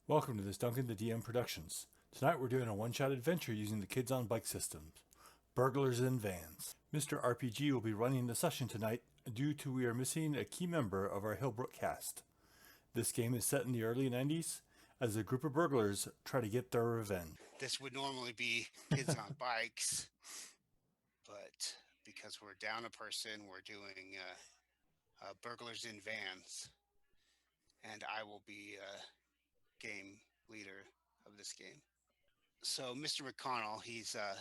Welcome to this Duncan the DM Productions. Tonight we're doing a one-shot adventure using the Kids on Bike system, Burglars in Vans. Mr. RPG will be running the session tonight due to we are missing a key member of our Hillbrook cast. This game is set in the early 90s as a group of burglars try to get their revenge. This would normally be Kids on Bikes, but because we're down a person, we're doing Burglars in Vans, and I will be game leader of this game. So Mr. McConnell, he's a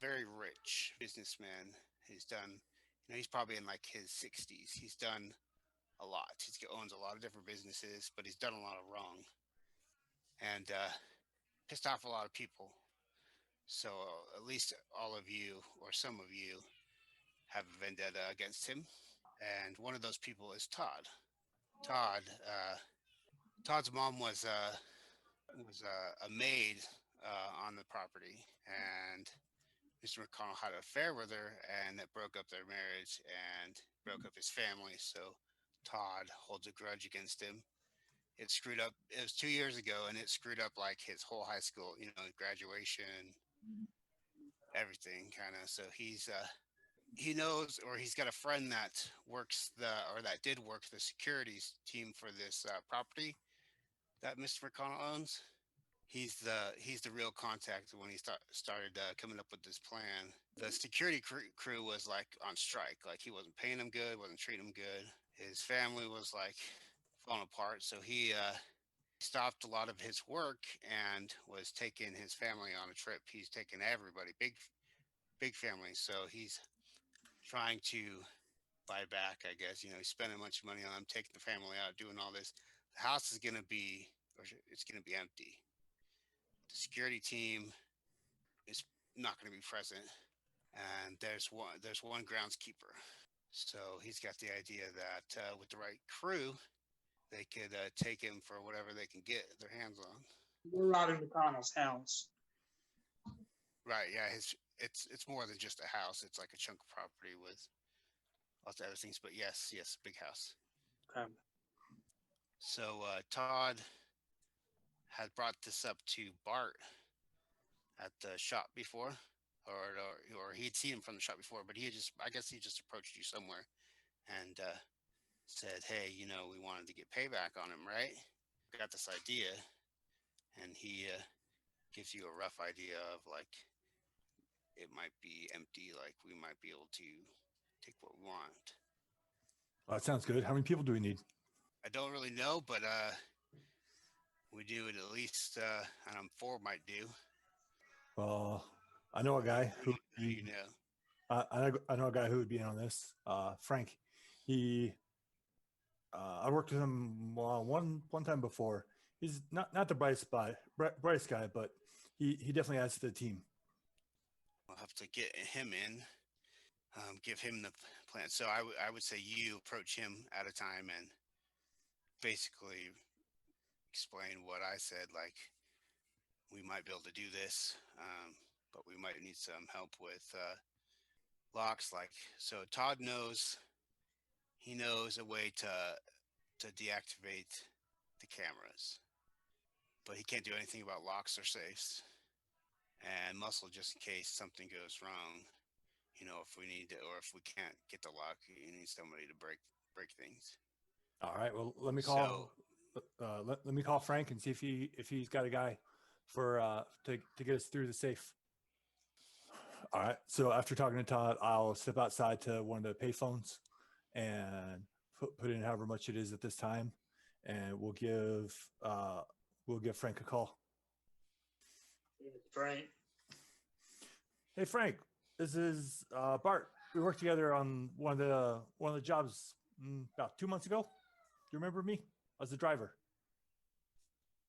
very rich businessman. He's done, he's probably in like his 60s. He's done a lot. He owns a lot of different businesses, but he's done a lot of wrong and pissed off a lot of people. So at least all of you, or some of you, have a vendetta against him. And one of those people is Todd. Todd, Todd's mom was a maid on the property, and Mr. McConnell had an affair with her, and that broke up their marriage and broke up his family. So Todd holds a grudge against him. It screwed up. It was 2 years ago, and it screwed up like his whole high school, graduation, everything, kind of. So he knows, or he's got a friend that that did work the securities team for this property that Mr. McConnell owns. He's the real contact when he started coming up with this plan. The security crew was like on strike, like he wasn't paying them good, wasn't treating them good. His family was like falling apart, so he stopped a lot of his work and was taking his family on a trip. He's taking everybody, big family, so he's trying to buy back, I guess. He's spending a bunch of money on them, taking the family out, doing all this. The house is going to be, or it's going to be empty. The security team is not going to be present, and there's one groundskeeper. So he's got the idea that with the right crew, they could take him for whatever they can get their hands on. We're robbing McConnell's house. Right? Yeah. It's more than just a house. It's like a chunk of property with lots of other things. But yes, big house. Okay. So Todd had brought this up to Bart at the shop before, or he'd seen him from the shop before, but I guess he just approached you somewhere and said, "Hey, we wanted to get payback on him, right? Got this idea," and he gives you a rough idea of like it might be empty, like we might be able to take what we want. Well, that sounds good. How many people do we need? I don't really know, but we do it at least. And 4 might do. Well, I know a guy who Who you know? I know a guy who would be in on this. Frank. He I worked with him one time before. He's not the brightest guy, but he definitely adds to the team. We'll have to get him in, give him the plan. So I would say you approach him at a time and basically explain what I said. Like we might be able to do this, but we might need some help with locks. Like so, Todd knows. He knows a way to deactivate the cameras, but he can't do anything about locks or safes. And muscle just in case something goes wrong. If we need to, or if we can't get the lock, you need somebody to break things. All right. Well, let me call let me call Frank and see if he's got a guy for to get us through the safe. All right. So after talking to Todd, I'll step outside to one of the payphones and put in however much it is at this time, and we'll give Frank a call. Yeah, Frank. Hey Frank, this is Bart. We worked together on one of the jobs about 2 months ago. Do you remember me? I was the driver.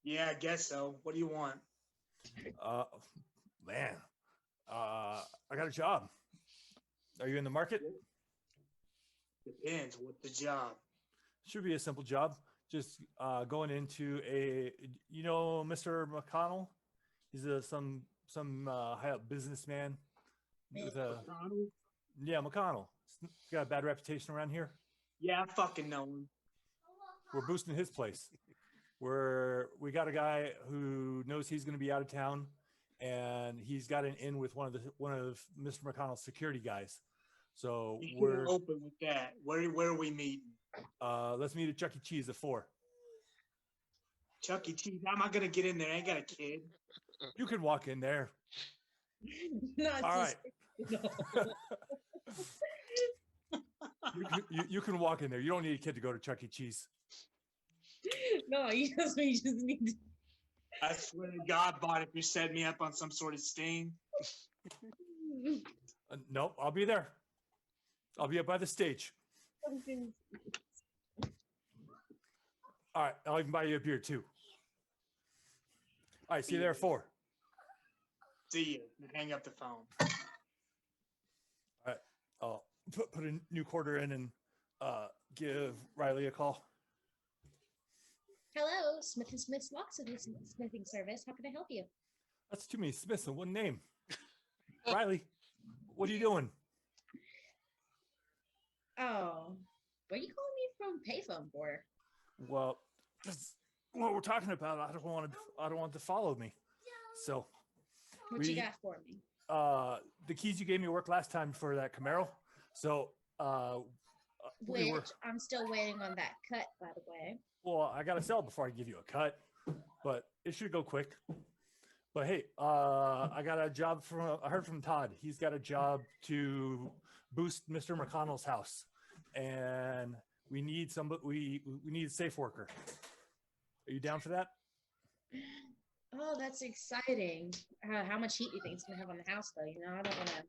Yeah, I guess so. What do you want? Man, I got a job. Are you in the market? Depends. What's the job? Should be a simple job. Just going into Mr. McConnell. He's some high up businessman. With McConnell? Yeah, McConnell. He's got a bad reputation around here. Yeah, I fucking know him. We're boosting his place. We got a guy who knows he's going to be out of town, and he's got an in with one of Mr. McConnell's security guys. So You should we're open with that. Where are we meeting? let's meet at Chuck E. Cheese at 4. Chuck E. Cheese. How am I gonna get in there? I ain't got a kid. You can walk in there. Not All just, right. You can walk in there. You don't need a kid to go to Chuck E. Cheese. No, you just need to. I swear to God, bot, if you set me up on some sort of sting. Nope, I'll be there. I'll be up by the stage. All right, I'll even buy you a beer too. All right, see you there at 4. See you. Hang up the phone. All right, I'll put a new quarter in and give Riley a call. Hello, Smith and Smith's locksmithing smithing service. How can I help you? That's too many Smiths in one name. Riley, what are you doing? Oh, what are you calling me from payphone for? Well, that's what we're talking about. I don't want to follow me. So What you got for me? the keys you gave me worked last time for that Camaro. So Which I'm still waiting on that cut, by the way. well, I gotta sell it before I give you a cut, but it should go quick. But hey, I got a job I heard from Todd. He's got a job to boost Mr. McConnell's house, and we need somebody. We need a safe worker. Are you down for that? Oh, that's exciting. How much heat do you think it's gonna have on the house, though? You know, I don't want to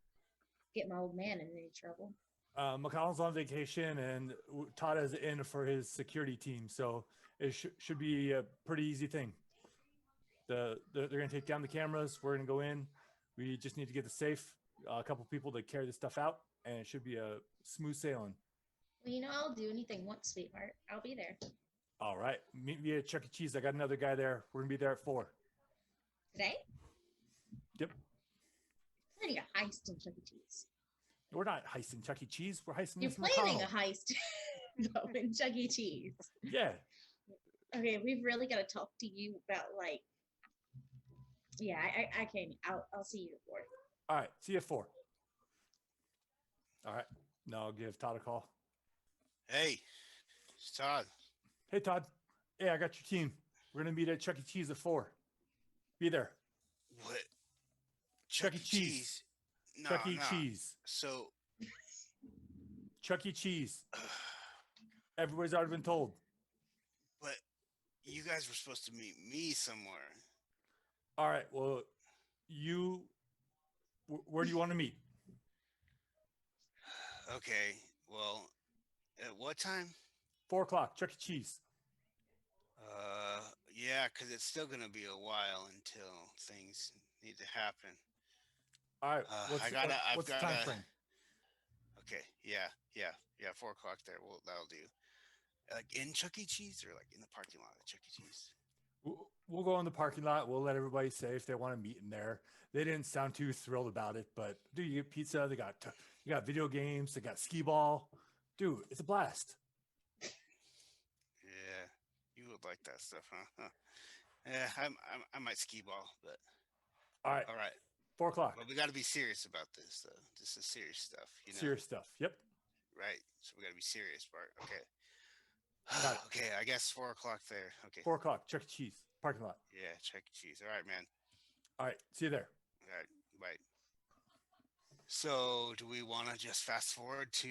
get my old man in any trouble. McConnell's on vacation, and Todd is in for his security team, so it should be a pretty easy thing. They're going to take down the cameras. We're going to go in. We just need to get the safe, a couple people to carry the stuff out, and it should be a smooth sailing. Well, you know, I'll do anything once, sweetheart. I'll be there. All right. Meet me at Chuck E. Cheese. I got another guy there. We're going to be there at 4. Today? Yep. Planning a heist in Chuck E. Cheese. We're not heisting Chuck E. Cheese. We're heisting You're Mr. planning McConnell. a heist though, in Chuck E. Cheese. Yeah. Okay, we've really got to talk to you about, like, yeah, I can't. I'll see you at 4. All right. See you at 4. All right. No, I'll give Todd a call. Hey, it's Todd. Hey, Todd. Hey, I got your team. We're going to meet at Chuck E. Cheese at 4. Be there. What? Chuck E. Cheese. No, Chuck E. no. Cheese. So, Chuck E. Cheese. Everybody's already been told. but you guys were supposed to meet me somewhere. All right. Well, where do you want to meet? Okay. Well, at what time? 4 o'clock. Chuck E. Cheese. Yeah, because it's still gonna be a while until things need to happen. All right. I've What's the time frame? Okay. Yeah. 4 o'clock there. Well, that'll do. Like in Chuck E. Cheese or like in the parking lot of Chuck E. Cheese? We'll go in the parking lot. We'll let everybody say if they want to meet in there. They didn't sound too thrilled about it, but dude, you get pizza. You got video games. They got skee ball. Dude, it's a blast. Yeah, you would like that stuff, huh? Yeah, I might skee ball, but All right. 4 o'clock. But we got to be serious about this, though. This is serious stuff, you know. Serious stuff. Yep. Right. So we got to be serious, Bart. Okay. Got it. Okay, I guess 4 o'clock there. Okay. 4 o'clock. Chuck E. Cheese. Parking lot. Yeah, Chuck E. Cheese. All right, man. All right. See you there. All right, bye. So, do we want to just fast forward to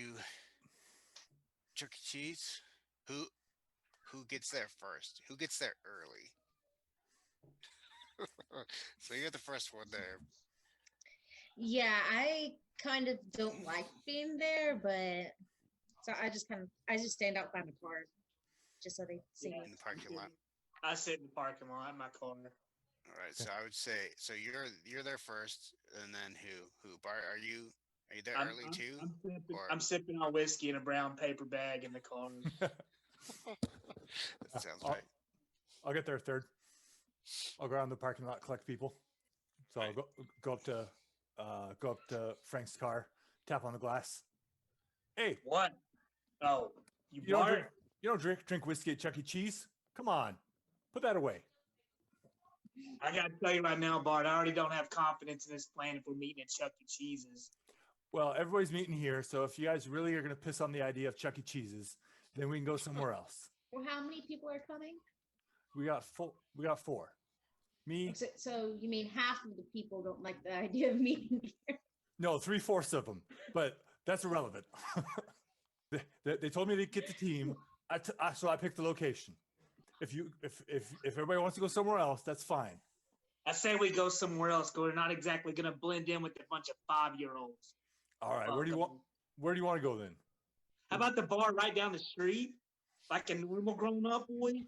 Chuck E. Cheese? Who gets there first? Who gets there early? So you're the first one there. Yeah, I kind of don't like being there, but so I just stand out by my car just so they see In me. the parking lot. I sit in the parking lot in my car. All right, so I would say so you're there first, and then who? Bart, are you there early too? I'm sipping on whiskey in a brown paper bag in the car. That sounds right. I'll get there third. I'll go around the parking lot, collect people. So I'll go up to Frank's car, tap on the glass. Hey, What? Oh, you don't drink whiskey at Chuck E. Cheese? Come on. Put that away. I gotta tell you right now, Bart, I already don't have confidence in this plan if we're meeting at Chuck E. Cheese's. Well, everybody's meeting here, so if you guys really are going to piss on the idea of Chuck E. Cheese's, then we can go somewhere else. Well, how many people are coming? We got four. Me, So you mean half of the people don't like the idea of meeting here? no, 3/4 of them, but that's irrelevant. They told me to get the team, so I picked the location. If everybody wants to go somewhere else, that's fine. I say we go somewhere else, because we're not exactly gonna blend in with a bunch of 5-year-olds. All right, where do you want to go then? How about the bar right down the street? Like a normal grown up boy?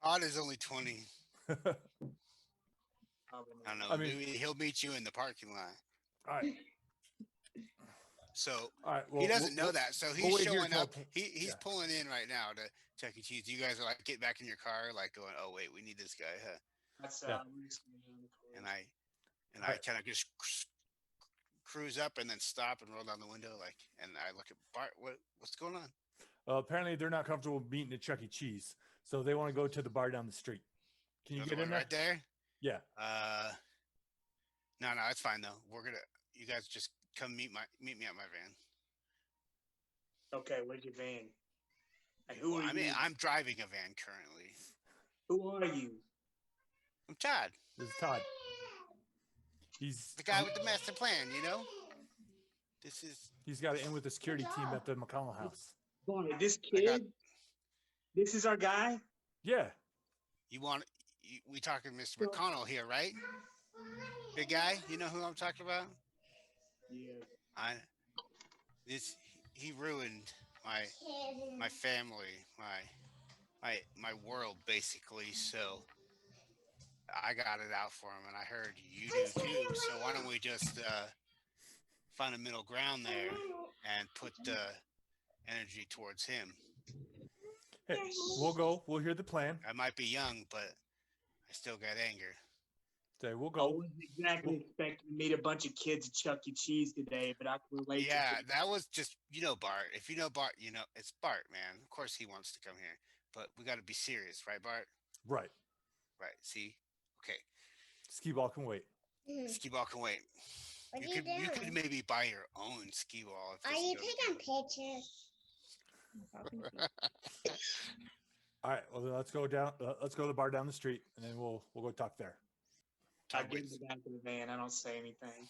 Todd is only 20. Probably I don't know. I mean- Maybe he'll meet you in the parking lot. All right, So all right. Well, he doesn't know that. So he's wait here showing till- up. He's yeah. pulling in right now to Chuck E. Cheese. You guys are like get back in your car, like going, "Oh wait, we need this guy." Huh? That's Yeah. we're just gonna go in the car. And I Right. kind of just cruise up and then stop and roll down the window, like, and I look at Bart. What's going on? Apparently, they're not comfortable meeting at Chuck E. Cheese, so they want to go to the bar down the street. Can you There's get one in there? right there? Yeah. No, it's fine though. You guys just come meet me at my van. Okay, where's your van? Like, who Well, are I mean, you? I'm driving a van currently. Who are you? I'm Todd, This is Todd. He's the guy with the master plan. You know, he's got to in with the security team at the McConnell house. Bart, this I got- kid? This is our guy? Yeah. we talking Mr. McConnell here, right? Big guy, you know who I'm talking about? Yeah. He ruined my family, my world basically. So I got it out for him, and I heard you do too. So why don't we just find a middle ground there and put the energy towards him? Hey, we'll go. We'll hear the plan. I might be young, but I still got anger. Say we'll I go. wasn't exactly expecting to meet a bunch of kids at Chuck E. Cheese today, but I can relate Yeah, to it. that was just Bart. If you know Bart, it's Bart, man. Of course he wants to come here, but we got to be serious, right, Bart? Right. Right. See? Okay. Skee ball can wait. Skee ball can wait. What You are you could doing? maybe buy your own skee ball. If Are this you goes taking good. pictures? All right. Well, then let's go down. Let's go to the bar down the street, and then we'll go talk there. I Todd get in waits. the back of the van. I don't say anything.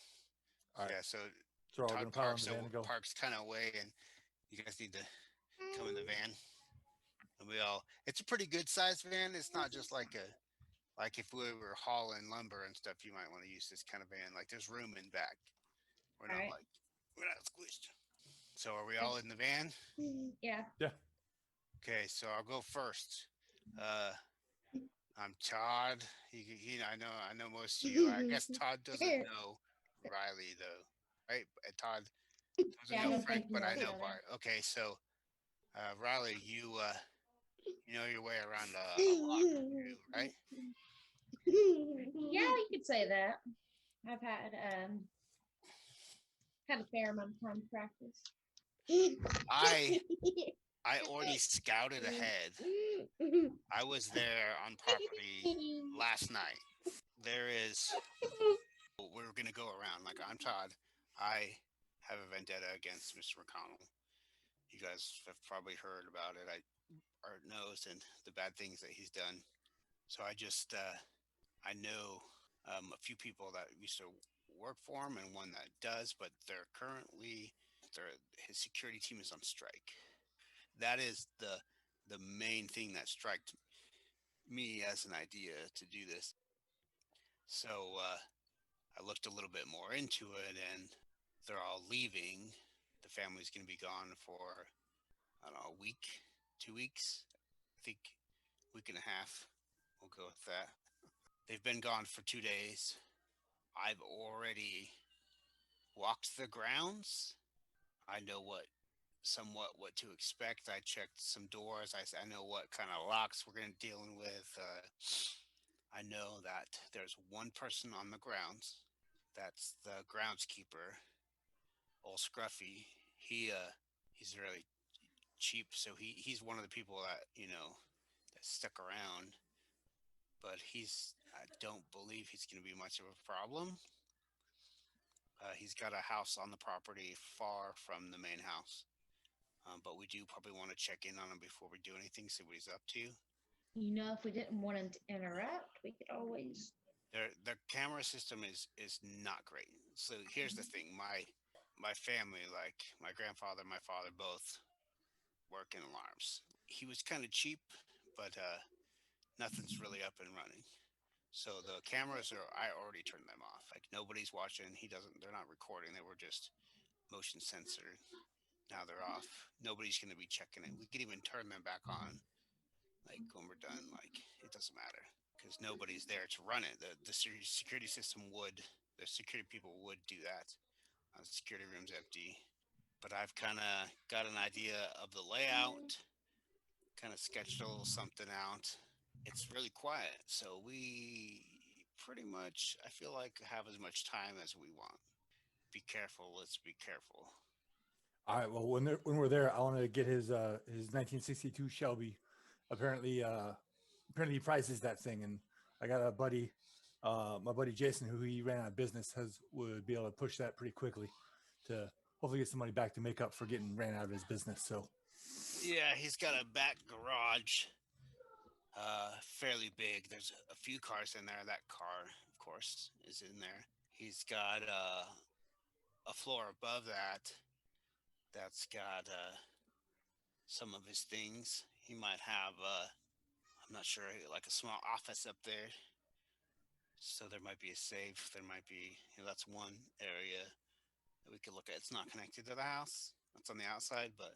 All right. Yeah. So So we're all gonna Todd pile in parks, the van and go. parks kind of away, and you guys need to come in the van. And it's a pretty good sized van. It's not just like if we were hauling lumber and stuff, you might want to use this kind of van. Like there's room in back. We're not Alright. we're not squished. So are we all in the van? Yeah. Okay, so I'll go first. I'm Todd. I know most of you. I guess Todd doesn't know Riley though, right? Todd doesn't Yeah, I know don't Frank, think we but I know know each other. Bart. Okay, so Riley, you know your way around a lot, right? Yeah, you could say that. I've had a fair amount of time to practice. I already scouted ahead. I was there on property last night. We're gonna go around. Like I'm Todd. I have a vendetta against Mr. McConnell. You guys have probably heard about it. Art knows and the bad things that he's done. So I know a few people that used to work for him and one that does, but his security team is on strike. That is the main thing that struck me as an idea to do this. So I looked a little bit more into it, and they're all leaving. The family's going to be gone for I don't know, a week, 2 weeks, I think, week and a half. We'll go with that. They've been gone for 2 days. I've already walked the grounds. I know somewhat what to expect. I checked some doors. I know what kind of locks we're going to be dealing with. I know that there's one person on the grounds. That's the groundskeeper, old Scruffy. He's really cheap, so he's one of the people that that stuck around. but I don't believe he's going to be much of a problem. He's got a house on the property far from the main house. But we do probably want to check in on him before we do anything, see what he's up to. If we didn't want him to interrupt, we could always. Their camera system is not great. So here's the thing: my family, like my grandfather, my father, both work in alarms. He was kind of cheap, but nothing's really up and running. So the cameras I already turned them off. Like nobody's watching. He doesn't. They're not recording. They were just motion censored. Now they're off. Nobody's going to be checking it. We could even turn them back on, like when we're done. Like it doesn't matter because nobody's there to run it. The security system would. The security people would do that. The security room's empty. But I've kind of got an idea of the layout. Kind of sketched a little something out. It's really quiet, so we pretty much, I feel like, have as much time as we want. Be careful. Let's be careful. All right. Well, when we're there, I want to get his 1962 Shelby. Apparently, apparently he prizes that thing, and I got a buddy, my buddy Jason, who he ran out of business, would be able to push that pretty quickly to hopefully get some money back to make up for getting ran out of his business. So, Yeah, he's got a back garage, fairly big. There's a few cars in there. That car, of course, is in there. He's got a floor above that. That's got some of his things. He might have, I'm not sure, like a small office up there. So there might be a safe. There might be, that's one area that we could look at. It's not connected to the house. It's on the outside, but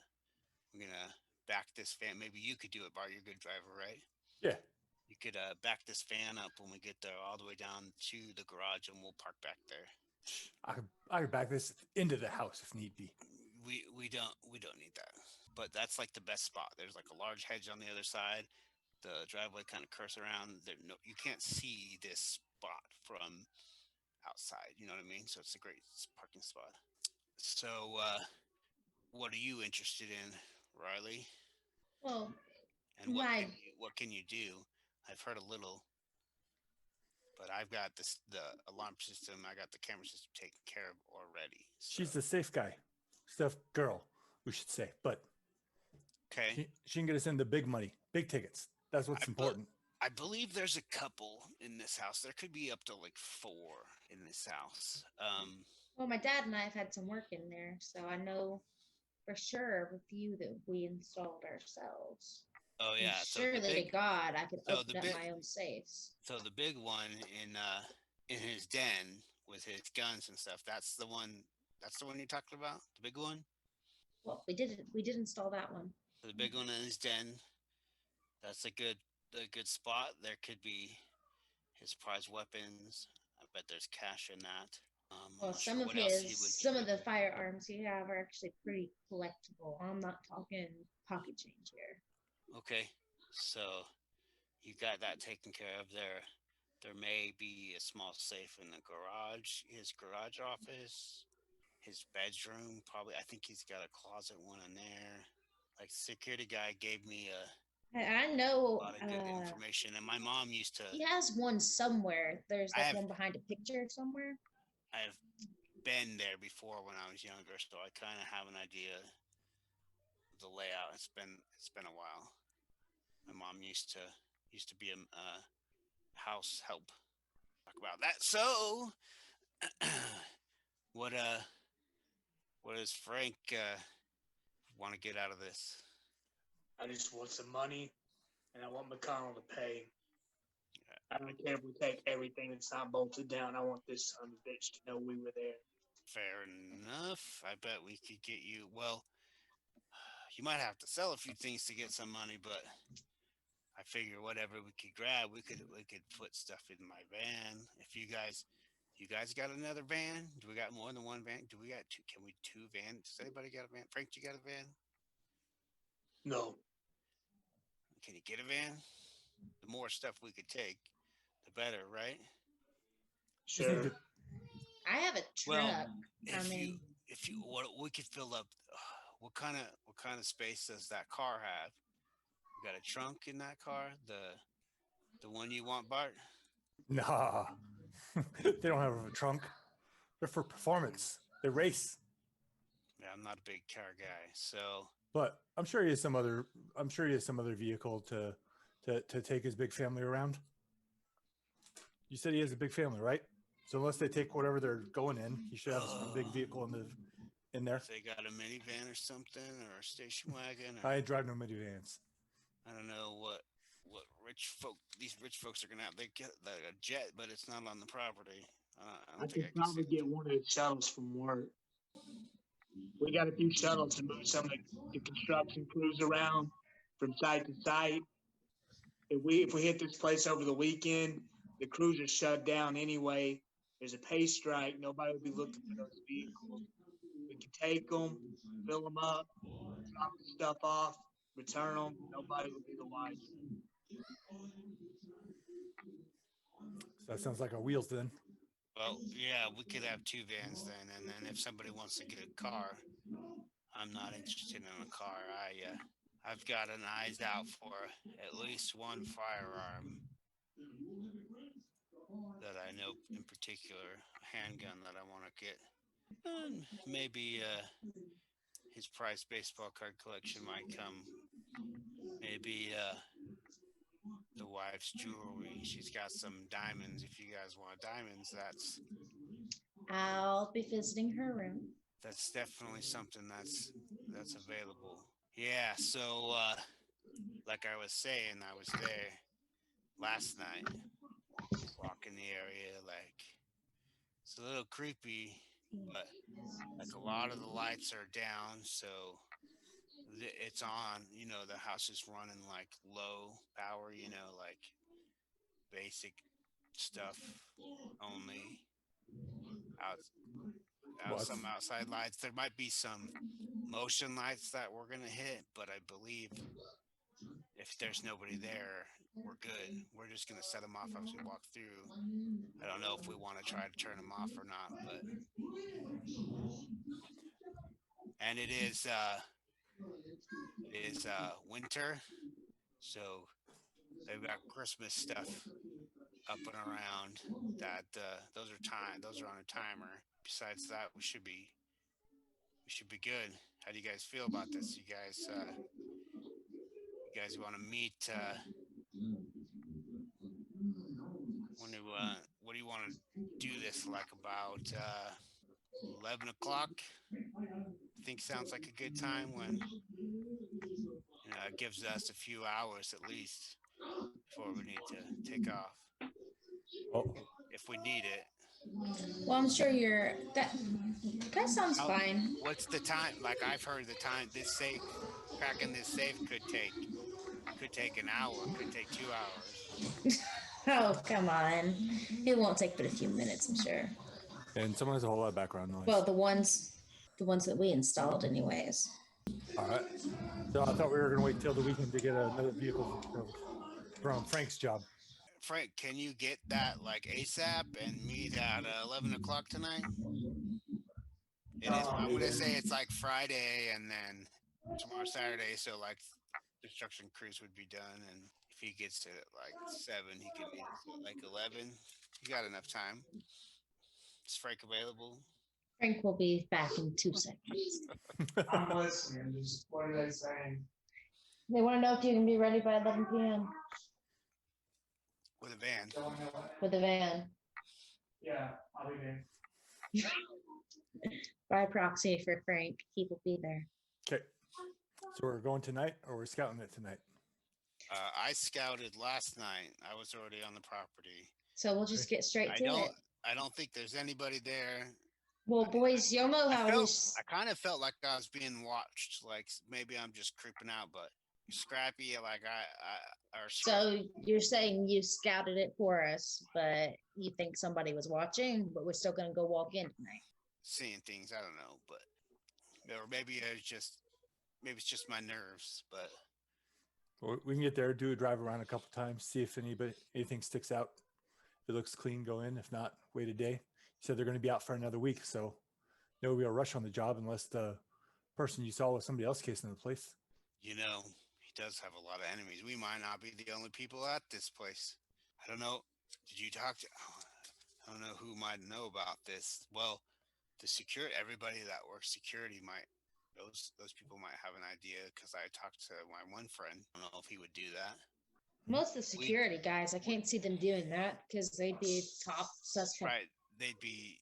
we're going to back this fan. Maybe you could do it, Bart. You're a good driver, right? yeah. You could back this fan up when we get there all the way down to the garage, and we'll park back there. I could back this into the house if need be. We don't need that. But that's like the best spot. There's like a large hedge on the other side. The driveway kind of curves around. You can't see this spot from outside. You know what I mean? So it's a great parking spot. So, what are you interested in, Riley? Well, And my what can you do? I've heard a little, but I've got the alarm system. I got the camera system taken care of already. So. She's the safe girl, we should say. But okay, she can get us into big money, big tickets. That's what's important. I believe there's a couple in this house. There could be up to like 4 in this house. well, my dad and I have had some work in there, so I know for sure with you that we installed ourselves. Oh yeah, and surely to God, I could open up my own safes. So the big one in his den with his guns and stuff. That's the one. That's the one you're talking about. The big one. Well, we did install that one. The big one in his den. That's a good spot. There could be his prized weapons. I bet there's cash in that. Well, some of the firearms he have are actually pretty collectible. I'm not talking pocket change here. Okay, so you got that taken care of there. There may be a small safe in the garage, his garage office, his bedroom. Probably, I think he's got a closet one in there. Like security guy gave me I know a lot of good information, and my mom used to. He has one somewhere. There's like one behind a picture somewhere. I've been there before when I was younger, so I kind of have an idea of the layout. It's been a while. My mom used to be a house help. Talk about that. So, what does Frank want to get out of this? I just want some money, and I want McConnell to pay. I don't care if we take everything that's not bolted down. I want this son of a bitch to know we were there. Fair enough. I bet we could get you. Well, you might have to sell a few things to get some money, but I figure whatever we could grab, we could put stuff in my van. If you guys got another van? Do we got more than one van? Do we got two? Can we 2 vans? Does anybody got a van? Frank, you got a van? No. Can you get a van? The more stuff we could take, the better, right? Sure. I have a truck. Well, if you what we could fill up, what kind of space does that car have? We got a trunk in that car. The one you want, Bart? Nah, they don't have a trunk. They're for performance. They race. Yeah, I'm not a big car guy, so But I'm sure he has some other. I'm sure he has some other vehicle to take his big family around. You said he has a big family, right? So unless they take whatever they're going in, he should have some big vehicle in there. if they got a minivan or something, or a station wagon, or I drive no minivans. I don't know what these rich folks are gonna have. They get like a jet, but it's not on the property. I I don't think could I can probably see. get one of the shuttles from work. We got a few shuttles to move some of the construction crews around from site to site. If we hit this place over the weekend, the crews are shut down anyway. There's a pay strike. Nobody will be looking for those vehicles. We can take them, fill them up, drop the stuff off, return them. Nobody will be the wiser. So that sounds like our wheels then. Well, yeah, we could have two vans then, and then if somebody wants to get a car, I'm not interested in a car. I've got an eyes out for at least one firearm that I know in particular, a handgun that I want to get. And maybe his prized baseball card collection might come. Maybe the wife's jewelry. She's got some diamonds. If you guys want diamonds, I'll be visiting her room. that's definitely something that's available. Yeah, so like I was saying, I was there last night, walking the area. Like, it's a little creepy, but like a lot of the lights are down, so it's on. You know, the house is running like low power. You know, like basic stuff only. Out, some outside lights. There might be some motion lights that we're gonna hit, but I believe if there's nobody there, we're good. We're just gonna set them off as we walk through. I don't know if we want to try to turn them off or not, but and it is winter, so they've got Christmas stuff up and around. That those are on a timer. Besides that, we should be good. How do you guys feel about this? You guys want to meet? What do you want to do this like about 11 o'clock? I think sounds like a good time when it gives us a few hours at least before we need to take off. Oh, If we need it. Well, I'm sure that sounds fine. What's the time? Like I've heard the time cracking this safe could take an hour, could take 2 hours. Oh, come on. It won't take but a few minutes, I'm sure. and someone has a whole lot of background noise. Well, the ones that we installed anyways. All right. So I thought we were going to wait till the weekend to get another vehicle from Frank's job. Frank, can you get that like ASAP and meet at 11 o'clock tonight? It is. I'm gonna say it's like Friday and then tomorrow Saturday, so like construction crews would be done, and if he gets to like 7, he can meet us at like 11. You got enough time. Is Frank available? Frank will be back in 2 seconds. I'm listening. Just what are they saying? They want to know if you can be ready by 11 p.m. With a van. with a van. Yeah, I'll be there. By proxy for Frank, he will be there. Okay. So we're going tonight, or we're scouting it tonight? I scouted last night. I was already on the property. So we'll just get straight to it. I don't think there's anybody there. Well, boys, you'll know how it is. I kind of felt like I was being watched. Like maybe I'm just creeping out, but Scrappy, like So you're saying you scouted it for us, but you think somebody was watching, but we're still going to go walk in tonight. Seeing things, I don't know, but or maybe it's just my nerves, but Well, we can get there, do a drive around a couple times, see if anything sticks out. If it looks clean, go in. If not, wait a day. You said they're going to be out for another week, so no real rush on the job unless the person you saw was somebody else casing the place. he does have a lot of enemies. We might not be the only people at this place. I don't know. Did you talk to? I don't know who might know about this. Well, the security, everybody that works security might. Those people might have an idea because I talked to my one friend. I don't know if he would do that. Most of the We security guys, I can't see them doing that because they'd be top suspect. right. They'd be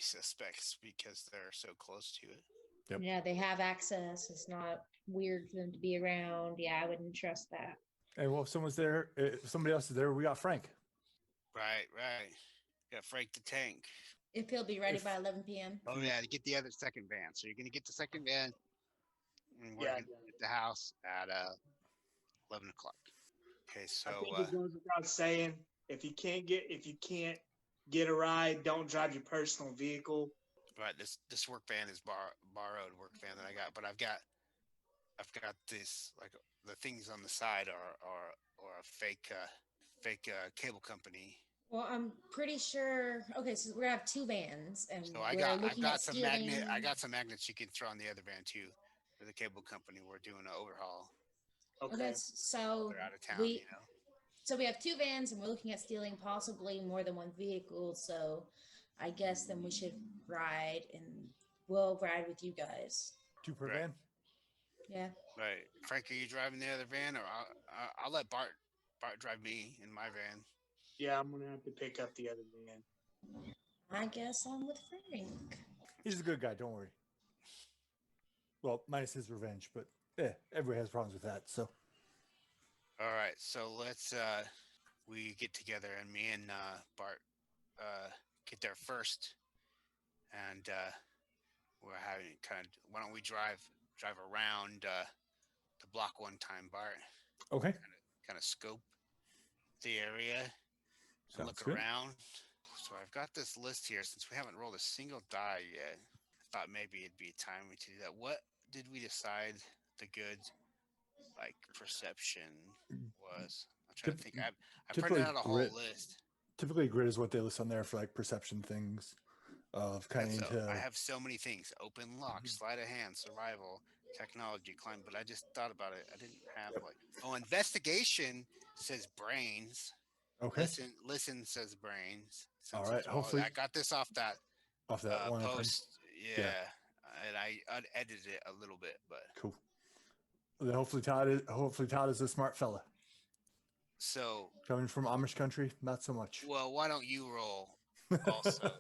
suspects because they're so close to it. Yep. Yeah, they have access. It's not weird for them to be around. Yeah, I wouldn't trust that. And well, if someone's there, if somebody else is there, we got Frank. Right. Got Frank the Tank. If he'll be ready If- by 11 p.m. Oh yeah, to get the other second van. So you're gonna get the second van, and we're Yeah, gonna get the house at 11 o'clock. Okay, so I think it goes without saying, if you can't get a ride, don't drive your personal vehicle. right, this work van is borrowed work van that I got, but I've got this like the things on the side are a fake cable company. Well, I'm pretty sure. Okay, so we're gonna have two vans, and So we're I've looking got at some stealing. magnets you can throw on the other van too. For the cable company, we're doing an overhaul. Okay, so They're out of town, we you know. so we have two vans, and we're looking at stealing possibly more than one vehicle. So I guess then we should ride, and we'll ride with you guys. 2 per Right. van. Yeah. Right, Frank, are you driving the other van, or I'll let Bart drive me in my van. Yeah, I'm gonna have to pick up the other van. I guess I'm with Frank. He's a good guy. Don't worry. Well, minus his revenge, but everybody has problems with that. So All right, so let's we get together and me and Bart get there first, and we're having kind of. Why don't we drive around the block one time, Bart? okay, Kind of scope the area and sounds look good. around. So I've got this list here. Since we haven't rolled a single die yet, I thought maybe it'd be time to do that. What did we decide the good like perception was? I'm trying to think. I typically printed out a whole grit. list. Typically, grid is what they list on there for like perception things of kind And of so into. I have so many things: open lock, sleight of hand, survival, technology, climb. But I just thought about it. I didn't have like investigation says brains. Okay, Listen says brains. All Since right, it's hopefully- I got this off that off that one. post. Yeah. And I unedited it a little bit, but Cool. Well, then hopefully Todd is a smart fella. so Coming from Amish country, not so much. well. Why don't you roll also?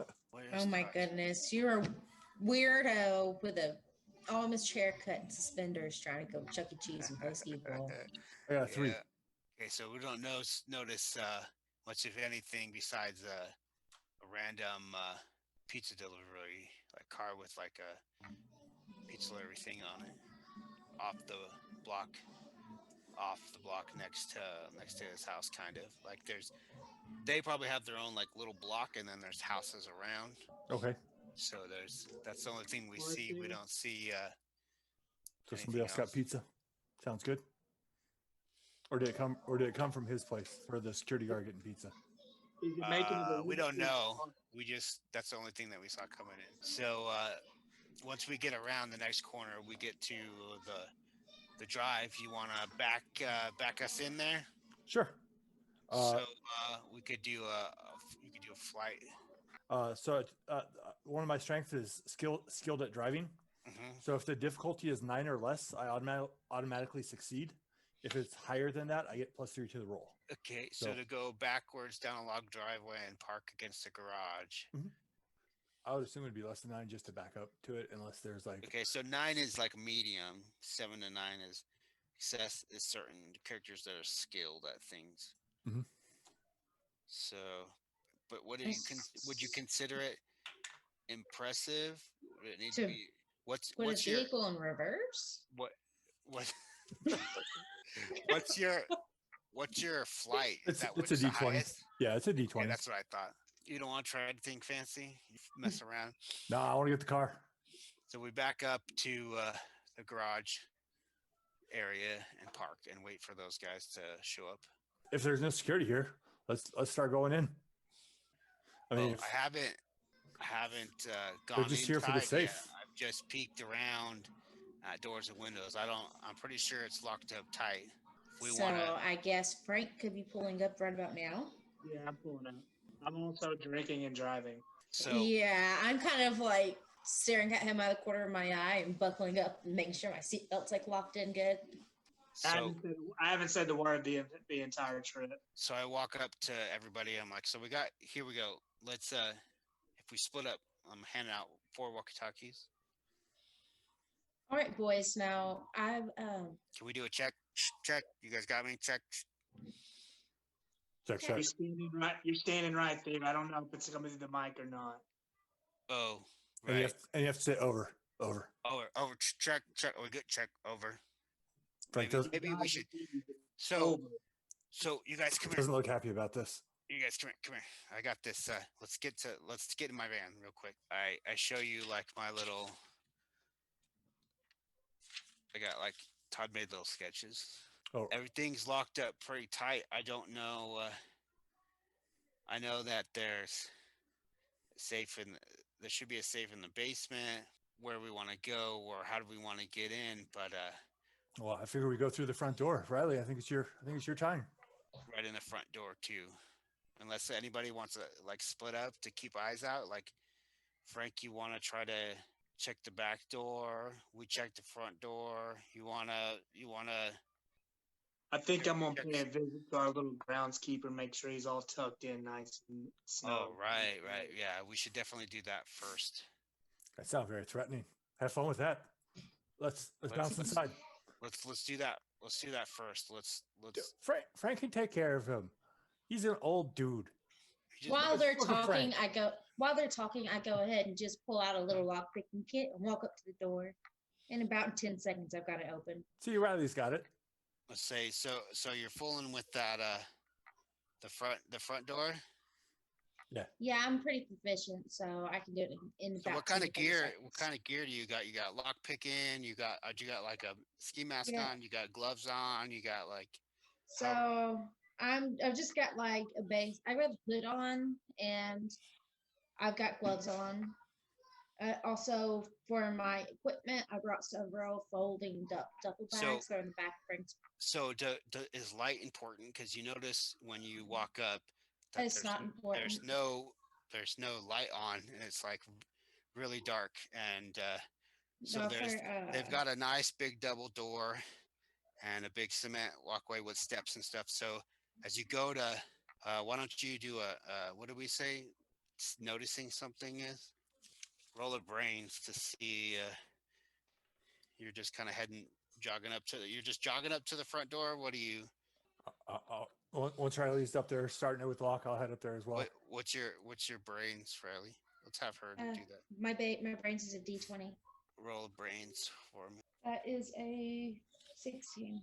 Oh my goodness, you're a weirdo with a almost haircut and suspenders trying to go Chuck E. Cheese and play skee ball. I got 3. Okay, so we don't notice much of anything besides a random pizza delivery, like car with like a pizza delivery thing on it, off the block next to his house, kind of like they probably have their own like little block, and then there's houses around. Okay, So that's the only thing we see. We don't see. so somebody else got pizza. Sounds good. Or did it come from his place for the security guard getting pizza? Is it making it We don't know. That's the only thing that we saw coming in. So once we get around the next corner, we get to the drive. You want to back us in there? Sure. So we could do a flight. So one of my strengths is skilled at driving. Mm-hmm. So if the difficulty is 9 or less, I automatically succeed. If it's higher than that, I get +3 to the roll. Okay, so to go backwards down a log driveway and park against the garage. I would assume it'd be less than 9 just to back up to it, unless there's like. Okay, so 9 is like medium. 7 to 9 is excess. Is certain characters that are skilled at things. Mhm. So, but what do would you consider it impressive? Would it need to be what's Put a your vehicle in reverse? what what's your flight? Is that It's a what's the D20. highest? Yeah, it's a D20. Okay, that's what I thought. You don't want to try anything fancy? You mess around. No, I want to get the car. So we back up to the garage area and park and wait for those guys to show up. If there's no security here, let's start going in. I mean, I haven't gone. they're just here for the inside yet. safe. I've just peeked around at doors and windows. I'm pretty sure it's locked up tight. If we So want to. I guess Frank could be pulling up right about now. Yeah, I'm pulling up. I'm also drinking and driving. So Yeah, I'm kind of like staring at him out of the corner of my eye and buckling up and making sure my seatbelt's like locked in good. so I haven't said the word the entire trip. so I walk up to everybody. I'm like, so here we go. Let's if we split up, I'm handing out 4 walkie-talkies. All right, boys. Now I've Can we do a check? Check. You guys got me? Check. Check, check. You're standing right there. I don't know if it's coming through the mic or not. Oh, And right. you have to say over. Over. Check. We good. Check. Over. Frank Maybe we should. So Over. so you guys come here. doesn't look happy about this. You guys come here. I got this. Let's get in my van real quick. I show you like my little. I got like Todd made little sketches. Oh, Everything's locked up pretty tight. I don't know. I know that there's there should be a safe in the basement where we want to go or how do we want to get in, but well, I figure we go through the front door. Riley, I think it's your time. right in the front door too. Unless anybody wants to like split up to keep eyes out. Like Frank, you want to try to check the back door. We check the front door. You wanna. I think I'm gonna pay a visit to our little groundskeeper, make sure he's all tucked in nice and snug. Oh, right. Yeah, we should definitely do that first. That sounds very threatening. Have fun with that. Let's bounce inside. Let's do that. Let's do that first. Let's. Frank can take care of him. He's an old dude. while they're Look at talking, Frank. I go ahead and just pull out a little lock picking kit and walk up to the door. In about 10 seconds, I've got it open. See, Riley's got it. Let's say so. So you're fooling with that the front door. Yeah, I'm pretty proficient, so I can do it in So about what kind of 10 to 30 gear? seconds. What kind of gear do you got? You got lock picking. You got like a ski mask Yeah. on. You got gloves on. You got like. So I've just got like a base. I got a hood on, and I've got gloves on. Also, for my equipment, I brought several folding duffel So- bags. They're in the back brings. So is light important? Because you notice when you walk up, that It's not important. there's no light on, and it's like really dark. And so No, they've got a nice big double door and a big cement walkway with steps and stuff. So as you go to, why don't you do what do we say? Noticing something is roll of brains to see. You're just kind of jogging up to the front door. What do you? Once Riley's up there, starting it with lock, I'll head up there as well. What's your brains, Riley? Let's have her do that. My brains is a D20. Roll of brains for me. That is a 16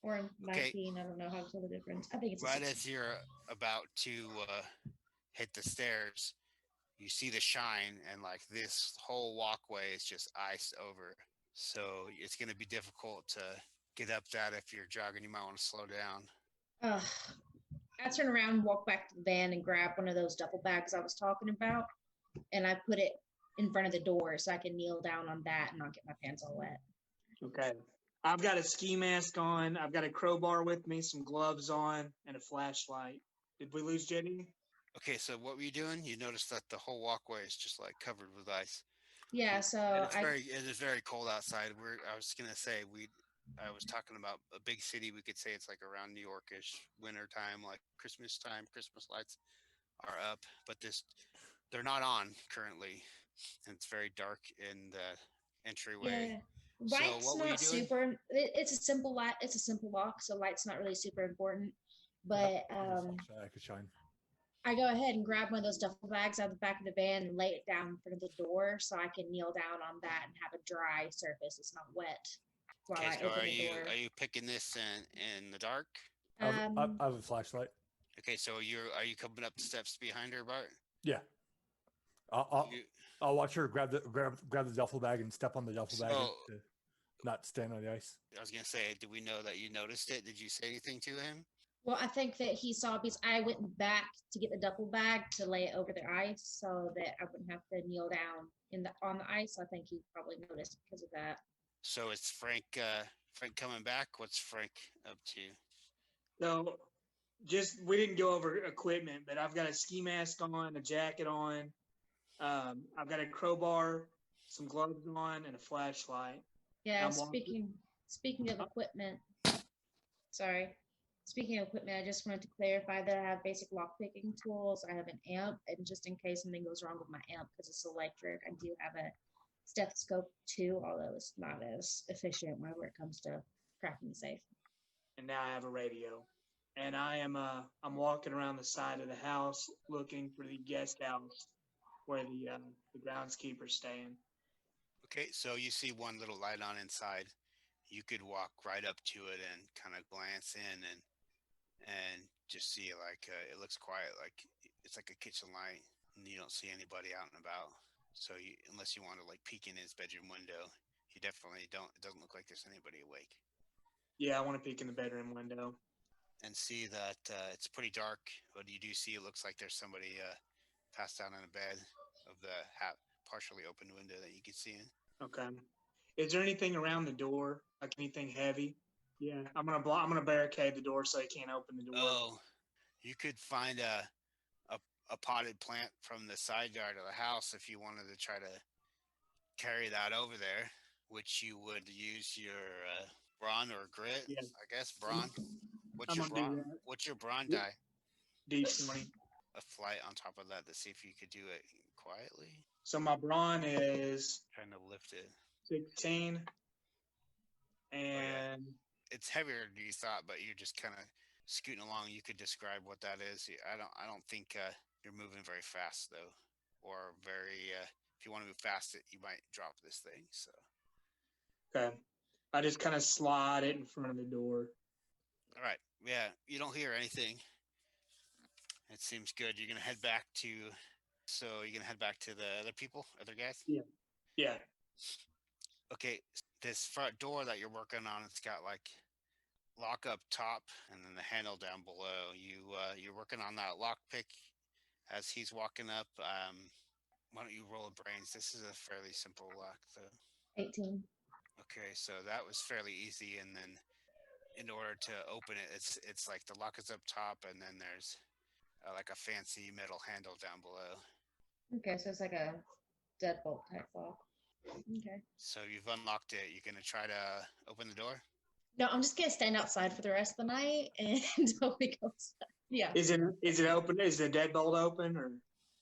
or a 19. I don't know how to tell the difference. I think it's a Right 16. as you're about to hit the stairs, you see the shine, and like this whole walkway is just iced over. So it's going to be difficult to get up that if you're jogging. You might want to slow down. I turn around, walk back to the van, and grab one of those duffel bags I was talking about, and I put it in front of the door so I can kneel down on that and not get my pants all wet. Okay. I've got a ski mask on. I've got a crowbar with me, some gloves on, and a flashlight. Did we lose Jenny? Okay, so what were you doing? You noticed that the whole walkway is just like covered with ice. Yeah, so And it is very cold outside. I was gonna say I was talking about a big city. We could say it's like around New Yorkish winter time, like Christmas time. Christmas lights are up, but they're not on currently, and it's very dark in the entryway. yeah, light's what were you not doing? super. It's a simple light. It's a simple lock, so light's not really super important. But I could shine. I go ahead and grab one of those duffel bags out of the back of the van and lay it down in front of the door so I can kneel down on that and have a dry surface. It's not wet. While Okay, I so open are the you door. picking this in the dark? I have a flashlight. Okay, so are you coming up the steps behind her, Bart? Yeah. I'll watch her grab the duffel bag and step on the duffel bag to not stand on the ice. I was gonna say, did we know that you noticed it? Did you say anything to him? Well, I think that he saw because I went back to get the duffel bag to lay it over the ice so that I wouldn't have to kneel down on the ice. I think he probably noticed because of that. So it's Frank coming back. What's Frank up to? So we didn't go over equipment, but I've got a ski mask on, a jacket on. I've got a crowbar, some gloves on, and a flashlight. Yeah, I'm walking- speaking of equipment, sorry. Speaking of equipment, I just wanted to clarify that I have basic lock picking tools. I have an amp, and just in case something goes wrong with my amp because it's electric, I do have a stethoscope too, although it's not as efficient whenever it comes to cracking the safe. And now I have a radio. And I'm walking around the side of the house looking for the guest house where the groundskeeper's staying. Okay, so you see one little light on inside. You could walk right up to it and kind of glance in and just see like it looks quiet, like it's like a kitchen light, and you don't see anybody out and about. So unless you want to like peek in his bedroom window, you definitely don't. It doesn't look like there's anybody awake. Yeah, I want to peek in the bedroom window. And see that it's pretty dark, but you do see it looks like there's somebody passed out on a bed of the partially open window that you can see in. Okay. Is there anything around the door? Like anything heavy? Yeah, I'm gonna barricade the door so he can't open the door. Oh, you could find a potted plant from the side yard of the house if you wanted to try to carry that over there, which you would use your brawn or grit, Yeah. I guess. Brawn. What's I'm your gonna do brawn? that. What's your brawn Yeah. die? D20. A flight on top of that to see if you could do it quietly. So my brawn is Trying to lift it. 16. And It's heavier than you thought, but you're just kind of scooting along. You could describe what that is. I don't think you're moving very fast though, or very. If you want to move fast, you might drop this thing. So. okay. I just kind of slide it in front of the door. All right. Yeah, you don't hear anything. It seems good. You're gonna head back to. So you're gonna head back to the other people, other guys. Yeah. Okay. This front door that you're working on, it's got like lock up top and then the handle down below. You're working on that lock pick as he's walking up. Why don't you roll a brains? This is a fairly simple lock though. 18. Okay, so that was fairly easy, and then in order to open it, it's like the lock is up top and then there's like a fancy metal handle down below. Okay, so it's like a deadbolt type lock. Okay. So you've unlocked it. You're gonna try to open the door. No, I'm just gonna stand outside for the rest of the night and until we go outside. Yeah. Is it open? Is the deadbolt open or?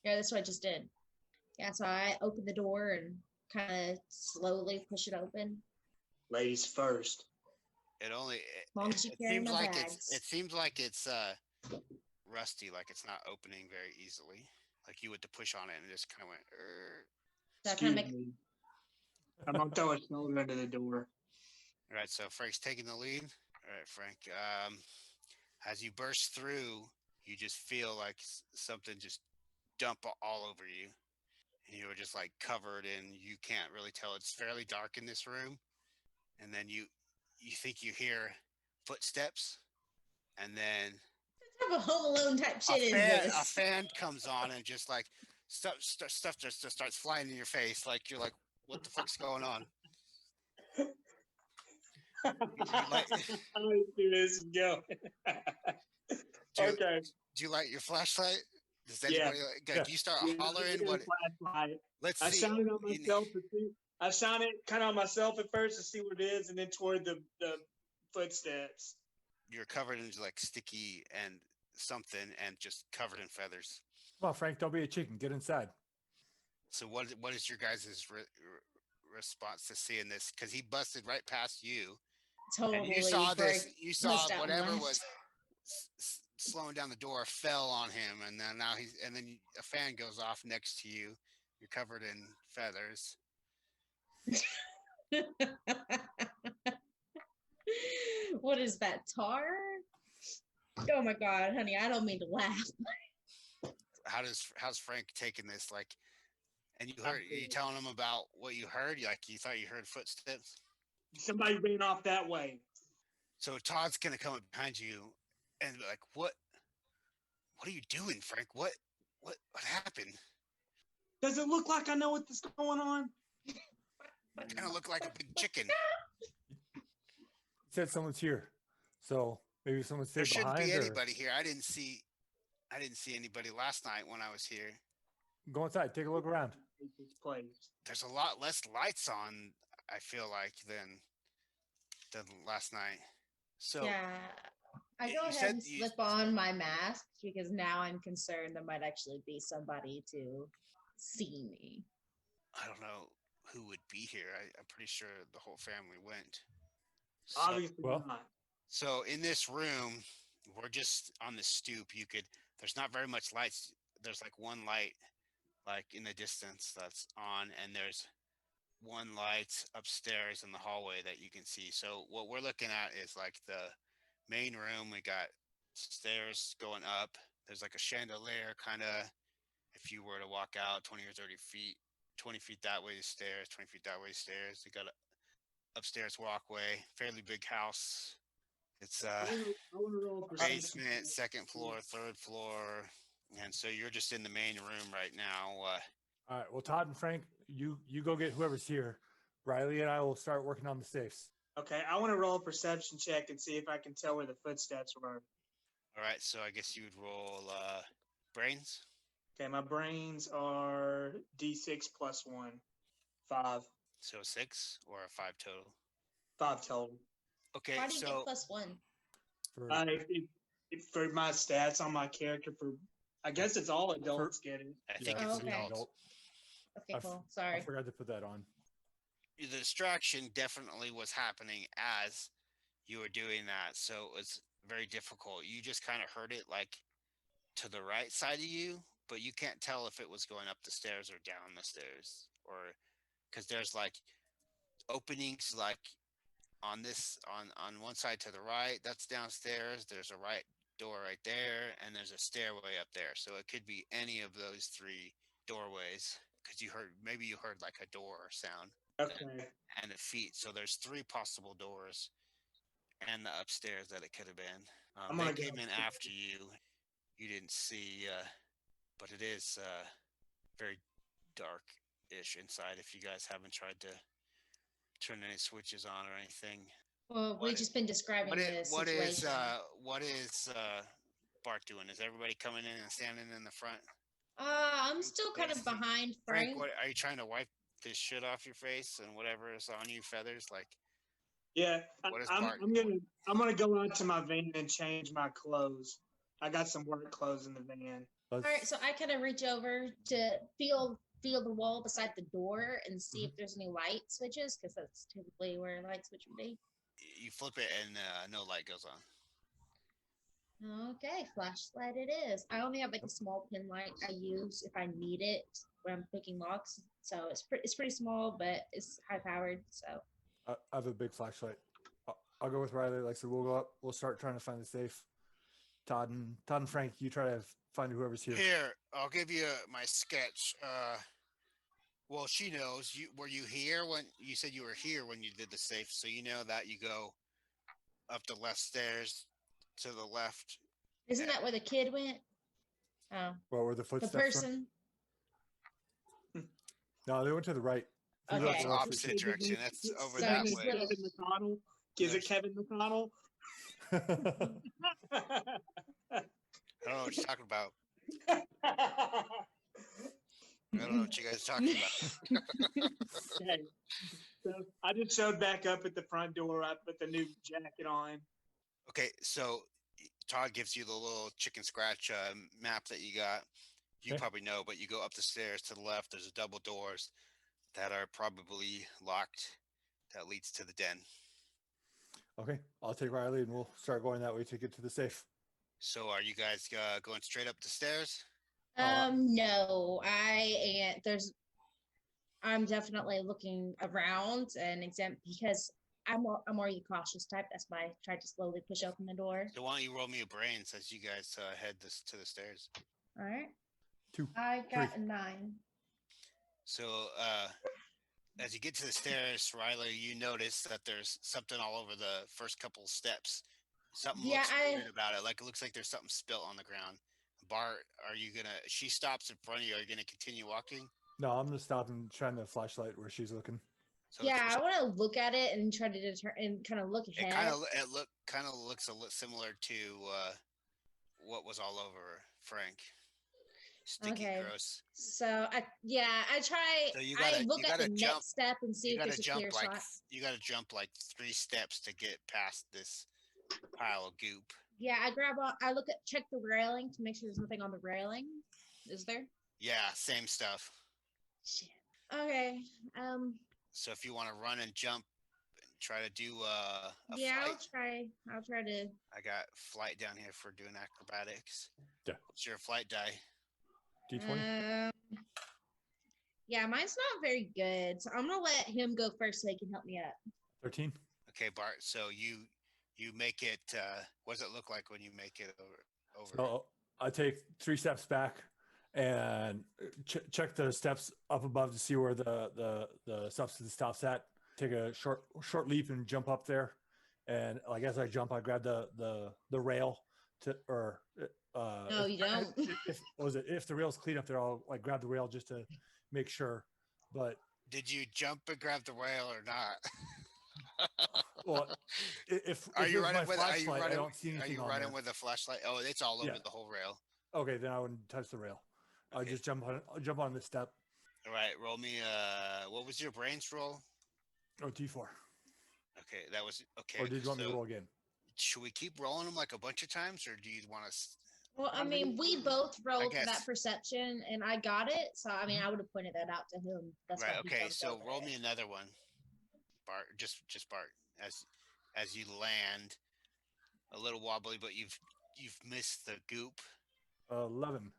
Yeah, that's what I just did. Yeah, so I opened the door and kind of slowly push it open. Ladies first. It only. As long as you carry seems my like bags. it seems like it's rusty, like it's not opening very easily. Like you went to push on it and it just kind of went. So I kind of Excuse me. I'm gonna throw a shoulder into the door. All right, so Frank's taking the lead. All right, Frank. As you burst through, you just feel like something just dump all over you, and you were just like covered in. You can't really tell. It's fairly dark in this room, and then you think you hear footsteps, and then what type of Home Alone type shit is a this? fan comes on and just like stuff just starts flying in your face. Like you're like, what the fuck's going on? I see this is going. Okay. Do you light your flashlight? Does anybody do you start hollering? What? Flashlight. Let's I see. shine it on myself to see. I shine it kind of on myself at first to see what it is, and then toward the footsteps. You're covered in like sticky and something, and just covered in feathers. Come on, Frank, don't be a chicken. Get inside. So what is your guys' response to seeing this? Because he busted right past you, Totally. and you saw this. Greg You saw must out whatever left. was slowing down the door fell on him, and then a fan goes off next to you. You're covered in feathers. What is that, tar? Oh my god, honey, I don't mean to laugh. How's Frank taking this? Like, and you telling him about what you heard? You thought you heard footsteps? Somebody ran off that way. So Todd's gonna come up behind you and be like, what are you doing, Frank? What happened? Does it look like I know what's going on? Kind of look like a big chicken. He said someone's here. So Maybe someone There stayed shouldn't behind, be or anybody here. I didn't see anybody last night when I was here. go inside, take a look around. This place. There's a lot less lights on, I feel like, than last night. So Yeah. I you go ahead said and you- slip on my mask because now I'm concerned there might actually be somebody to see me. I don't know who would be here. I'm pretty sure the whole family went. Obviously well- not. So in this room, we're just on the stoop. There's not very much lights. There's like one light, like in the distance that's on, and there's one light upstairs in the hallway that you can see. So what we're looking at is like the main room. We got stairs going up. There's like a chandelier kind of, if you were to walk out 20 or 30 feet, 20 feet that way stairs, 20 feet that way stairs. You got a upstairs walkway, fairly big house. It's I want to roll a perception basement, check. second floor, third floor. And so you're just in the main room right now. All right. Well, Todd and Frank, you go get whoever's here. Riley and I will start working on the safes. Okay, I want to roll a perception check and see if I can tell where the footsteps were. All right, so I guess you would roll brains. Okay, my brains are D6 plus 1. 5. So 6 or a 5 total. 5 total. Okay, How do you get so +1? For, For my stats on my character, I guess it's all adults get it. I think yeah, it's for being an adult. Okay, I f- cool. I Sorry. forgot to put that on. The distraction definitely was happening as you were doing that, so it was very difficult. You just kind of heard it like to the right side of you, but you can't tell if it was going up the stairs or down the stairs, or because there's like openings like on this on one side to the right, that's downstairs. There's a right door right there, and there's a stairway up there. So it could be any of those three doorways, because you heard like a door sound Okay. and a feet. So there's three possible doors and the upstairs that it could have been. I'm They gonna go came in upstairs. after you. You didn't see, but it is very dark-ish inside. If you guys haven't tried to turn any switches on or anything. Well, we've just been describing What the is what is situation. what is Bart doing? Is everybody coming in and standing in the front? I'm still kind of Basically, behind Frank, Frank. what are you trying to wipe this shit off your face and whatever is on you, feathers? Like, Yeah, What is I'm Bart gonna go out to my van and change my clothes. I got some work clothes in the van. Let's, All right, so I kind of reach over to feel the wall beside the door and see if there's any light switches, because that's typically where a light switch would be. you flip it and no light goes on. Okay, flashlight it is. I only have like a small pin light I use if I need it when I'm picking locks. So it's pretty small, but it's high powered. So I have a big flashlight. I'll go with Riley. Like, so we'll go up. We'll start trying to find the safe. Todd and Frank, you try to find whoever's here. Here, I'll give you my sketch. Well, she knows. Were you here when you said you were here when you did the safe? So you know that you go up the left stairs to the left. isn't that where the kid went? Oh, What were the the footsteps? from? person. No, they went to the right. If you Okay. look That's to the left, opposite direction. That's over So that just way. little- Kevin McConnell. Is it Kevin McConnell? I don't know what you're talking about. I don't know what you guys are talking about. Okay. So I just showed back up at the front door. I put the new jacket on. Okay, so Todd gives you the little chicken scratch map that you got. You Okay. probably know, but you go up the stairs to the left. There's double doors that are probably locked. That leads to the den. Okay, I'll take Riley and we'll start going that way to get to the safe. So are you guys going straight up the stairs? No, I'm definitely looking around and because I'm already the cautious type. That's why I tried to slowly push open the door. So why don't you roll me a brains as you guys head to the stairs? All right. 2. I got 3. a 9. So as you get to the stairs, Riley, you notice that there's something all over the first couple steps. Something Yeah, looks weird about it. Like it looks like there's something spilt on the ground. Bart, she stops in front of you. Are you gonna continue walking? No, I'm gonna stop and shine the flashlight where she's looking. So Yeah, I want to look at it and try to deter and kind of look it ahead. kind of looks a little similar to what was all over Frank. Sticky, Okay. gross. So I try. So you I look at gotta the jump. next step and see You if gotta there's a jump clear like shot. you gotta jump like 3 steps to get past this pile of goop. Yeah, I look at check the railing to make sure there's nothing on the railing. Is there? Yeah, same stuff. Shit. Okay. So if you want to run and jump and try to do a Yeah, flight, I'll try to. I got flight down here for doing acrobatics. Yeah. What's your flight die? D20. Yeah, mine's not very good, so I'm gonna let him go first so he can help me up. 13. Okay, Bart. So you make it. What does it look like when you make it over? So I take 3 steps back and check the steps up above to see where the substance stops at. Take a short leap and jump up there. And like as I jump, I grab the rail No, you don't. If the rail's clean up there, I'll like grab the rail just to make sure. But did you jump and grab the rail or not? well, if Are you running my with? Are you flashlight, running? I don't see Are anything you on running there. with a flashlight? Oh, it's all over Yeah. the whole rail. Okay, then I wouldn't touch the rail. I Okay. just jump on this step. All right, roll me. What was your brains roll? Oh, T4. Okay, that was okay. Or did you want me to roll again? Should we keep rolling them like a bunch of times, or do you want to? Well, I mean, we both rolled guess. that perception, and I got it. So I mean, I would have pointed that out to him. That's Right. why he Okay. jumped So over roll it. me another one, Bart. Just Bart. As you land, a little wobbly, but you've missed the goop. 11.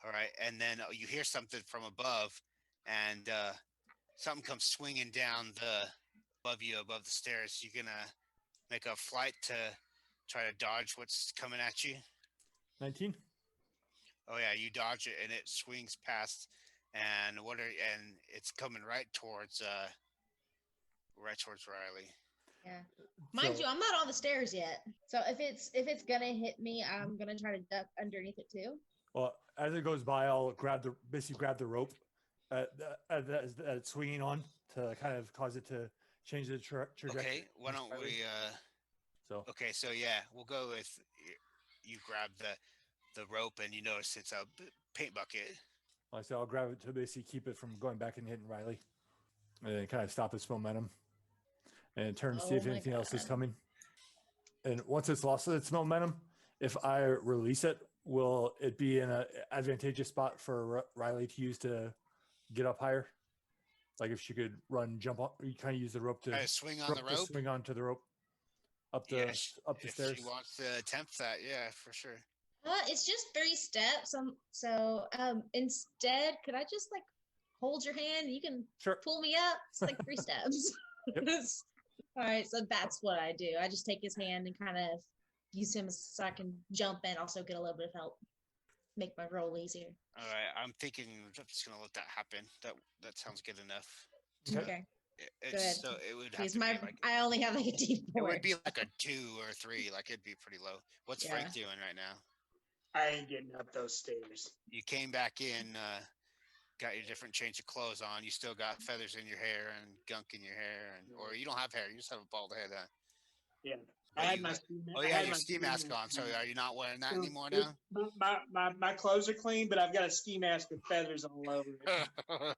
All right, and then you hear something from above, and something comes swinging down above the stairs. You're gonna make a flight to try to dodge what's coming at you. 19. Oh yeah, you dodge it, and it swings past, and it's coming right towards Riley. Yeah. Mind you, I'm not on the stairs yet. So if it's gonna hit me, I'm gonna try to duck underneath it too. Well, as it goes by, I'll grab the rope that it's swinging on to kind of cause it to change the trajectory. Okay, why don't we? Okay, so yeah, we'll go with you grab the rope, and you notice it's a paint bucket. Like I said, I'll grab it to basically keep it from going back and hitting Riley, and then kind of stop its momentum, and turn to see if anything else is coming. And once it's lost its momentum, if I release it, will it be in an advantageous spot for Riley to use to get up higher? Like if she could run, jump on, you kind of use the rope to swing on the rope. Swing onto the rope up the stairs. If she wants to attempt that, yeah, for sure. It's just 3 steps. So instead, could I just like hold your hand and you can pull me up? It's like 3 steps. All right, so that's what I do. I just take his hand and kind of use him so I can jump and also get a little bit of help, make my roll easier. All right, I'm thinking I'm just gonna let that happen. That sounds good enough. Okay. Good. So it would have to be like I only have like a D4. It would be like a 2 or 3. Like it'd be pretty low. What's Frank doing right now? I ain't getting up those stairs. You came back in, got your different change of clothes on. You still got feathers in your hair and gunk in your hair, or you don't have hair. You just have a bald head. Yeah. But I had my ski mask. Oh yeah, your ski mask on. So are you not wearing that anymore now? My clothes are clean, but I've got a ski mask with feathers all over it.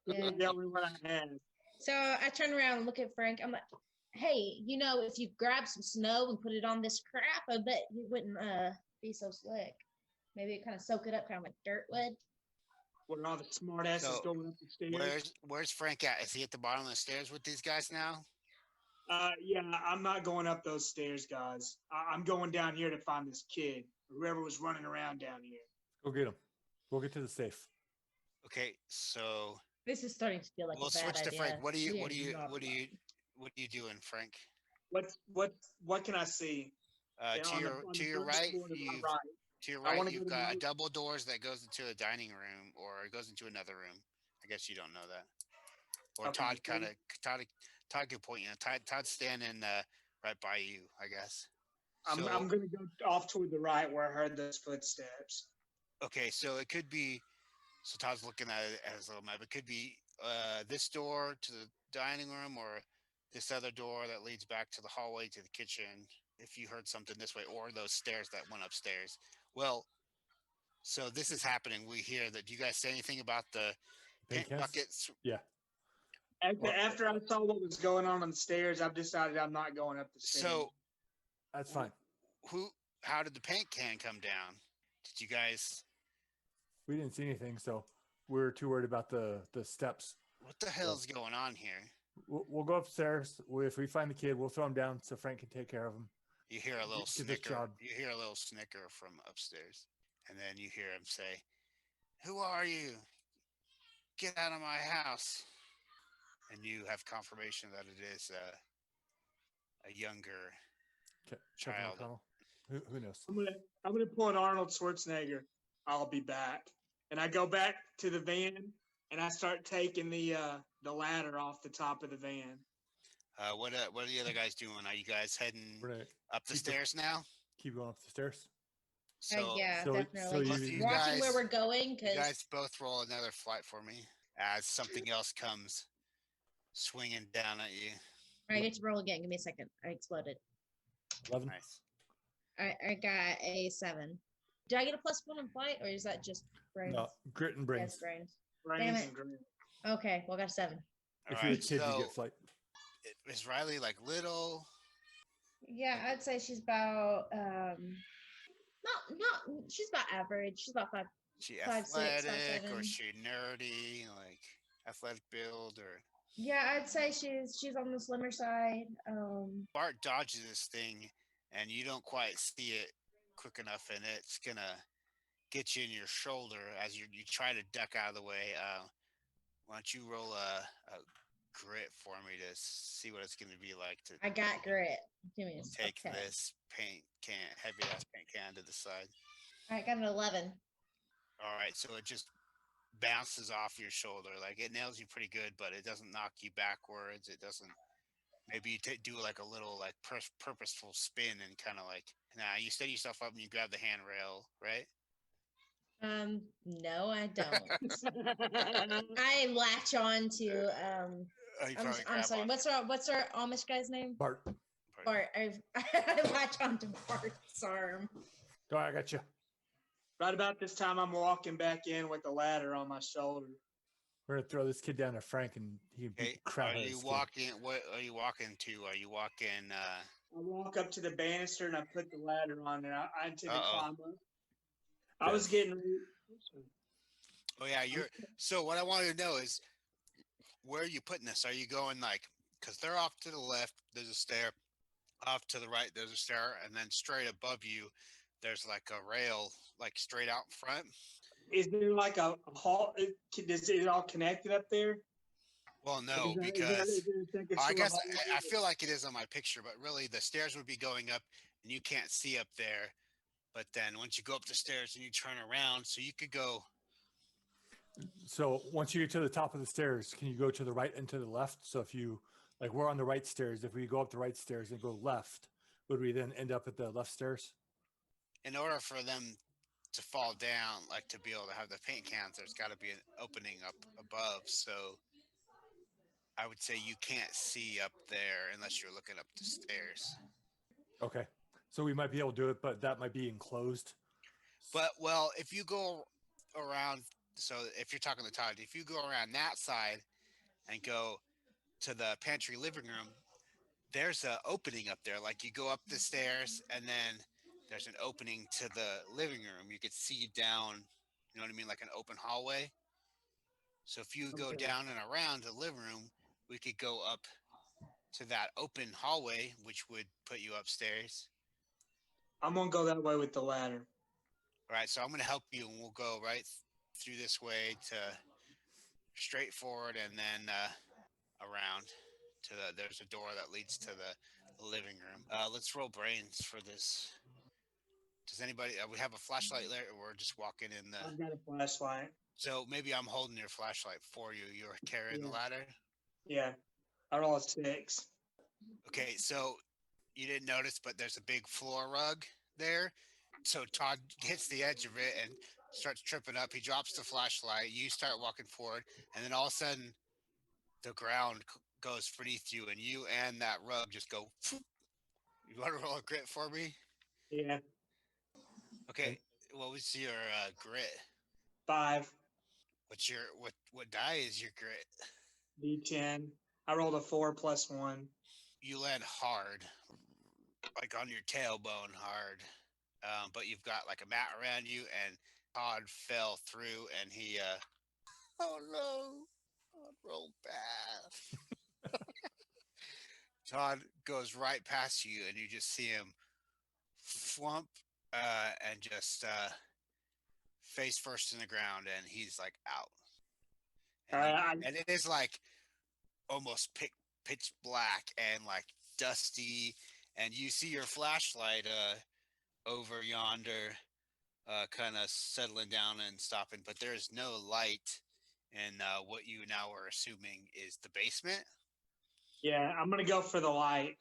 Yeah. The only one I have. So I turn around and look at Frank. I'm like, hey, if you grab some snow and put it on this crap, I bet you wouldn't be so slick. Maybe it kind of soak it up, kind of like dirt would. What all the smart asses going up the stairs? Where's Frank at? Is he at the bottom of the stairs with these guys now? Yeah, I'm not going up those stairs, guys. I'm going down here to find this kid, whoever was running around down here. Go get him. Go get to the safe. Okay, so this is starting to feel like we'll a bad switch to idea. Frank. What are you doing, Frank? What can I see? To your right, you've got a double doors that goes into a dining room, or it goes into another room. I guess you don't know that. Or okay. Todd could point you. Todd's standing right by you, I guess. I'm going to go off toward the right where I heard those footsteps. Okay, so it could be. So Todd's looking at it as a little map. It could be this door to the dining room or this other door that leads back to the hallway to the kitchen? If you heard something this way, or those stairs that went upstairs. Well, so this is happening. We hear that. Do you guys say anything about the Paint paint cans? buckets? Yeah. After I saw what was going on the stairs, I've decided I'm not going up the stairs. So That's fine. how did the paint can come down? Did you guys? We didn't see anything, so we're too worried about the steps. What the hell's going on here? We'll go upstairs. If we find the kid, we'll throw him down so Frank can take care of him. You hear a little Get this snicker. job. You hear a little snicker from upstairs, and then you hear him say, "Who are you? Get out of my house!" And you have confirmation that it is a younger Kevin child. O'Connell. Who knows? I'm gonna pull an Arnold Schwarzenegger. I'll be back, and I go back to the van and I start taking the ladder off the top of the van. What are the other guys doing? Are you guys heading We're gonna up the keep it- stairs now? keep going up the stairs. So yeah, so definitely. you- Just you watching guys- where we're going you because guys both roll another flight for me as something else comes swinging down at you. I get to roll again. Give me a second. I exploded. 11. Nice. I got a 7. Do I get a +1 on flight, or is that just brains? No, grit and Yes, brains. brains. Brains it. and grit. Okay, well, I got a 7. All If you're a right. kid, you So get flight. is Riley like little? Yeah, I'd say she's about not she's about average. She's about 5. She 5'6", athletic or 5'7". she nerdy? Like athletic build or? Yeah, I'd say she's on the slimmer side. Bart dodges this thing, and you don't quite see it quick enough, and it's gonna get you in your shoulder as you try to duck out of the way. Why don't you roll a grit for me to see what it's gonna be like to I got grit. Give me a take okay. this heavy ass paint can to the side. I got an 11. All right, so it just bounces off your shoulder, like it nails you pretty good, but it doesn't knock you backwards. It doesn't. Maybe you do like a little like purposeful spin and kind of like. Nah, you steady yourself up and you grab the handrail, right? No, I don't. I latch on to Oh, you I'm probably grab sorry. on. What's our Amish guy's name? Bart. Bart. I latch on to Bart's arm. All right, I got you. Right about this time, I'm walking back in with the ladder on my shoulder. We're gonna throw this kid down to Frank, and he can beat Okay, the crap are out of you this kid. walking? What are you walking to? Are you walking? I walk up to the banister and I put the ladder on there. I intend to Uh-oh. climb up. I was getting ready. Oh yeah, you're. So what I wanted to know is, where are you putting this? Are you going like? Because they're off to the left. There's a stair. Off to the right, there's a stair, and then straight above you, there's like a rail, like straight out in front. Is there like a hall? Is it all connected up there? Well, no, Is there- because is there a second I story guess hallway? I feel like it is on my picture, but really the stairs would be going up, and you can't see up there. But then once you go up the stairs and you turn around, so you could go. So once you get to the top of the stairs, can you go to the right and to the left? So if you like, we're on the right stairs. If we go up the right stairs and go left, would we then end up at the left stairs? In order for them to fall down, like to be able to have the paint cans, there's got to be an opening up above. So I would say you can't see up there unless you're looking up the stairs. Okay. So we might be able to do it, but that might be enclosed. But well, if you go around, so if you're talking to Todd, if you go around that side and go to the pantry living room, there's an opening up there. Like you go up the stairs and then there's an opening to the living room. You could see down, you know what I mean? Like an open hallway. So if you go Okay. down and around the living room, we could go up to that open hallway, which would put you upstairs. I'm gonna go that way with the ladder. All right. So I'm going to help you and we'll go right through this way to straight forward and then around to there's a door that leads to the living room. Let's roll brains for this. Does anybody, we have a flashlight there or we're just walking in the, I've got a flashlight. so maybe I'm holding your flashlight for you. You're carrying the Yeah. ladder. Yeah, I roll a 6. Okay. So you didn't notice, but there's a big floor rug there. So Todd hits the edge of it and starts tripping up. He drops the flashlight. You start walking forward and then all of a sudden the ground goes beneath you, and you and that rug just go. You want to roll a grit for me? Yeah, Okay. What was your grit? 5, What's your what die is your grit? D10. I rolled a 4 plus 1. You land hard, like on your tailbone hard. But you've got like a mat around you, and Todd fell through, and he oh no, Todd rolled bad. Todd goes right past you, and you just see him flump and just face first in the ground, and he's like out. All And you, right, and it is like almost pitch black and like dusty, and you see your flashlight over yonder, kind of settling down and stopping, but there's no light in what you now are assuming is the basement. yeah, I'm gonna go for the light.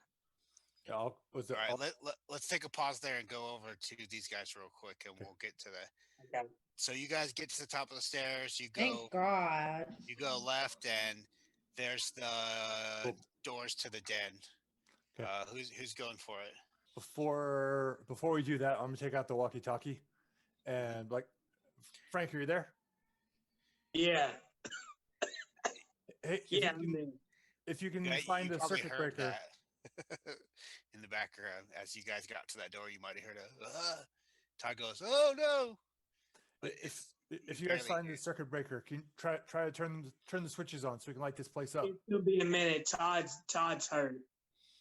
Yeah, All right, let's take a pause there and go over to these guys real quick, and we'll get to the. Okay. So you guys get to the top of the stairs. You Thank go. God. You go left, and there's the Cool. doors to the den. Okay. Who's going for it? Before we do that, I'm gonna take out the walkie-talkie, and like, Frank, are you there? Yeah, Hey, yeah, I'm in. if you can Yeah, find you a probably circuit heard breaker. that in the background as you guys got to that door. You might have heard a. Todd goes, "Oh no!" But If you guys barely find hear the it. circuit breaker, can you try to turn the switches on so we can light this place up? It's gonna be a minute. Todd's hurt.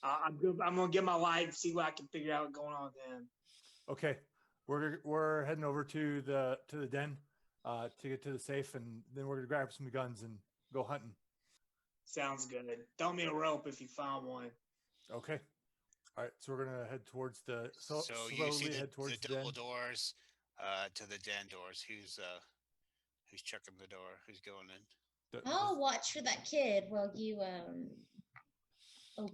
I'm gonna get my light and see what I can figure out what's going on then. Okay, we're heading over to the den to get to the safe, and then we're gonna grab some guns and go hunting. Sounds good. Throw me a rope if you find one. Okay. All right, so we're gonna head towards the So slowly you see head towards the the double den. doors to the den doors. Who's checking the door? Who's going in? I'll watch for that kid while you oh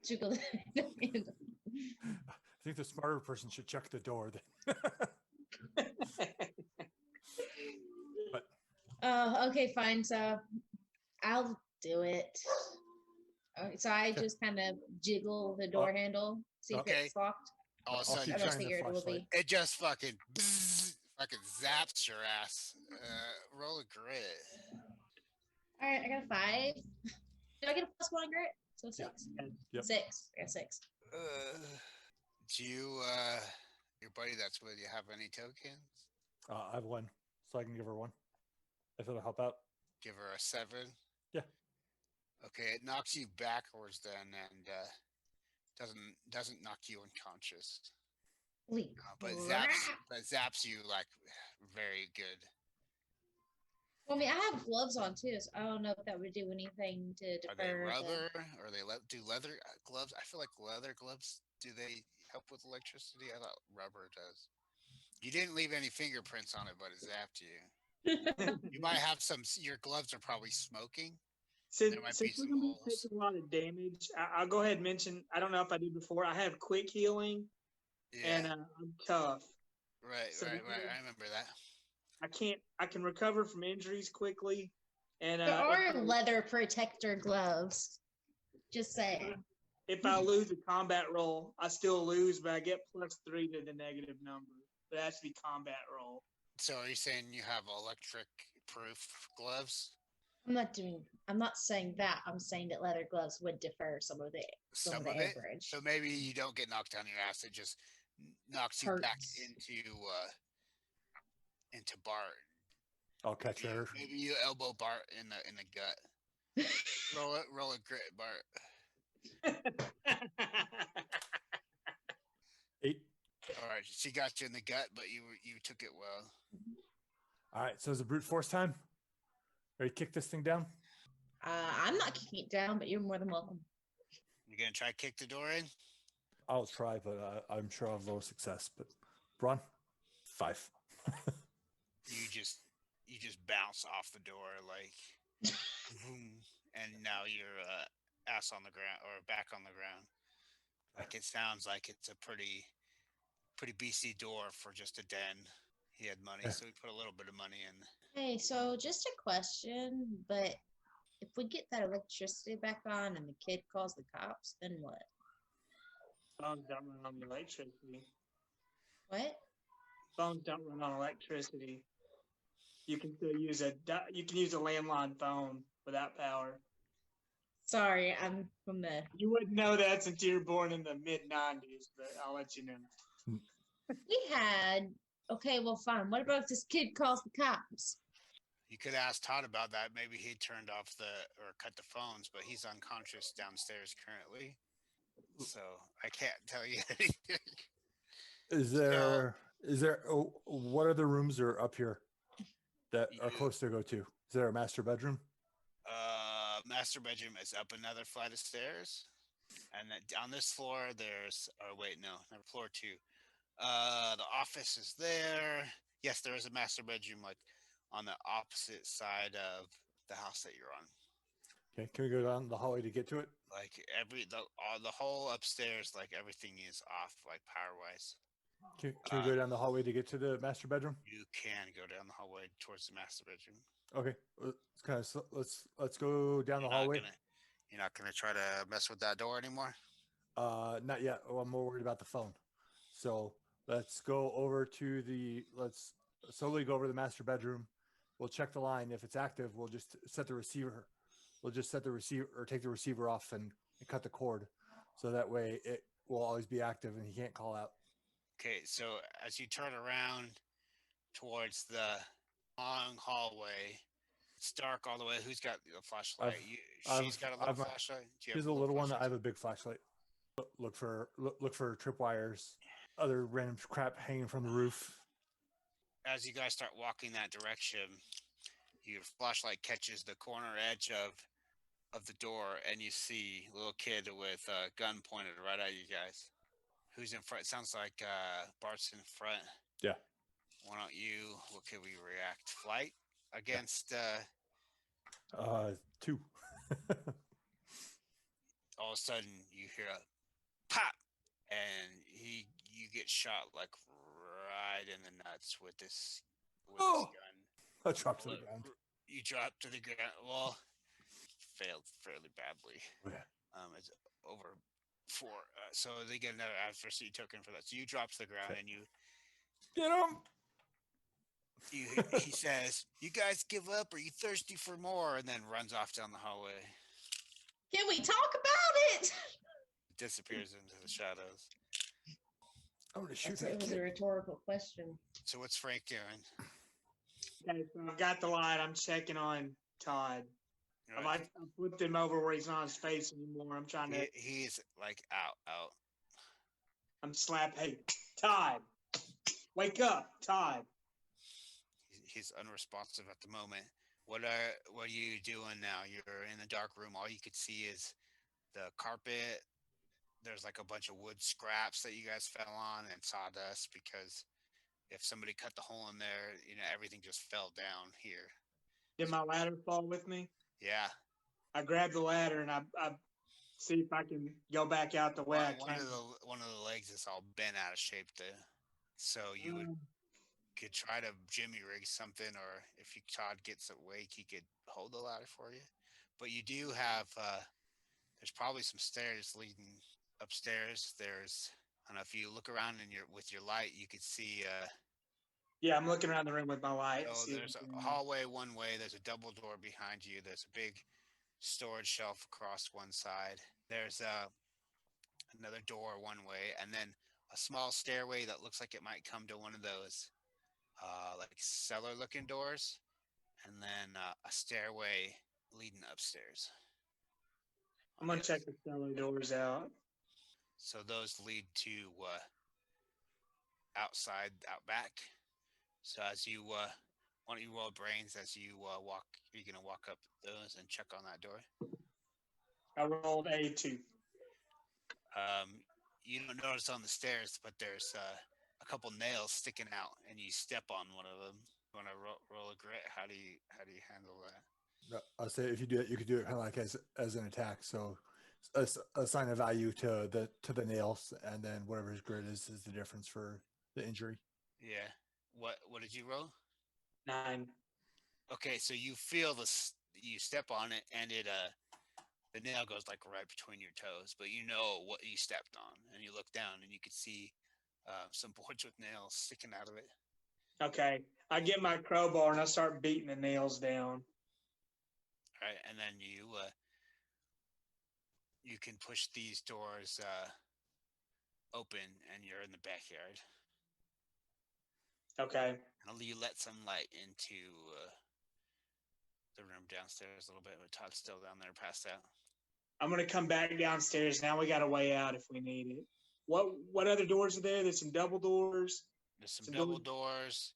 jiggle the handle. I think the smarter person should check the door. Then. But Okay, fine. So I'll do it. Okay, so I just kind of jiggle the door handle, see if Okay. it's locked. All of a I'll sudden, keep I don't shining the figure it will flashlight. be. it just fucking zaps your ass. Roll a grit. All right, I got a 5. Do I get a +1 grit? So 6. Yep. 6. I got 6. Do you, your buddy that's with you, have any tokens? I have 1, so I can give her 1. If it'll help out. Give her a 7. Yeah. Okay, it knocks you backwards then, and doesn't knock you unconscious. Holy But crap. zaps you like very good. Well, I mean, I have gloves on too, so I don't know if that would do anything to Are they defer. rubber? Or they do leather gloves? I feel like leather gloves. Do they help with electricity? I thought rubber does. You didn't leave any fingerprints on it, but it zapped you. You might have some. Your gloves are probably smoking. Since, There might since be we're some gonna be holes. taking a lot of damage, I'll go ahead and mention. I don't know if I did before. I have quick healing, Yeah. and I'm tough. Right. so- I remember that. I can recover from injuries quickly, and There are leather protector gloves. Just saying. if I lose a combat roll, I still lose, but I get +3 to the negative number. But that has to be combat roll. So are you saying you have electric proof gloves? I'm not saying that. I'm saying that leather gloves would defer some of the Some of it. average. So maybe you don't get knocked on your ass. It just knocks you back Hurts. into Bart. I'll catch her. Maybe you elbow Bart in the gut. roll a grit, Bart. 8. All right, she got you in the gut, but you took it well. All right, so it's a brute force time. Ready to kick this thing down? I'm not kicking it down, but you're more than welcome. You gonna try to kick the door in? I'll try, but I'm sure I'll have low success. But Braun, 5. You just bounce off the door like, boom, and now you're ass on the ground or back on the ground. Like it sounds like it's a pretty BC door for just a den. He had money, so he put a little bit of money in. Hey, so just a question, but if we get that electricity back on and the kid calls the cops, then what? Phones don't run on electricity. What? Phones don't run on electricity. You can still use a landline phone without power. Sorry, I'm from the. You wouldn't know that since you were born in the mid '90s, but I'll let you know. We had. Okay, well, fine. What about if this kid calls the cops? You could ask Todd about that. Maybe he turned off or cut the phones, but he's unconscious downstairs currently. So I can't tell you anything. What other rooms are up here that are You- close to go to? Is there a master bedroom? Master bedroom is up another flight of stairs. And then on this floor, floor 2. The office is there. Yes, there is a master bedroom like on the opposite side of the house that you're on. Okay, can we go down the hallway to get to it? Like the whole upstairs, like everything is off, like power wise. Can we go down the hallway to get to the master bedroom? You can go down the hallway towards the master bedroom. Okay, let's go down the hallway. You're not gonna try to mess with that door anymore. Not yet. Oh, I'm more worried about the phone. So let's go over to let's slowly go over to the master bedroom. We'll check the line. If it's active, we'll just set the receiver. We'll just set the receiver or take the receiver off and cut the cord. So that way it will always be active and he can't call out. Okay, so as you turn around towards the long hallway, it's dark all the way. Who's got a flashlight? She's got a little flashlight. She's a little one. I have a big flashlight. Look for tripwires, other random crap hanging from the roof. As you guys start walking that direction, your flashlight catches the corner edge of the door, and you see a little kid with a gun pointed right at you guys. Who's in front? It sounds like Bart's in front. Yeah. Why don't you? What can we react? Flight against? 2. All of a sudden, you hear a pop, and you get shot like right in the nuts with this gun. I dropped to the ground. You drop to the ground. Well, failed fairly badly. Yeah. It's over 4. So they get another adversity token for that. So you drop to the ground and you get him. He says, "You guys give up? Are you thirsty for more?" And then runs off down the hallway. Can we talk about it? Disappears into the shadows. I'm gonna shoot It was a rhetorical question. So what's Frank doing? Okay, so I've got the light. I'm checking on Todd. Right. I flipped him over where he's not on his face anymore. I'm trying to. He's like out. I'm slapped. Hey, Todd, wake up, Todd. He's unresponsive at the moment. What are you doing now? You're in the dark room. All you could see is the carpet. There's like a bunch of wood scraps that you guys fell on and sawdust because if somebody cut the hole in there, everything just fell down here. Did my ladder fall with me? Yeah. I grabbed the ladder and I see if I can go back out the way I One came. of the legs is all bent out of shape there. So you could try to jimmy rig something, or if Todd gets awake, he could hold the ladder for you. But you do have there's probably some stairs leading upstairs. There's, I don't know, if you look around with your light, you could see Yeah, I'm looking around the room with my light. so there's a hallway one way, there's a double door behind you, there's a big storage shelf across one side, there's another door one way, and then a small stairway that looks like it might come to one of those like cellar looking doors, and then a stairway leading upstairs. I'm gonna check the cellar doors out. So those lead to outside, out back. So as you why don't you roll brains as you walk? Are you gonna walk up those and check on that door? I rolled a 2. You don't notice on the stairs, but there's a couple nails sticking out, and you step on one of them. You want to roll a grit? How do you handle that? I'll say if you do it, you could do it kind of like as an attack. So assign a value to the nails, and then whatever his grit is the difference for the injury. Yeah. What did you roll? 9. Okay, so you feel you step on it, and the nail goes like right between your toes, but you know what you stepped on, and you look down and you can see some boards with nails sticking out of it. Okay. I get my crowbar and I start beating the nails down. Right, and then you can push these doors open, and you're in the backyard. Okay. And you let some light into the room downstairs a little bit, but Todd's still down there, passed out. I'm gonna come back downstairs. Now we got a way out if we need it. What other doors are there? There's some double doors. There's some Some double doors.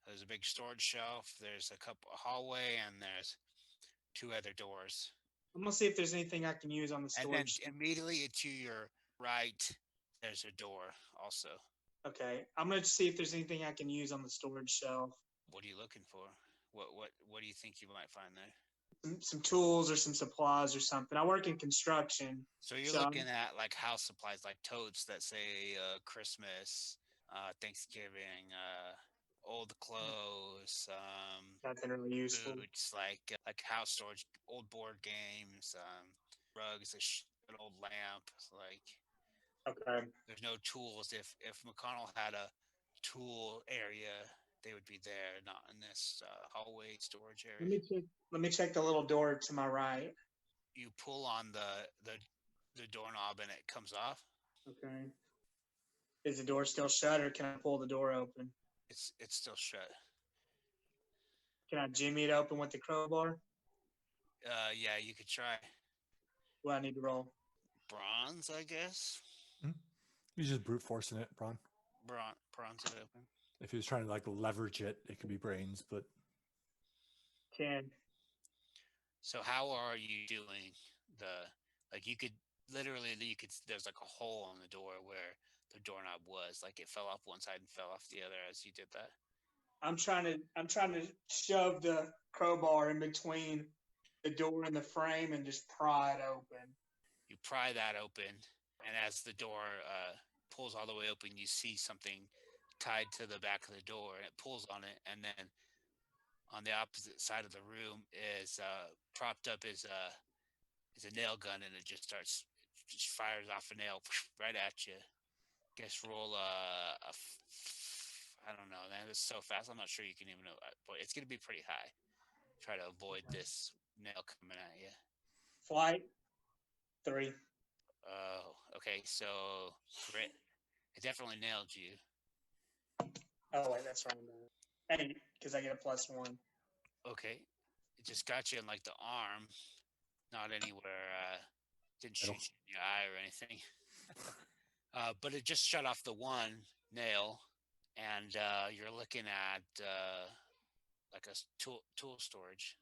There's a big storage shelf. There's a hallway, and there's 2 other doors. I'm gonna see if there's anything I can use on the And then storage. immediately to your right, there's a door also. Okay. I'm gonna see if there's anything I can use on the storage shelf. What are you looking for? What do you think you might find there? Some tools or some supplies or something. I work in construction. So you're So- looking at like house supplies, like totes that say Christmas, Thanksgiving, old clothes, Nothing really useful. boots, like house storage, old board games, rugs, an old lamp. Like Okay. there's no tools. If McConnell had a tool area, they would be there, not in this hallway storage area. Let me check the little door to my right. You pull on the doorknob and it comes off. Okay. Is the door still shut or can I pull the door open? It's still shut. Can I jimmy it open with the crowbar? Yeah, you could try What do I need to roll? bronze, I guess. He's just brute forcing it, Braun. Bronze it open. If he was trying to like leverage it, it could be brains, but 10. So how are you doing you could literally there's like a hole in the door where the doorknob was, like it fell off one side and fell off the other as you did that. I'm trying to shove the crowbar in between the door and the frame and just pry it open. You pry that open, and as the door pulls all the way open, you see something tied to the back of the door, and it pulls on it, and then on the opposite side of the room is propped up is a nail gun, and it just fires off a nail right at you. Guess roll I don't know, man. It's so fast. I'm not sure you can even know, but it's gonna be pretty high. Try to avoid this nail coming at you. Flight 3. Oh, okay. So it definitely nailed you. Oh wait, that's wrong. 8 because I get a +1. Okay, it just got you in like the arm, not anywhere. Didn't shoot you in your eye or anything. But it just shut off the one nail, and you're looking at like a tool storage.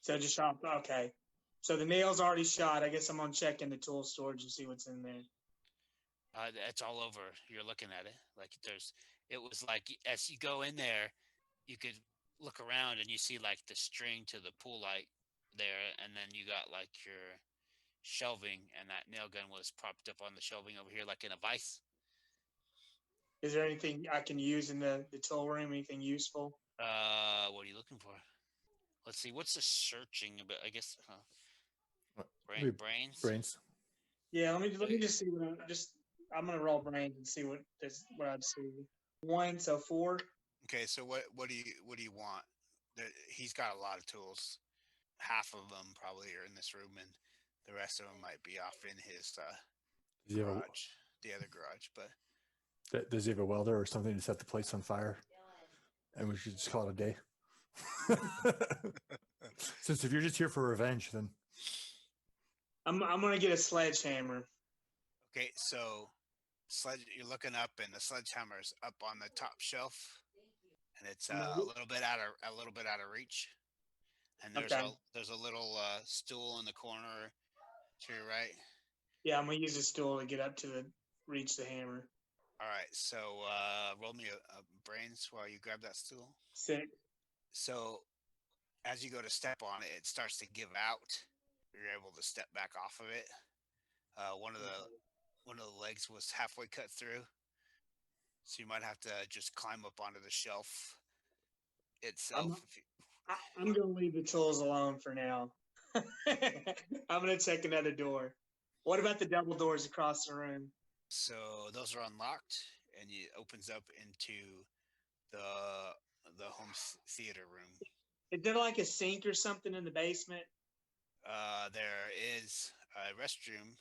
So just shot. Okay. So the nail's already shot. I guess I'm gonna check in the tool storage and see what's in there. It's all over. You're looking at it like it was like as you go in there, you could look around and you see like the string to the pool light there, and then you got like your shelving, and that nail gun was propped up on the shelving over here like in a vise. Is there anything I can use in the tool room? Anything useful? What are you looking for? Let's see. What's the searching about? I guess brains. brains. Yeah, let me just see what I'm gonna roll brains and see what I'd see. 1, so 4. Okay, so what do you want? He's got a lot of tools. Half of them probably are in this room, and the rest of them might be off in his garage, the other garage. But Does he have a welder or something to set the place on fire? And we should just call it a day. Since if you're just here for revenge, then I'm gonna get a sledgehammer. okay, so you're looking up, and the sledgehammer's up on the top shelf, and it's a little bit out of reach. And there's a little stool in the corner to your right. Yeah, I'm gonna use a stool to get up to reach the hammer. All right, so roll me a brains while you grab that stool. 6. So as you go to step on it, it starts to give out. You're able to step back off of it. One of the legs was halfway cut through, so you might have to just climb up onto the shelf itself. I'm gonna leave the tools alone for now. I'm gonna check another door. What about the double doors across the room? So those are unlocked, and it opens up into the theater room. Is there like a sink or something in the basement? There is a restroom.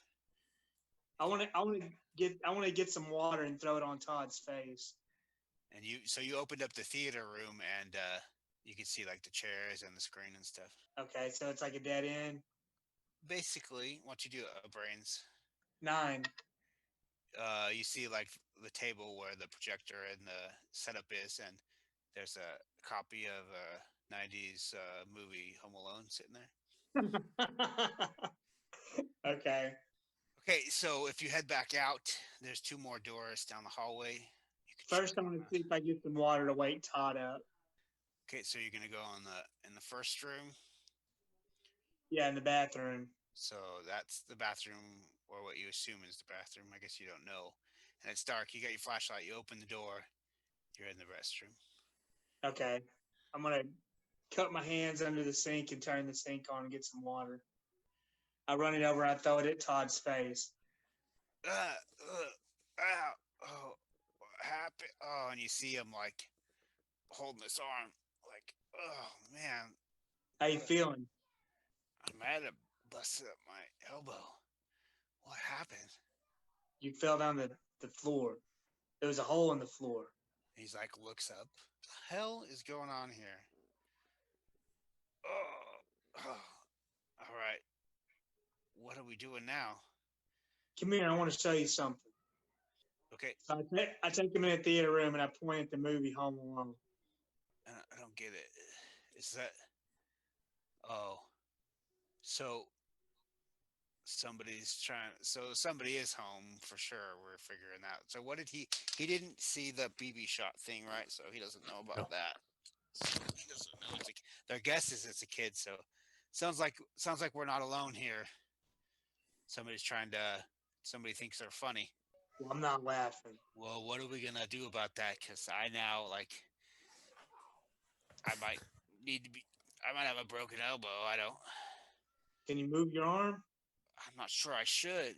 I want to get some water and throw it on Todd's face. And you opened up the theater room, and you can see like the chairs and the screen and stuff. Okay, so it's like a dead end. Basically, once you do a brains, 9. you see like the table where the projector and the setup is, and there's a copy of a '90s movie Home Alone sitting there. Okay. Okay, so if you head back out, there's 2 more doors down the hallway. You can First, check I'm gonna them out. see if I get some water to wake Todd up. Okay, so you're gonna go in the first room. Yeah, in the bathroom. So that's the bathroom, or what you assume is the bathroom. I guess you don't know. And it's dark. You got your flashlight. You open the door. You're in the restroom. Okay. I'm gonna cut my hands under the sink and turn the sink on and get some water. I run it over. I throw it at Todd's face. Ow, oh, what happened? Oh, and you see him like holding this arm, like, oh man, How you feeling? I might have busted up my elbow. What happened? You fell down the floor. There was a hole in the floor. He's like, looks up. What the hell is going on here? Oh, all right. What are we doing now? Come here. I want to show you something. Okay, So I take him in the theater room and I point at the movie Home Alone. I don't get it. Is that? Oh, so somebody's trying. So somebody is home for sure. We're figuring out. So what did he? He didn't see the BB shot thing, right? So he doesn't know about No. that. So he doesn't know. Their guess is it's a kid. So sounds like we're not alone here. Somebody's trying to. Somebody thinks they're funny. Well, I'm not laughing. Well, what are we gonna do about that? Because I now I might need to be. I might have a broken elbow. I don't. Can you move your arm? I'm not sure I should.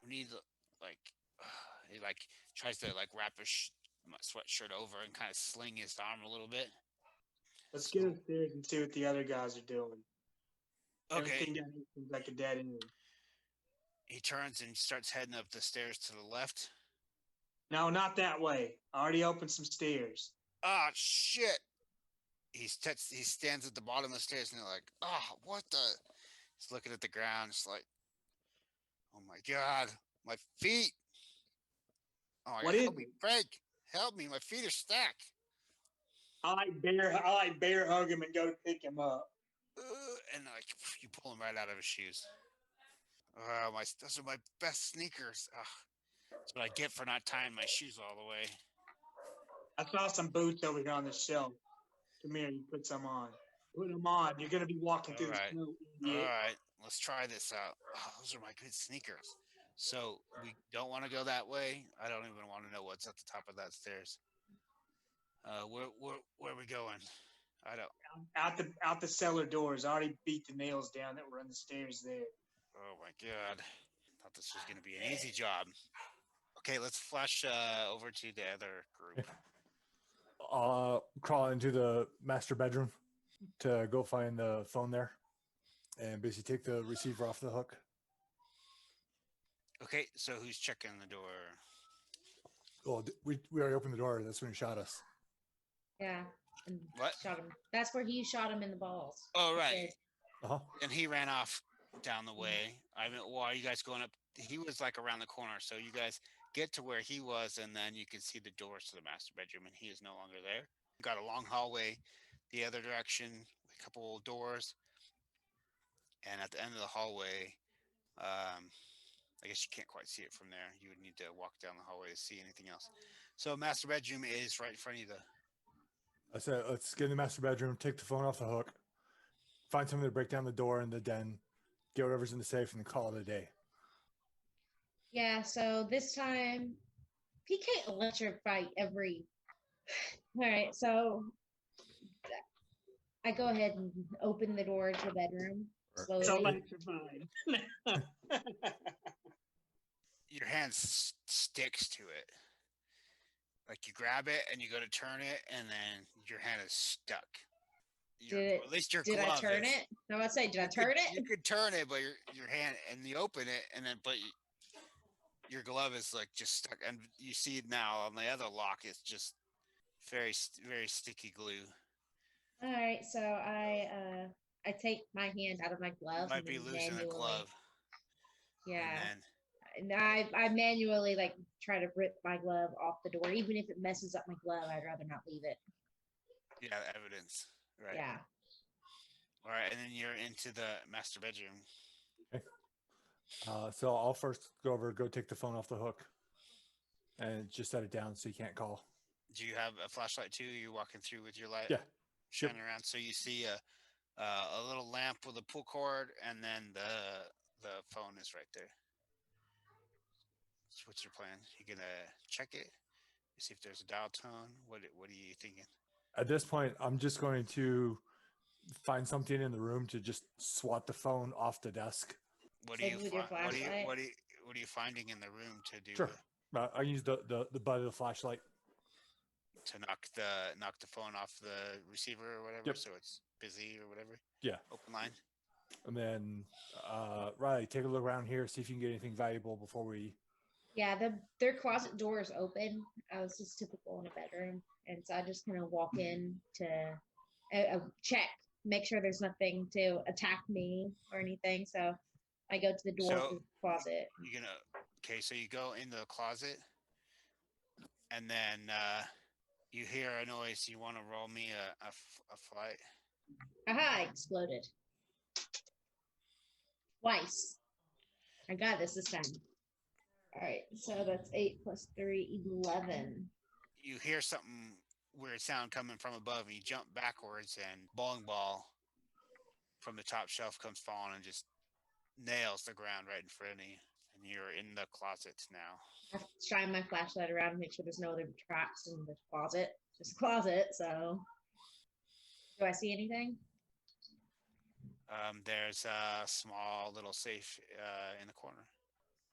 We need like he tries to wrap his my sweatshirt over and kind of sling his arm a little bit. Let's get upstairs and see what the other guys are doing. Okay. Everything down here seems like a dead end. He turns and starts heading up the stairs to the left. No, not that way. I already opened some stairs. Ah, shit! He stands at the bottom of the stairs and they're like, oh, what the? He's looking at the ground. It's like, oh my god, my feet! Oh my What god, is help me, it? Frank! Help me, my feet are stuck. I like bear hug him and go pick him up. And you pull him right out of his shoes. Oh, those are my best sneakers. Ugh. That's what I get for not tying my shoes all the way. I saw some boots over here on the shelf. Come here, you put some on. Put them on. You're gonna be walking through the snow, All idiot. right, let's try this out. Oh, those are my good sneakers. So we don't want to go that way. I don't even want to know what's at the top of that stairs. Where are we going? I don't. Out the cellar doors. I already beat the nails down that were on the stairs there. Oh my god! Thought this was gonna be an easy job. Okay, let's flash over to the other group. Crawl into the master bedroom to go find the phone there, and basically take the receiver off the hook. Okay, so who's checking the door? Well, we already opened the door. That's when he shot us. Yeah. And What? shot him. That's where he shot him in the balls. Oh, right. Uh-huh. And he ran off down the way. I mean, why are you guys going up? He was around the corner, so you guys get to where he was, and then you can see the doors to the master bedroom, and he is no longer there. Got a long hallway the other direction, a couple doors, and at the end of the hallway, I guess you can't quite see it from there. You would need to walk down the hallway to see anything else. So master bedroom is right in front of you. I said, let's get in the master bedroom, take the phone off the hook, find something to break down the door in the den, get whatever's in the safe, and then call it a day. Yeah, so this time he can't electrify every. All right, so I go ahead and open the door to the bedroom, slowly. So electrified. Your hand sticks to it. Like you grab it and you go to turn it, and then your hand is stuck. Or at least your Did glove I turn is. it? No, I say, did I You turn You it? could turn it, but your hand, and you open it, and then your glove is like just stuck, and you see now on the other lock, it's just very sticky glue. All right, so I take my hand out of my You glove might and be then losing a manually, glove, yeah, and then and I manually like try to rip my glove off the door, even if it messes up my glove. I'd rather not leave it. yeah, evidence, right? Yeah. All right, and then you're into the master bedroom. Okay. So I'll first go take the phone off the hook, and just set it down so you can't call. Do you have a flashlight too? You're walking through with your light, Yeah. shining around, so you see a little lamp with a pull cord, and then the phone is right there. So what's your plan? You gonna check it? See if there's a dial tone. What are you thinking? At this point, I'm just going to find something in the room to just swat the phone off the desk. What do Same you with your find? What flashlight? are you finding in the room to do Sure. I use the butt of the flashlight. to knock the phone off the receiver or whatever, Yep. so it's busy or whatever. Yeah. Open line. And then, Riley, take a look around here, see if you can get anything valuable before we. Yeah, their closet door is open. It's just typical in a bedroom, and so I just kind of walk in to check, make sure there's nothing to attack me or anything. So I go to the door So to the closet. you're gonna okay. So you go in the closet, and then you hear a noise. You want to roll me a flight? Aha! I exploded twice. I got this time. All right, so that's 8 plus 3, 11. You hear something weird sound coming from above, and you jump backwards, and bowling ball from the top shelf comes falling and just nails the ground right in front of you. And you're in the closet now. I shine my flashlight around and make sure there's no other traps in the closet. Just a closet. So, do I see anything? There's a small little safe in the corner.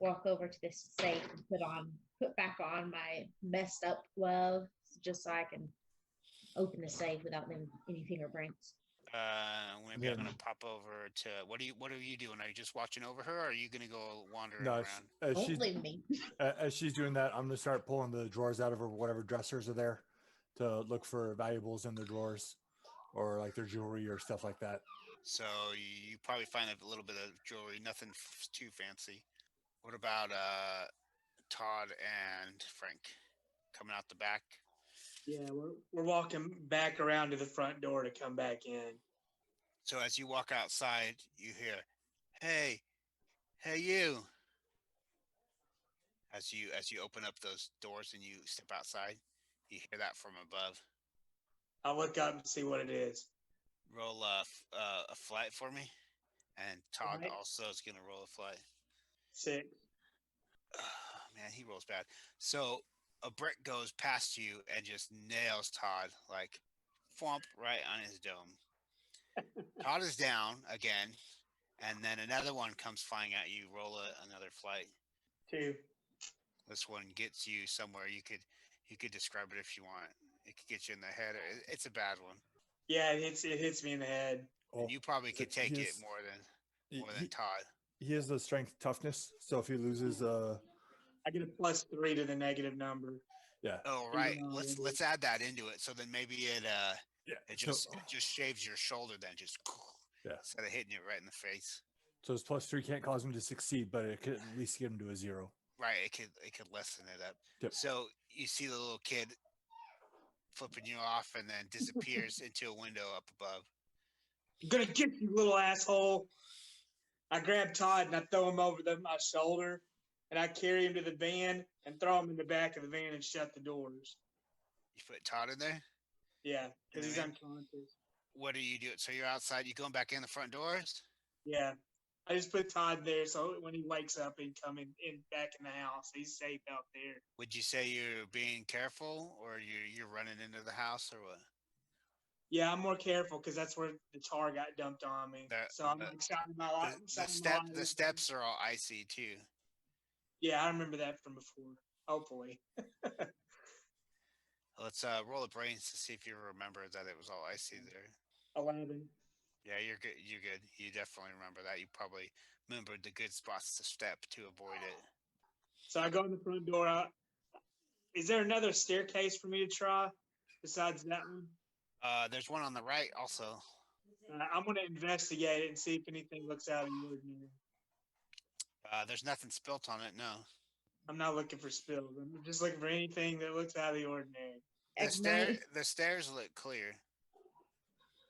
Walk over to this safe and put back on my messed up glove just so I can open the safe without any fingerprints. Maybe I'm gonna pop over to what are you doing? Are you just watching over her, or are you gonna go wandering No, around? Don't leave me. As she's doing that, I'm gonna start pulling the drawers out of her, whatever dressers are there, to look for valuables in the drawers, or like their jewelry or stuff like that. So you probably find a little bit of jewelry, nothing too fancy. What about Todd and Frank coming out the back? Yeah, we're walking back around to the front door to come back in. So as you walk outside, you hear, "Hey, you!" As you open up those doors and you step outside, you hear that from above. I'll look up and see what it is. Roll a flight for me, and Todd Right. also is gonna roll a flight. 6. Man, he rolls bad. So a brick goes past you and just nails Todd like thwomp right on his dome. Todd is down again, and then another one comes flying at you. Roll another flight. 2. This one gets you somewhere. You could describe it if you want. It could get you in the head. It's a bad one. Yeah, it hits me in the head. And you probably could take it He's- more than Todd. He has the strength toughness, so if he loses, I get a +3 to the negative number. yeah, Oh right, let's add that into it. So then maybe it yeah, it just shaves your shoulder then, just yeah. instead of hitting you right in the face. So his +3 can't cause him to succeed, but it could at least get him to a 0. Right, it could lessen it up. Yep. So you see the little kid flipping you off and then disappears into a window up above. I'm gonna get you, little asshole. I grab Todd and I throw him over my shoulder, and I carry him to the van and throw him in the back of the van and shut the doors. You put Todd in there? Yeah, because he's Yeah. unconscious. What do you do? So you're outside, you going back in the front doors? Yeah, I just put Todd there so when he wakes up, he come in back in the house. He's safe out there. Would you say you're being careful or you're running into the house or what? Yeah, I'm more careful because that's where the tar got dumped on me. So I'm excited about The steps are all icy too. Yeah, I remember that from before. Hopefully. Let's roll a brains to see if you remember that it was all icy there. 11. Yeah, you're good. You're good. You definitely remember that. You probably remembered the good spots to step to avoid it. So I go in the front door. Is there another staircase for me to try besides that one? There's one on the right also. I'm going to investigate it and see if anything looks out of the ordinary. There's nothing spilt on it. No. I'm not looking for spills. I'm just looking for anything that looks out of the ordinary. The stairs look clear.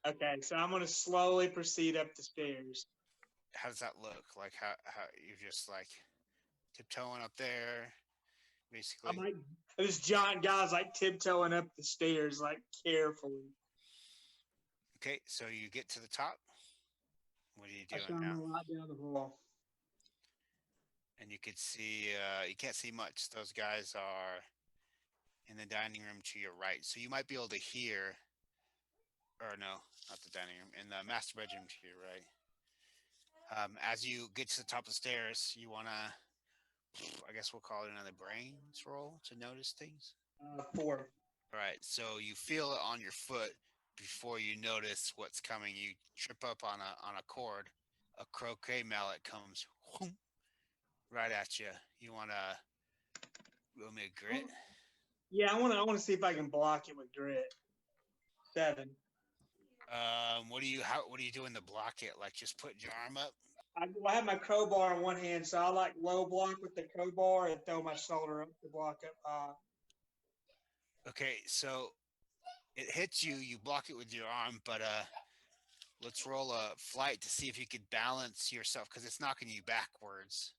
Okay, so I'm going to slowly proceed up the stairs. How does that look? Like how you're just like tiptoeing up there, basically. I'm like, this giant guy's like tiptoeing up the stairs, like carefully. Okay, so you get to the top. What are you I doing shine now? my light down the hall. And you could see, you can't see much. Those guys are in the dining room to your right. So you might be able to hear, or no, not the dining room, in the master bedroom to your right. As you get to the top of the stairs, you want to, I guess we'll call it another brains roll to notice things. 4. All right, so you feel it on your foot before you notice what's coming. You trip up on a cord. A croquet mallet comes whoom, right at you. You want to roll me a grit? Yeah, I want to see if I can block it with grit. 7. What are you doing to block it? Like just putting your arm up? I have my crowbar in one hand, so I like low block with the crowbar and throw my shoulder up to block up. Okay, so it hits you. You block it with your arm, but let's roll a flight to see if you could balance yourself because it's knocking you backwards.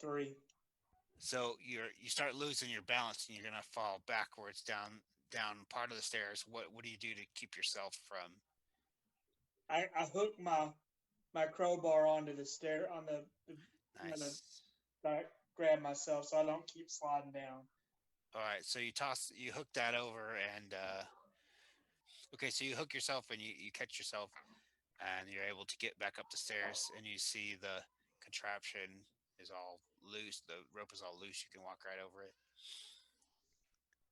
3. So you start losing your balance and you're gonna fall backwards down part of the stairs. What do you do to keep yourself from? I hook my crowbar onto the stair on the Nice. I grab myself so I don't keep sliding down. All right, so you hook that over and okay, so you hook yourself and you catch yourself and you're able to get back up the stairs and you see the contraption is all loose. The rope is all loose. You can walk right over it.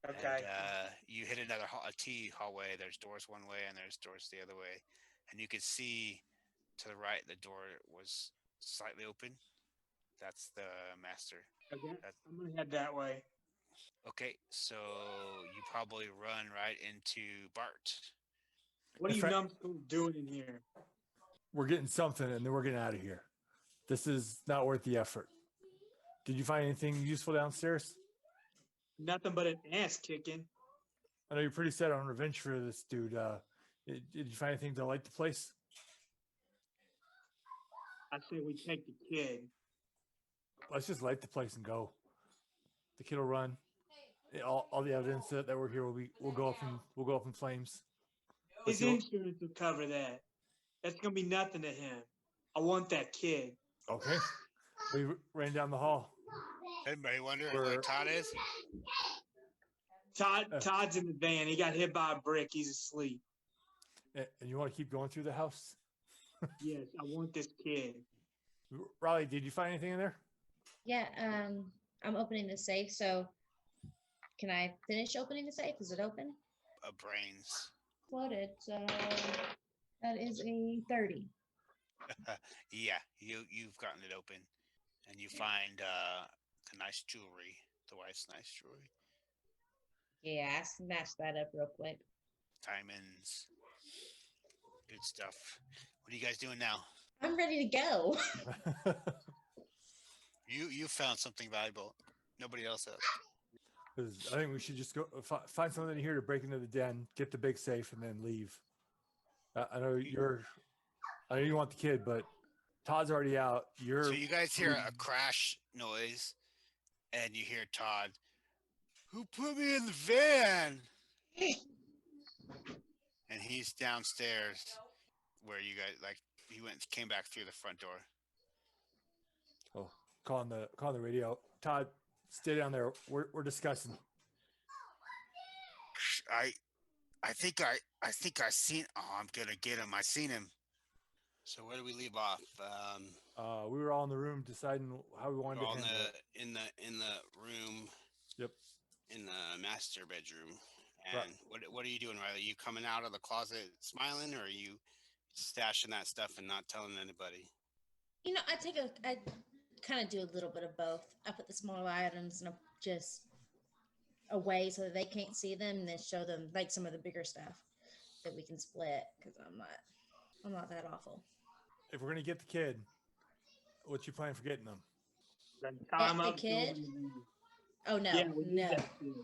Okay. And you hit a T hallway. There's doors one way and there's doors the other way. And you could see to the right, the door was slightly open. That's the master. Okay. I'm going to head that way. Okay, so you probably run right into Bart. What are you numbskulls doing in here? We're getting something and then we're getting out of here. This is not worth the effort. Did you find anything useful downstairs? Nothing but an ass kicking. I know you're pretty set on revenge for this dude. Did you find anything to light the place? I say we take the kid. Let's just light the place and go. The kid will run. All the evidence that we're here will go up in flames. His insurance will cover that. That's gonna be nothing to him. I want that kid. Okay. We ran down the hall. Anybody wondering where Todd is? Todd's in the van. He got hit by a brick. He's asleep. And you want to keep going through the house? Yes, I want this kid. Riley, did you find anything in there? Yeah, I'm opening the safe, so can I finish opening the safe? Is it open? Brains. Floated, so that is a 30. Yeah, you've gotten it open, and you find the nice jewelry, the wife's nice jewelry. Yeah, I snatched that up real quick. Diamonds, good stuff. What are you guys doing now? I'm ready to go. You found something valuable. Nobody else has. I think we should just go find something here to break into the den, get the big safe, and then leave. I know you want the kid, but Todd's already out. So you guys hear a crash noise, and you hear Todd, "Who put me in the van?" And he's downstairs where you guys came back through the front door. Oh, calling the radio. Todd, stay down there. We're discussing. I think I seen. Oh, I'm gonna get him. I seen him. So where do we leave off? We were all in the room deciding how we wanted We're to all handle it. in the room Yep. in the master bedroom. Right. And what are you doing, Riley? You coming out of the closet smiling, or are you stashing that stuff and not telling anybody? I kind of do a little bit of both. I put the smaller items in just away so that they can't see them, and then show them like some of the bigger stuff that we can split because I'm not that awful. If we're gonna get the kid, what you plan for getting them? Then tie him The up. kid? Oh no, Yeah, we need no. that kid.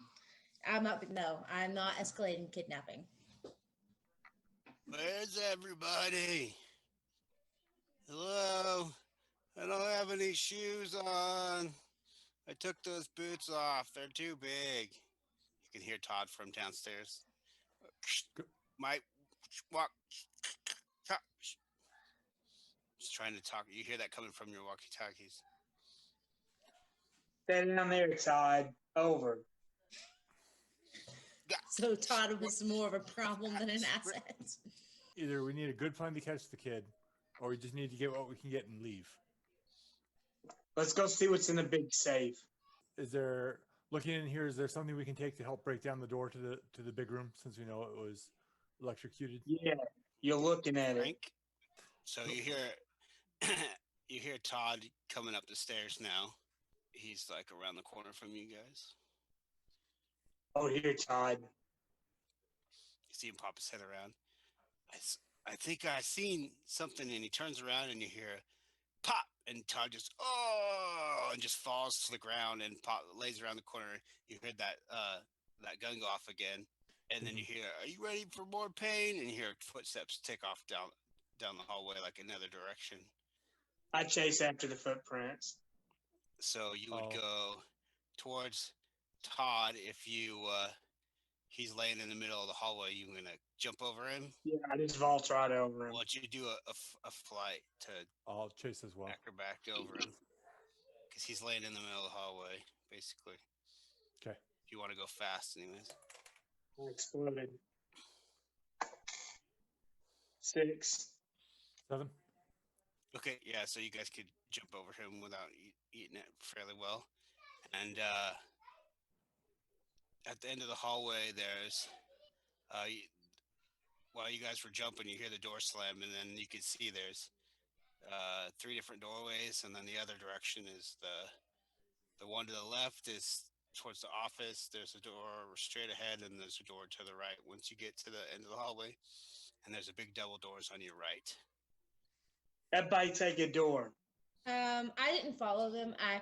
I'm not escalating kidnapping. Where's everybody? Hello? I don't have any shoes on. I took those boots off. They're too big. You can hear Todd from downstairs. Mike, walk. Just trying to talk. You hear that coming from your walkie-talkies. Stay down there, Todd. Over. So Todd was more of a problem than an asset. Either we need a good plan to catch the kid, or we just need to get what we can get and leave. Let's go see what's in the big safe. Is there, looking in here, is there something we can take to help break down the door to the big room, since we know it was electrocuted? Yeah, you're looking at it. Frank? So you hear Todd coming up the stairs now. He's like around the corner from you guys. Oh, here, Todd. You see him pop his head around. I think I seen something, and he turns around and you hear pop, and Todd just and just falls to the ground and lays around the corner. You heard that gun go off again, and then you hear, "Are you ready for more pain?" And you hear footsteps take off down the hallway like another direction. I chase after the footprints. So you would go towards Todd if he's laying in the middle of the hallway. You're gonna jump over him. Yeah, I just vault right over him. Why don't you do a flight to I'll chase as well. acrobat over him, because he's laying in the middle of the hallway, basically. Okay. If you want to go fast, anyways. I exploded. 6. 7. Okay, yeah. So you guys could jump over him without eating it fairly well, and at the end of the hallway, there's while you guys were jumping, you hear the door slam, and then you can see there's 3 different doorways, and then the other direction is the one to the left is towards the office. There's a door straight ahead, and there's a door to the right once you get to the end of the hallway, and there's a big double doors on your right. Everybody take a door. I didn't follow them. I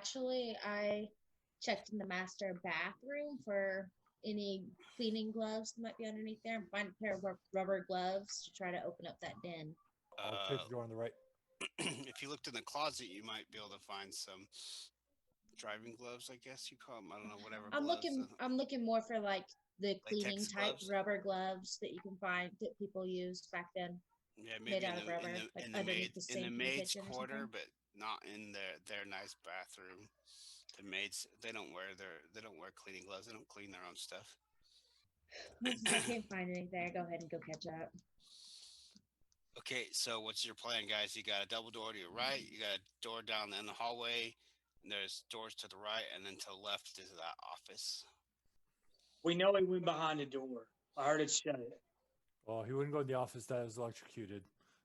checked in the master bathroom for any cleaning gloves that might be underneath there, and find a pair of rubber gloves to try to open up that den. I'll take the door on the right. If you looked in the closet, you might be able to find some driving gloves, I guess you call them. I don't know, whatever. I'm looking more for like the cleaning type gloves? rubber gloves that you can find that people used back then. Yeah, maybe made out of rubber, in underneath the the sink in the maid's kitchen or quarter, something. but not in their nice bathroom. The maids, they don't wear cleaning gloves. They don't clean their own stuff. Since I can't find anything there, go ahead and go catch up. Okay, so what's your plan, guys? You got a double door to your right. You got a door down in the hallway. And there's doors to the right, and then to the left is that office. We know he went behind the door. I heard it shut. Well, he wouldn't go in the office that was electrocuted.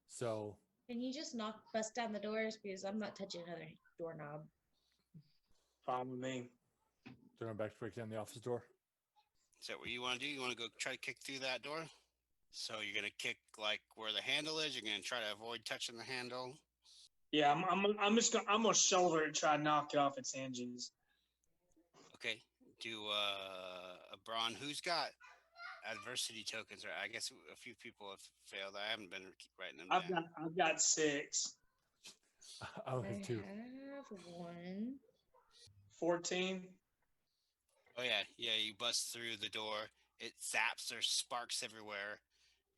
So. Can you just bust down the doors, because I'm not touching another doorknob. Fine with me. So I'm back to break down the office door. Is that what you want to do? You want to go try to kick through that door? So you're gonna kick like where the handle is. You're gonna try to avoid touching the handle. Yeah, I'm gonna shoulder it and try to knock it off its hinges. Okay. Do a Braun. Who's got adversity tokens? Or I guess a few people have failed. I haven't been writing them down. I've got 6. I only have 2. have 1. 14. Oh yeah. You bust through the door. It zaps. There's sparks everywhere.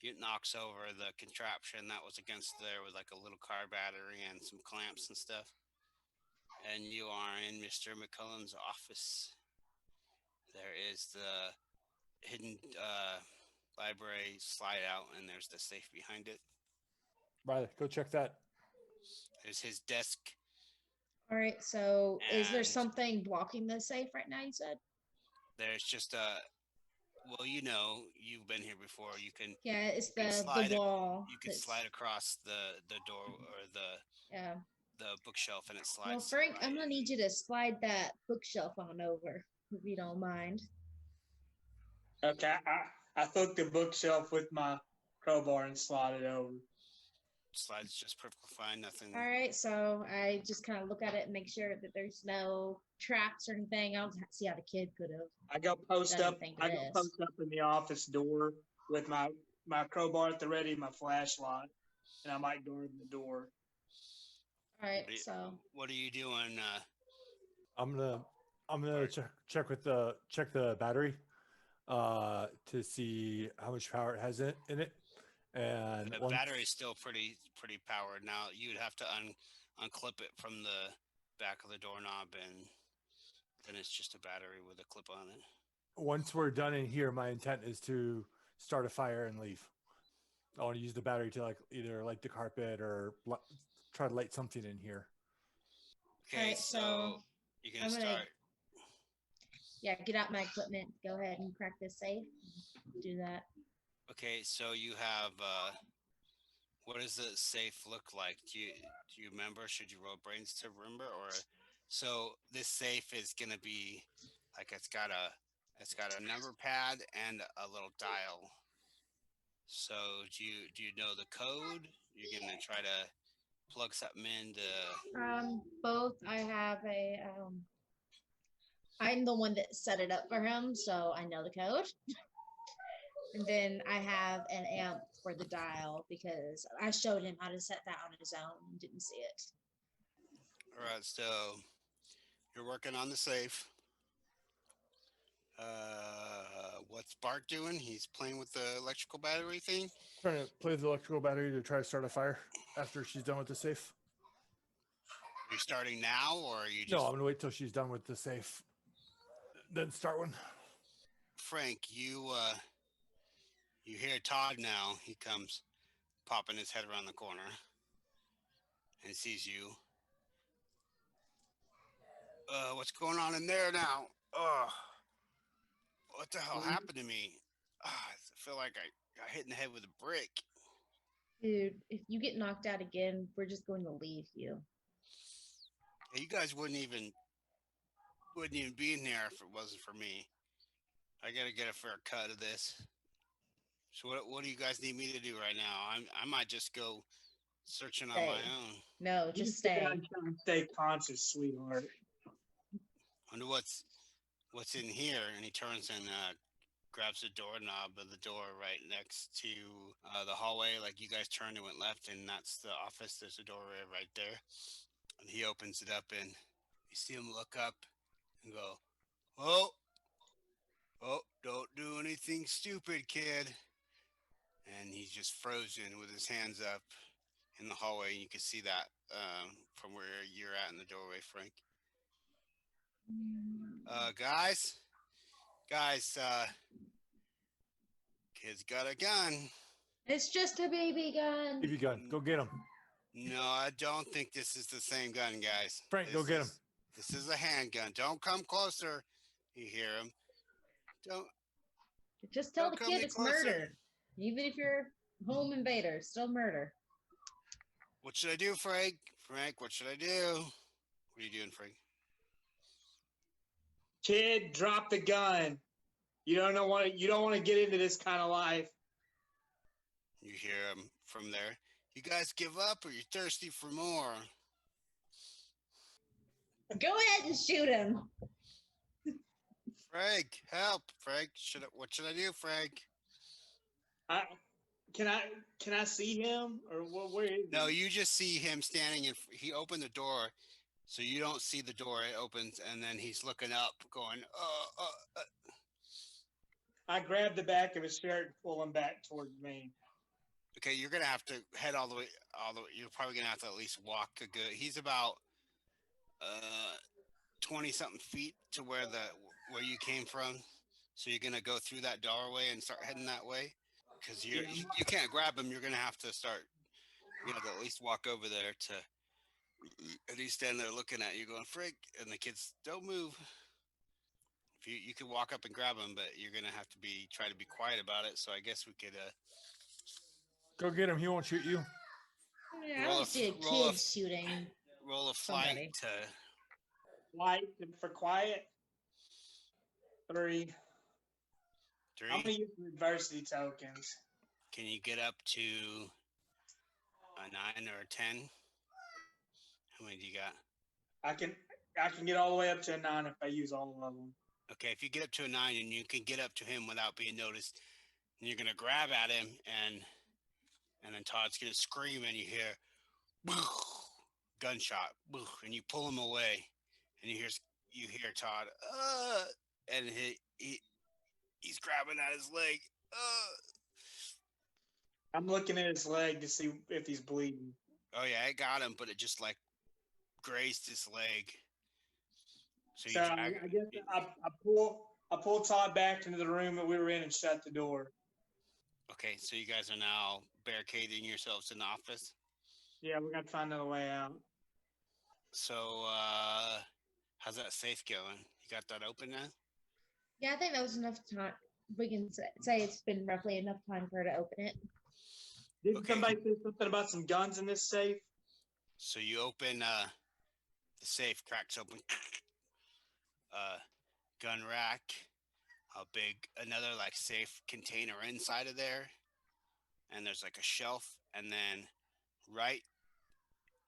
It knocks over the contraption that was against there with like a little car battery and some clamps and stuff. And you are in Mr. McCullen's office. There is the hidden library, slide out, and there's the safe behind it. Riley, go check that. There's his desk. All right. So, is there And- something blocking the safe right now? You said. There's just well, you've been here before. You can Yeah, it's can the slide wall. you can that's- slide across the door or Yeah. the bookshelf, and it slides. Well, Frank, right I'm gonna in. need you to slide that bookshelf on over, if you don't mind. Okay, I hooked the bookshelf with my crowbar and slid it over. Slides just perfectly fine. Nothing. All right, so I just kind of look at it and make sure that there's no traps or anything. I don't see how the kid could have. I go post Done up. anything to I go this. post up in the office door with my crowbar at the ready, my flashlight, and I might guard the door. All right, What are you- so What are you doing? I'm gonna check the battery to see how much power it has in it. And The once, battery is still pretty powered. Now you'd have to unclip it from the back of the doorknob, and then it's just a battery with a clip on it. once we're done in here, my intent is to start a fire and leave. I want to use the battery to either light the carpet or try to light something in here. Okay, Alright, so so you're gonna I'm gonna- start. yeah, get out my equipment. Go ahead and crack this safe. Do that. Okay, so you have what does the safe look like? Do you remember? Should you roll brains to remember? Or so this safe is gonna be like it's got a number pad and a little dial. So do you know the code? You're gonna try to plug something into. Both. I have I'm the one that set it up for him, so I know the code. And then I have an amp for the dial because I showed him how to set that on his own and didn't see it. All right, so you're working on the safe. What's Bart doing? He's playing with the electrical battery thing. Trying to play with the electrical battery to try to start a fire after she's done with the safe. Are you starting now, or are you just? No, I'm gonna wait till she's done with the safe, then start one. Frank, you hear Todd now. He comes popping his head around the corner and sees you. What's going on in there now? What the hell happened to me? I feel like I got hit in the head with a brick. Dude, if you get knocked out again, we're just going to leave you. Hey, you guys wouldn't even be in there if it wasn't for me. I gotta get a fair cut of this. So what do you guys need me to do right now? I might just go searching on my Stay. own. No, You just stay stay. on time and stay conscious, sweetheart. Wonder what's in here. And he turns and grabs the doorknob of the door right next to the hallway. Like you guys turned and went left, and that's the office. There's a doorway right there. And he opens it up, and you see him look up and go, "Oh, don't do anything stupid, kid." And he's just frozen with his hands up in the hallway. And you can see that from where you're at in the doorway, Frank. Guys, kid's got a gun. It's just a baby gun. BB gun, go get him. No, I don't think this is the same gun, guys. Frank, go get him. This is a handgun. Don't come closer. You hear him. Don't. Just tell Don't the come kid any it's closer. murder. Even if you're home invader, still murder. What should I do, Frank? Frank, what should I do? What are you doing, Frank? Kid, drop the gun. You don't want to get into this kind of life. You hear him from there. You guys give up, or you're thirsty for more? Go ahead and shoot him. Frank, help! Frank, what should I do, Frank? Can I see him or where is No, he? you just see him standing in. He opened the door, so you don't see the door. It opens, and then he's looking up, going, I grab the back of his shirt and pull him back towards me. Okay, you're gonna have to head all the way. You're probably gonna have to at least walk a good. He's about 20-something feet to where you came from. So you're gonna go through that doorway and start heading that way. because Yeah, you can't grab him. You're gonna have to start. You have to at least walk over there to. And he's standing there looking at you, going "Frick," and the kids don't move. If you could walk up and grab him, but you're gonna have to try to be quiet about it. So I guess we could Go get him. He won't shoot you. Yeah, I roll don't a see a roll a kid shooting roll a flight somebody. to. Light for quiet. 3. I'm 3. gonna use the adversity tokens. Can you get up to a 9 or a 10? How many do you got? I can get all the way up to a 9 if I use all of them. Okay, if you get up to a 9 and you can get up to him without being noticed, and you're gonna grab at him, and then Todd's gonna scream, and you hear gunshot, and you pull him away, and you hear Todd, and he's grabbing at his leg, I'm looking at his leg to see if he's bleeding. Oh yeah, it got him, but it just like grazed his leg. So So I guess I pull Todd back into the room that we were in and shut the door. Okay, so you guys are now barricading yourselves in the office. Yeah, we got to find another way out. So how's that safe going? You got that open now? Yeah, I think that was enough time. We can say it's been roughly enough time for her to open it. Didn't Okay. somebody say something about some guns in this safe? So you open the safe, cracks open, gun rack, another like safe container inside of there, and there's like a shelf, and then right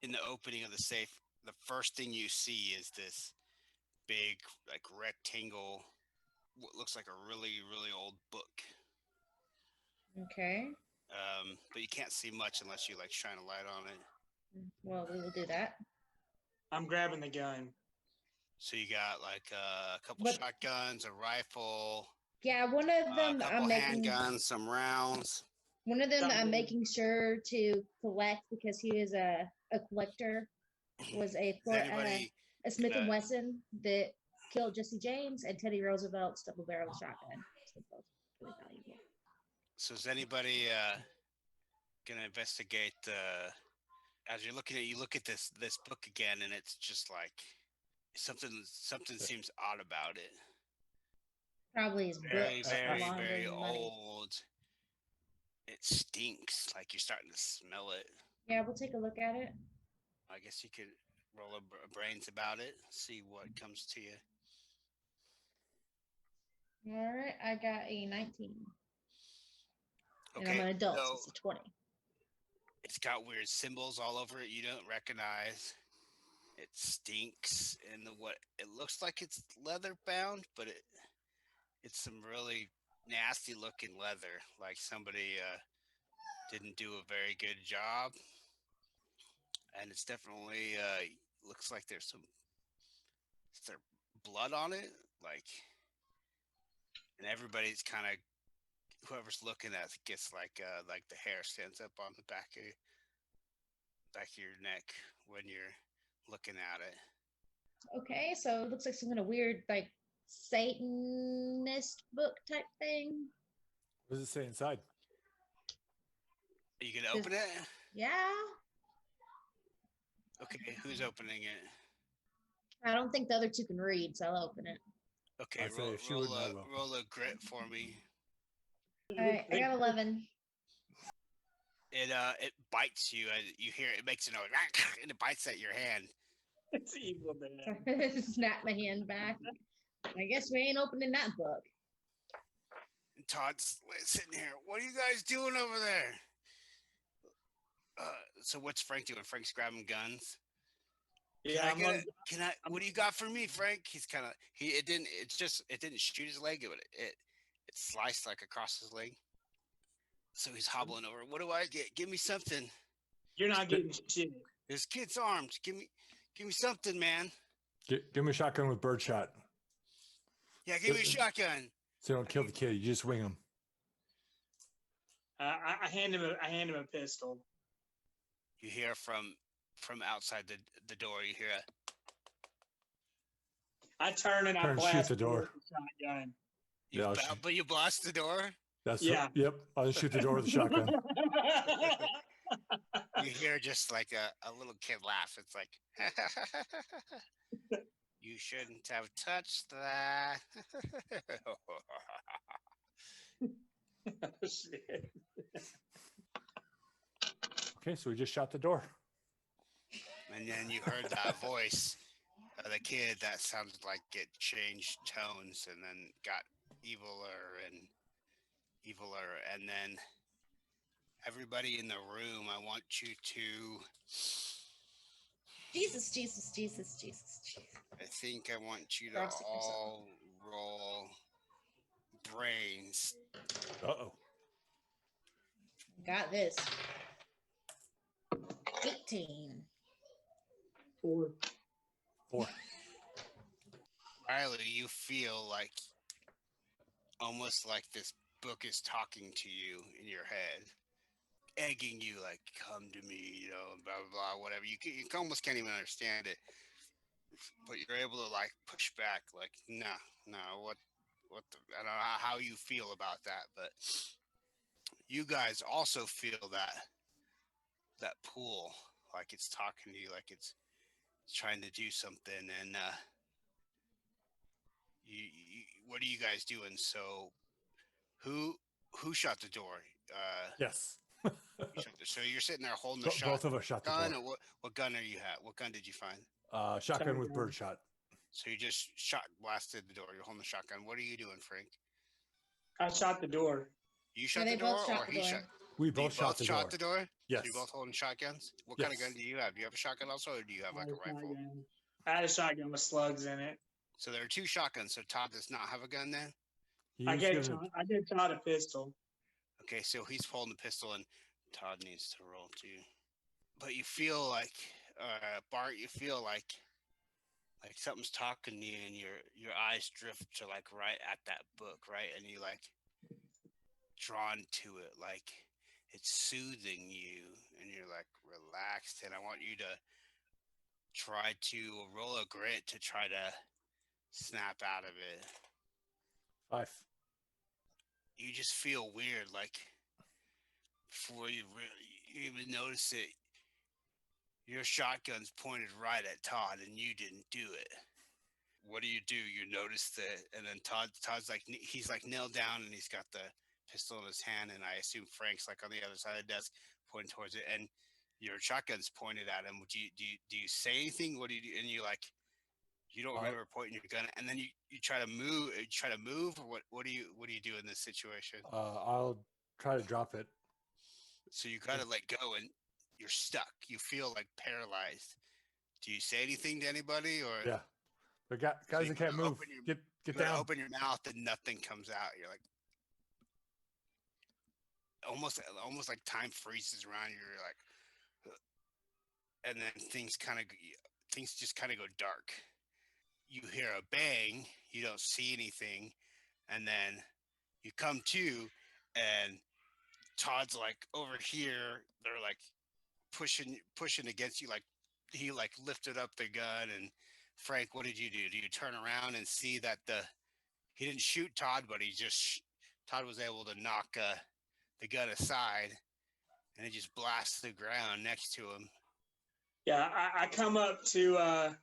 in the opening of the safe, the first thing you see is this big like rectangle, what looks like a really really old book. Okay. But you can't see much unless you like shine a light on it. Well, we will do that. I'm grabbing the gun. So you got like a couple But- shotguns, a rifle, Yeah, one of a them that couple I'm making. handguns, some rounds. One of them that I'm Something- making sure to collect because he is a collector was a Is anybody a Smith and gonna- Wesson that killed Jesse James and Teddy Roosevelt's double barrel shotgun. So both really valuable. So is anybody gonna investigate as you're looking at you look at this book again, and it's just like something seems odd about it. Probably his Very books very laundering very money. old. It stinks, like you're starting to smell it. Yeah, we'll take a look at it. I guess you could roll a brains about it, see what comes to you. All right, I got a 19. And I'm Okay, an adult, so so it's a 20. it's got weird symbols all over it you don't recognize. It stinks, and what it looks like it's leather bound, but it's some really nasty looking leather, like somebody didn't do a very good job. And it's definitely looks like is there blood on it, like, and everybody's kind of, whoever's looking at it gets like the hair stands up on the back of your neck when you're looking at it. Okay, so it looks like some kind of weird, like, Satanist book type thing. What does it say inside? Are you gonna open it? Yeah. Okay, who's opening it? I don't think the other two can read, so I'll open it. Okay, I'd say if she wouldn't, I will. roll a grit for me. All right, I got 11. It bites you, and you hear it makes a noise, and it bites at your hand. It's evil, man. Snap my hand back. I guess we ain't opening that book. And Todd's sitting here. What are you guys doing over there? So what's Frank doing? Frank's grabbing guns. Yeah, What do you got for me, Frank? He's kind of it didn't shoot his leg, it sliced like across his leg. So he's hobbling over. What do I get? Give me something. you're not getting shit. This kid's armed. Give me something, man. Give me a shotgun with birdshot. Yeah, give me a shotgun. So you don't kill the kid. You just wing him. I hand him a pistol. You hear from outside the door. You hear I turn and I Turn, shoot blast the door. with the shotgun. you Yeah, but you blast the door. That's Yeah. Yep. I'll just shoot the door with the shotgun. You hear just like a little kid laugh. It's like, you shouldn't have touched that. Shit. Okay, so we just shot the door. And then you heard that voice of the kid that sounded like it changed tones and then got eviler. And then everybody in the room, I want you to, Jesus. I think I want you to Cross it yourself. all roll brains. Uh-oh. Got this. 18. 4. 4. Riley, you feel like almost like this book is talking to you in your head, egging you like, come to me, blah, blah, blah, whatever. You almost can't even understand it, but you're able to like push back, like, no, what I don't know how you feel about that, but you guys also feel that pull, like it's talking to you, like it's trying to do something. And you what are you guys doing? So who shot the door? Yes. So you're sitting there holding the shotgun. Both of us shot the door. Or what gun are you at? What gun did you find? Shotgun with Shotgun. bird shot. So you just blasted the door. You're holding the shotgun. What are you doing, Frank? I shot the door. You shot they the door, both shot or the he door. shot? We You both shot the door. the door. Yes. So you're both holding shotguns. What kind of Yes. gun do you have? Do you have a shotgun also, or do you have like a rifle? I had a shotgun with slugs in it. So there are 2 shotguns. So Todd does not have a gun then. I gave Todd a pistol. Okay, so he's holding the pistol, and Todd needs to roll too. But you feel like, Bart, you feel like something's talking to you, and your eyes drift to like right at that book, right, and you like drawn to it, like it's soothing you, and you're like relaxed. And I want you to try to roll a grit to try to snap out of it. 5. You just feel weird, like before you even notice it, your shotgun's pointed right at Todd, and you didn't do it. What do? You notice that, and then Todd's like, he's like knelt down, and he's got the pistol in his hand, and I assume Frank's like on the other side of the desk, pointing towards it, and your shotgun's pointed at him. Do you say anything? What do you do? And you like, you don't remember pointing your gun, and then you try to move. You try to move, or what do you do in this situation? I'll try to drop it. So you gotta let go, and you're stuck. You feel like paralyzed. Do you say anything to anybody, or Yeah? The guys that can't move, get down. Open your mouth, and nothing comes out. You're like almost like time freezes around you. You're like, and then things just kind of go dark. You hear a bang. You don't see anything, and then you come to, and Todd's like over here. They're like pushing against you, like he like lifted up the gun. And Frank, what did you do? Do you turn around and see that he didn't shoot Todd, but Todd was able to knock the gun aside, and it just blasts the ground next to him. Yeah, I come up to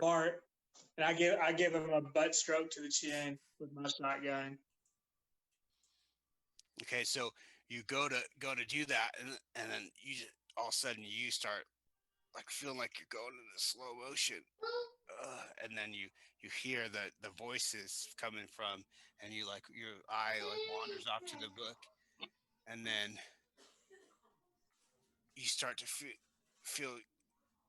Bart, and I give him a butt stroke to the chin with my shotgun. Okay, so you go to do that, and then you just, all of a sudden you start like feeling like you're going into slow motion, and then you hear the voices coming from, and you like your eye like wanders off to the book, and then you start to feel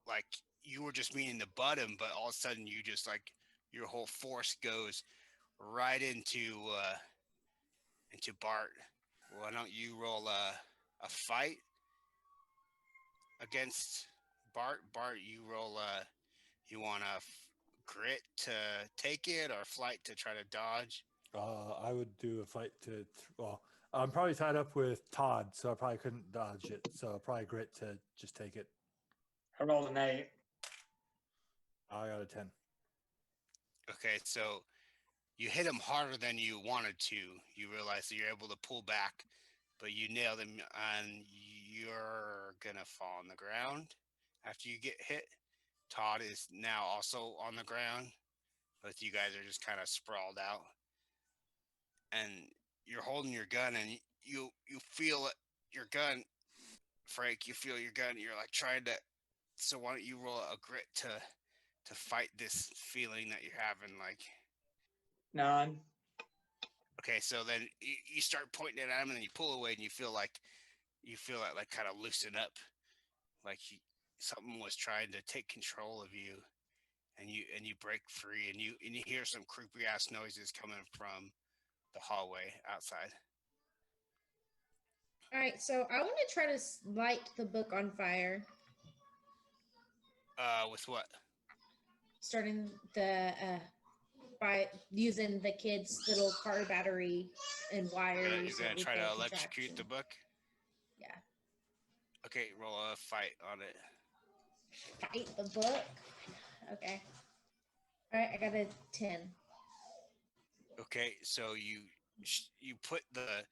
like you were just meaning to butt him, but all of a sudden you just like your whole force goes right into Bart. Why don't you roll a fight against Bart? Bart, you roll you want a grit to take it, or flight to try to dodge? I would do a fight to. Well, I'm probably tied up with Todd, so I probably couldn't dodge it. So probably grit to just take it. I rolled an 8. I got a 10. Okay, so You hit him harder than you wanted to. You realize that you're able to pull back, but you nailed him, and you're gonna fall on the ground after you get hit. Todd is now also on the ground, but you guys are just kind of sprawled out, and you're holding your gun, and you feel it, your gun, Frank. You feel your gun. You're like trying to. So why don't you roll a grit to fight this feeling that you're having? Like, 9. okay, so then you start pointing it at him, and then you pull away, and you feel it like kind of loosen up, like something was trying to take control of you, and you break free, and you hear some creepy ass noises coming from the hallway outside. All right, so I want to try to light the book on fire, With what? starting the by using the kids' little car battery and wires. You're gonna with try the to electrocute the contraption. book. Yeah, Okay, roll a fight on it. fight the book. Okay. All right, I got a 10. Okay, so you put the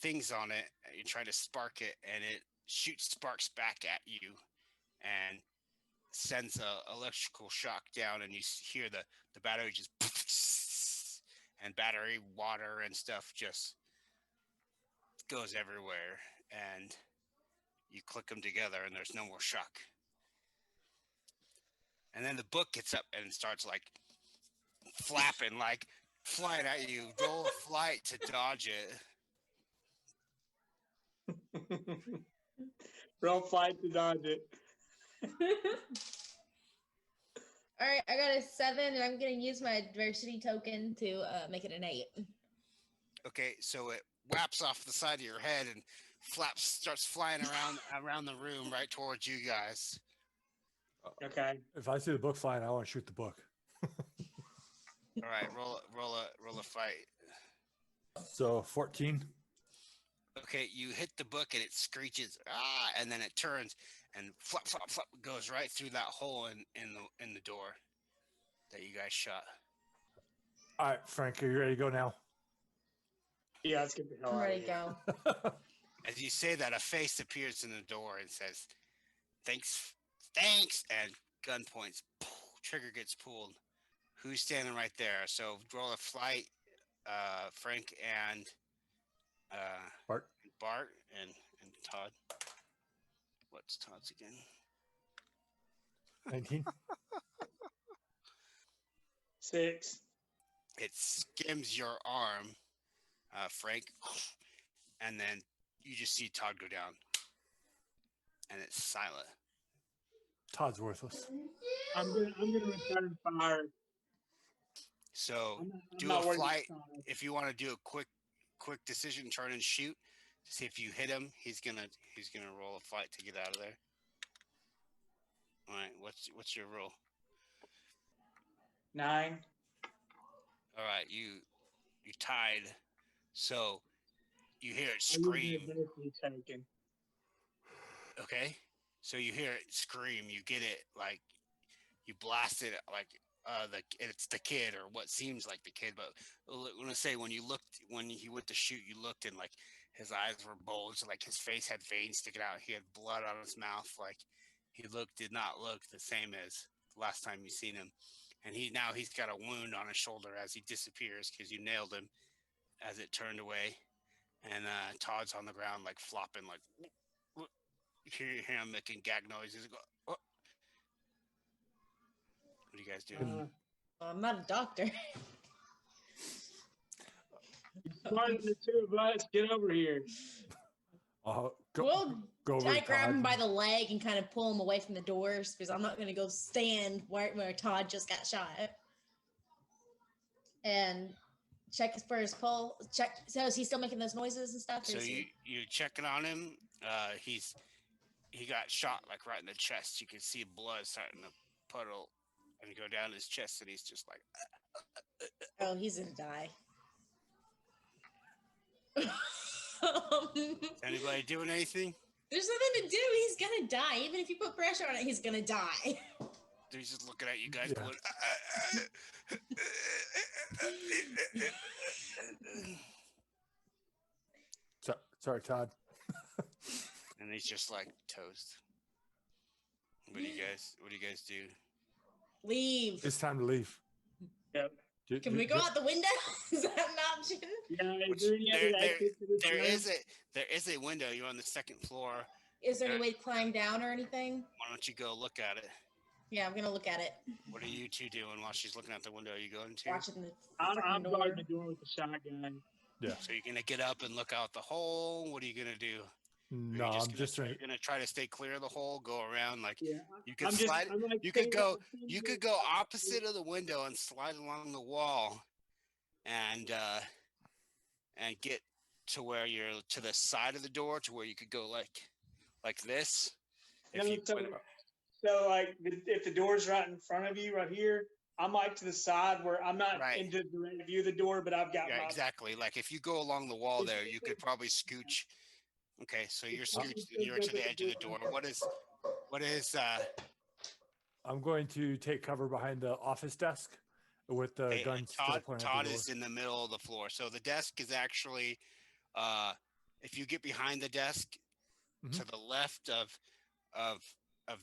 things on it, and you try to spark it, and it shoots sparks back at you, and sends a electrical shock down, and you hear the battery just and battery water and stuff just goes everywhere, and you click them together, and there's no more shock. And then the book gets up and starts like flapping, like flying at you. Roll a flight to dodge it. Roll fight to dodge it. All right, I got a 7, and I'm gonna use my adversity token to make it an 8. Okay, so it whaps off the side of your head and starts flying around the room right towards you guys. Okay. If I see the book flying, I want to shoot the book. All right, roll a fight. So 14. Okay, you hit the book and it screeches, and then it turns and flop, flop, flop, goes right through that hole in the door that you guys shot. All right, Frank, are you ready to go now? Yeah, let's get the hell I'm out ready of to here. go. As you say that, a face appears in the door and says, "Thanks," and gun points. Trigger gets pulled. Who's standing right there? So roll a flight, Frank and Bart. Bart and Todd. What's Todd's again? 19. 6. It skims your arm, Frank, and then you just see Todd go down, and it's silent. Todd's worthless. I'm gonna return fire. So I'm do not a worried about flight. Todd. If you want to do a quick decision, turn and shoot. See if you hit him. He's gonna roll a flight to get out of there. All right. What's your roll? 9. All right. You tied. So you hear it I use scream. the adversity token. Okay. So you hear it scream. You get it like you blast it like it's the kid or what seems like the kid, but when I say when he went to shoot, you looked and like his eyes were bulged, like his face had veins sticking out. He had blood on his mouth, like he did not look the same as the last time you seen him. And he's got a wound on his shoulder as he disappears because you nailed him as it turned away. And Todd's on the ground like flopping, like you hear him making gag noises. Go, oh. What are you guys doing? I'm not a doctor. Smarter than the two of us. Get over here. Go Well, over I to grab him Todd. by the leg and kind of pull him away from the doors because I'm not going to go stand where Todd just got shot. And check for his pulse. Check. So is he still making those noises and stuff? So you're checking on him. He got shot like right in the chest. You can see blood starting to puddle and go down his chest, and he's just like. Oh, he's gonna die. Anybody doing anything? There's nothing to do. He's gonna die. Even if you put pressure on it, he's gonna die. He's just looking at you guys Yeah. going. Sorry, Todd. And he's just like toast. What do you guys do? Leave. It's time to leave. Yep. Can we go out the window? Is that an option? Yeah, is Which there any other exit to this room? There is a window. You're on the second floor. Is there any way to climb down or anything? Why don't you go look at it? Yeah, I'm gonna look at it. What are you two doing while she's looking out the window? Are you going to? Watching the I'm front door. guarding the door with the shotgun. Yeah. So you're gonna get up and look out the hole. What are you gonna do? No, You're I'm just you're gonna try to stay clear of the hole. Go around like Yeah, you could I'm just, slide. I'm like You could standing go. up the You window. could go opposite of the window and slide along the wall, and get to where you're to the side of the door to where you could go like this. If No, you so like if the door's right in front of you, right here, I'm like to the side where I'm not Right. into the direct view of the door, but I've got yeah, my exactly. Like if you go along the wall there, you could probably scooch. Okay, so you're scooched and you're to the edge of the door. What is I'm going to take cover behind the office desk with the okay, guns still Todd pointing at Todd the door. is in the middle of the floor. So the desk is actually if you get behind the desk to the left of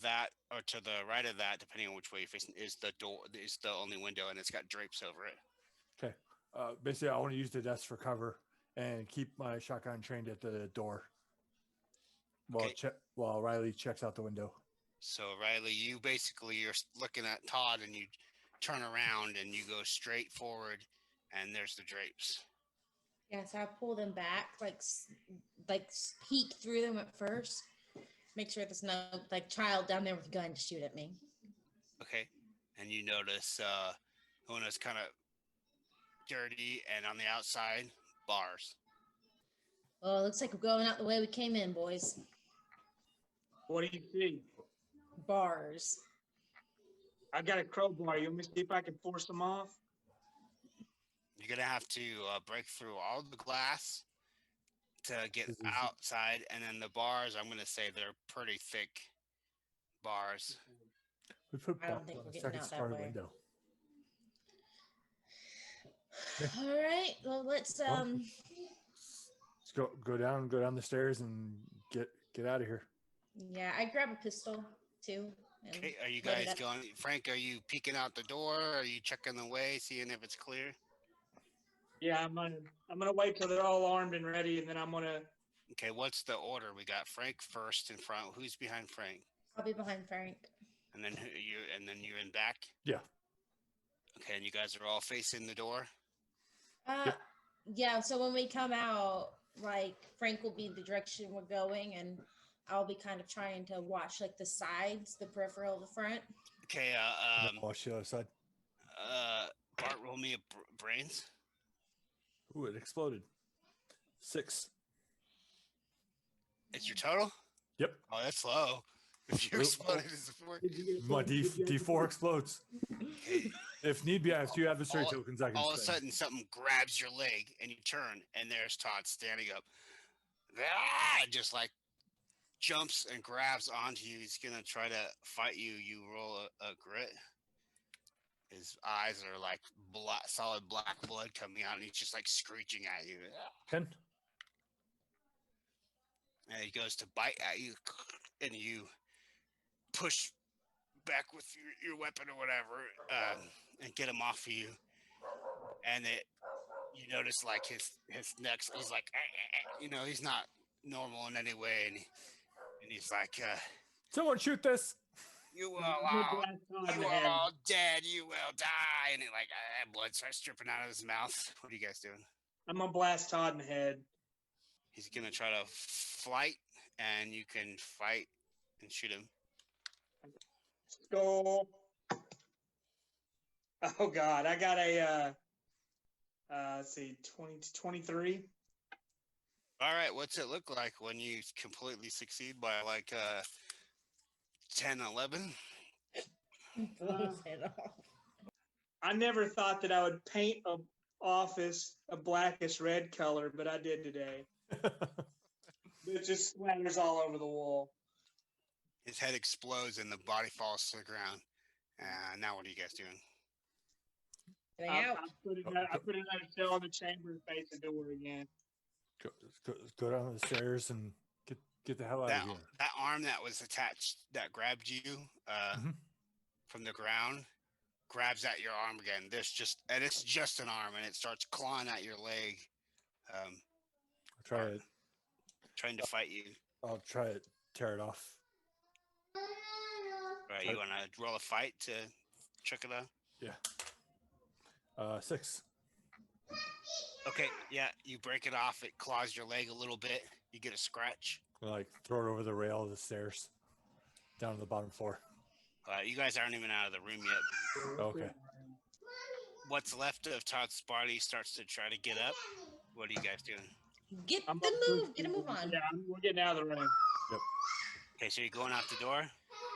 that or to the right of that, depending on which way you're facing, is the door is the only window and it's got drapes over it. Okay. Basically, I want to use the desk for cover and keep my shotgun trained at the door Okay. while Riley checks out the window. So Riley, you're looking at Todd and you turn around and you go straight forward and there's the drapes. Yeah, so I pull them back, peek through them at first, make sure there's no child down there with a gun to shoot at me. Okay. And you notice Hona's kind of dirty and on the outside, bars. Well, it looks like we're going out the way we came in, boys. What do you see? Bars. I got a crowbar. You want me to see if I can force them off? You're gonna have to break through all the glass to get This is- outside, and then the bars. I'm gonna say they're pretty thick bars. We put I don't bombs think on we're the getting second out that story way. window. All right. Well, let's Let's go down the stairs and get out of here. Yeah, I grab a pistol too. And Okay, are you load it guys up. going? Frank, are you peeking out the door? Are you checking the way, seeing if it's clear? Yeah, I'm gonna wait till they're all armed and ready, and then I'm gonna. Okay, what's the order? We got Frank first in front. Who's behind Frank? I'll be behind Frank. And then you're in back. Yeah. Okay, and you guys are all facing the door. Yeah. So when we come out, Frank will be the direction we're going, and I'll be kind of trying to watch the sides, the peripheral of the front. Okay, Watch the other side. Bart, roll me a brains. Ooh, it exploded. 6. It's your total. Yep. Oh, that's low. If you Oh, exploded as a 4. My D4 explodes. Okay. If need be, I have 2 adversary All- tokens I can All of a spend. sudden, something grabs your leg, and you turn, and there's Todd standing up. Just jumps and grabs onto you. He's gonna try to fight you. You roll a grit. His eyes are solid black blood coming out, and he's just screeching at you. 10. And he goes to bite at you, and you push back with your weapon or whatever, and get him off of you. And you notice his neck's, he's he's not normal in any way, and he's like, Someone shoot this. you will I'm gonna all, blast Todd in you the are head. all dead. You will die. And blood starts dripping out of his mouth. What are you guys doing? I'm gonna blast Todd in the head. He's gonna try to flight, and you can fight and shoot him. Skull. Oh God, I got a let's see, 20 to 23. All right, what's it look like when you completely succeed by 10, 11? I never thought that I would paint a office a blackish red color, but I did today. It just splatters all over the wall. His head explodes and the body falls to the ground. Now what are you guys doing? Getting I out. I put another shell in the chamber and face the door again. Go down the stairs and get the hell out That of here. that arm that was attached that grabbed you Mhm. from the ground grabs at your arm again. It's just an arm, and it starts clawing at your leg, I'll try it. trying to fight you. I'll try to tear it off. Right, you want to roll a fight to check it out? Yeah. 6. Okay, yeah, you break it off. It claws your leg a little bit. You get a scratch. I like throw it over the rail of the stairs, down to the bottom floor. You guys aren't even out of the room yet. Okay. What's left of Todd's body starts to try to get up. What are you guys doing? Get I'm the move. Get a move on. Yeah, we're getting out of the room. Okay, so you're going out the door.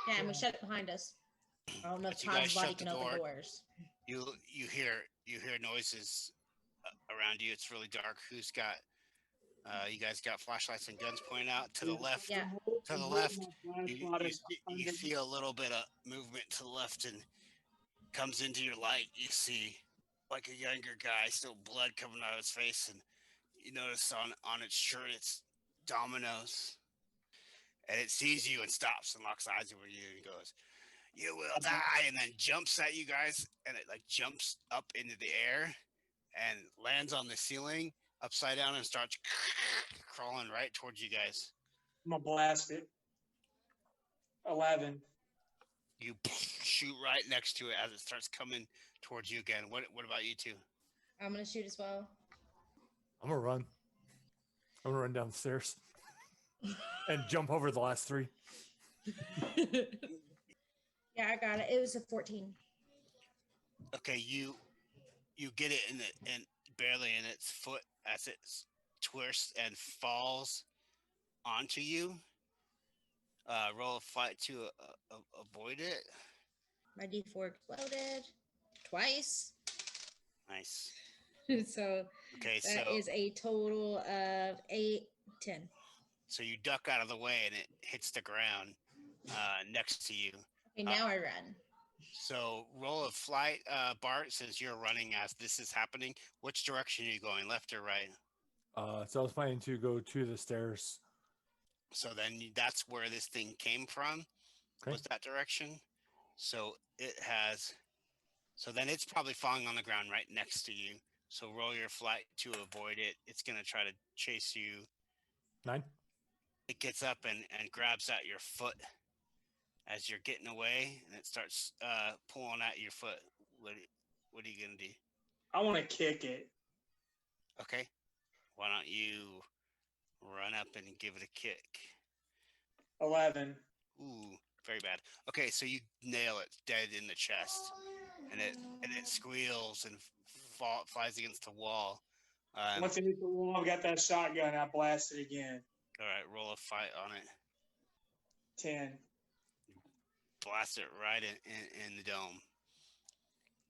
Yeah, and we shut it behind us. I don't know if As you guys Todd's body shut the can open door, doors. You hear noises around you. It's really dark. Who's got? You guys got flashlights and guns pointing out to the left. Yeah. To the left, you feel a little bit of movement to the left, and comes into your light. You see like a younger guy, still blood coming out of his face, and you notice on its shirt it's dominoes, and it sees you and stops and locks eyes with you and goes, "You will die," and then jumps at you guys, and it like jumps up into the air and lands on the ceiling upside down and starts crawling right towards you guys. I'm gonna blast it. 11. You shoot right next to it as it starts coming towards you again. What about you two? I'm gonna shoot as well. I'm gonna run. I'm gonna run down the stairs and jump over the last 3. Yeah, I got it. It was a 14. Okay, you get it in barely in its foot as it twists and falls onto you. Roll a fight to avoid it. My D4 exploded twice. Nice. So Okay, that is a total of 8, 10. So you duck out of the way and it hits the ground next to you. Okay, now I run. So roll a flight, Bart, since you're running as this is happening. Which direction are you going, left or right? So I was planning to go to the stairs. So then that's where this thing came from, Okay. was that direction. So then it's probably falling on the ground right next to you. So roll your flight to avoid it. It's going to try to chase you. 9. It gets up and grabs at your foot as you're getting away, and it starts pulling at your foot. What are you going to do? I want to kick it. Okay. Why don't you run up and give it a kick? 11. Ooh, very bad. Okay, so you nail it dead in the chest, and it squeals and flies against the wall. Once it hits the wall, I've got that shotgun. I blast it again. All right, roll a fight on it. 10. Blast it right in the dome.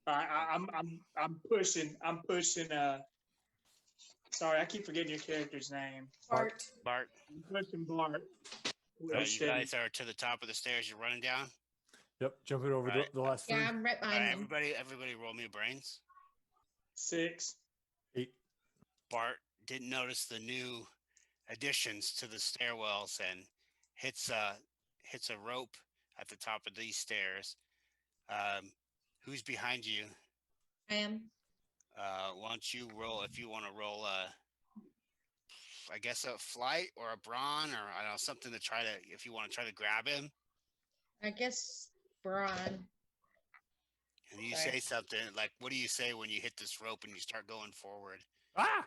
I'm pushing. Sorry, I keep forgetting your character's name. Bart. Bart. I'm pushing Bart. You guys are to the top of the stairs. You're running down. Yep, jumping over Right. the last 3. Yeah, I'm right All behind right, them. everybody, roll me brains. 6. 8. Bart didn't notice the new additions to the stairwells and hits a rope at the top of these stairs. Who's behind you? I am. Why don't you roll, if you want to roll I guess a flight or a brawn, or I don't know, something to try to, if you want to try to grab him. I guess Braun. And you Sorry. say something like, what do you say when you hit this rope and you start going forward? Ah!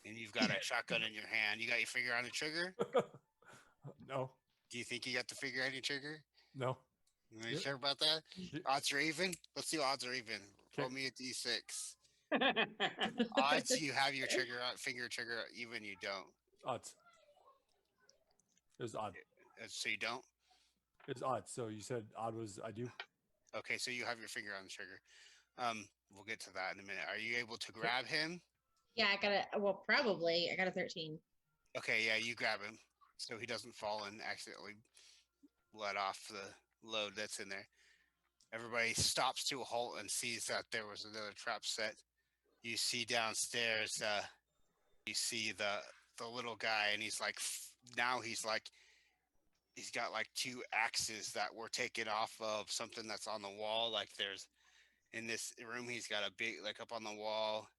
And you've got a shotgun in your hand. You got your finger on the trigger? No. Do you think you got the finger on your trigger? No. Are you sure about that? Odds are even? Let's see, odds are even. Roll me a d6. Odds you have your finger trigger, even you don't. Odds. It was odd. So you don't? It's odd. So you said odd was I do. Okay, so you have your finger on the trigger. We'll get to that in a minute. Are you able to grab him? Yeah, I got a, well, probably. I got a 13. Okay, yeah, you grab him so he doesn't fall and accidentally let off the load that's in there. Everybody stops to a halt and sees that there was another trap set. You see downstairs, you see the little guy, and he's like, now he's like, he's got like two axes that were taken off of something that's on the wall. Like there's in this room, he's got a big, like up on the wall,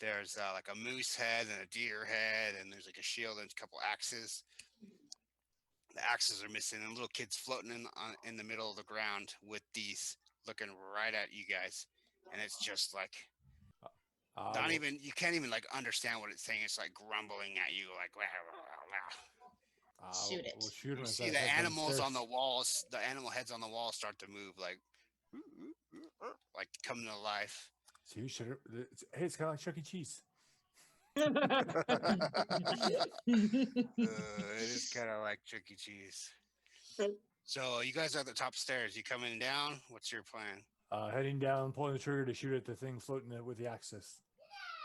there's like a moose head and a deer head, and there's like a shield and a couple axes. The axes are missing, and little kids floating in the middle of the ground with these looking right at you guys, and it's just like not even, you can't even like understand what it's saying. It's like grumbling at you, like Shoot it. We'll shoot him you as see I the head animals on the downstairs. walls, the animal heads on the wall start to move, like coming to life. See, you should. Hey, it's kind of like Chuck E. Cheese. It is kind of like Chuck E. Cheese. So you guys are at the top stairs. You coming down? What's your plan? Heading down, pulling the trigger to shoot at the thing floating with the axis.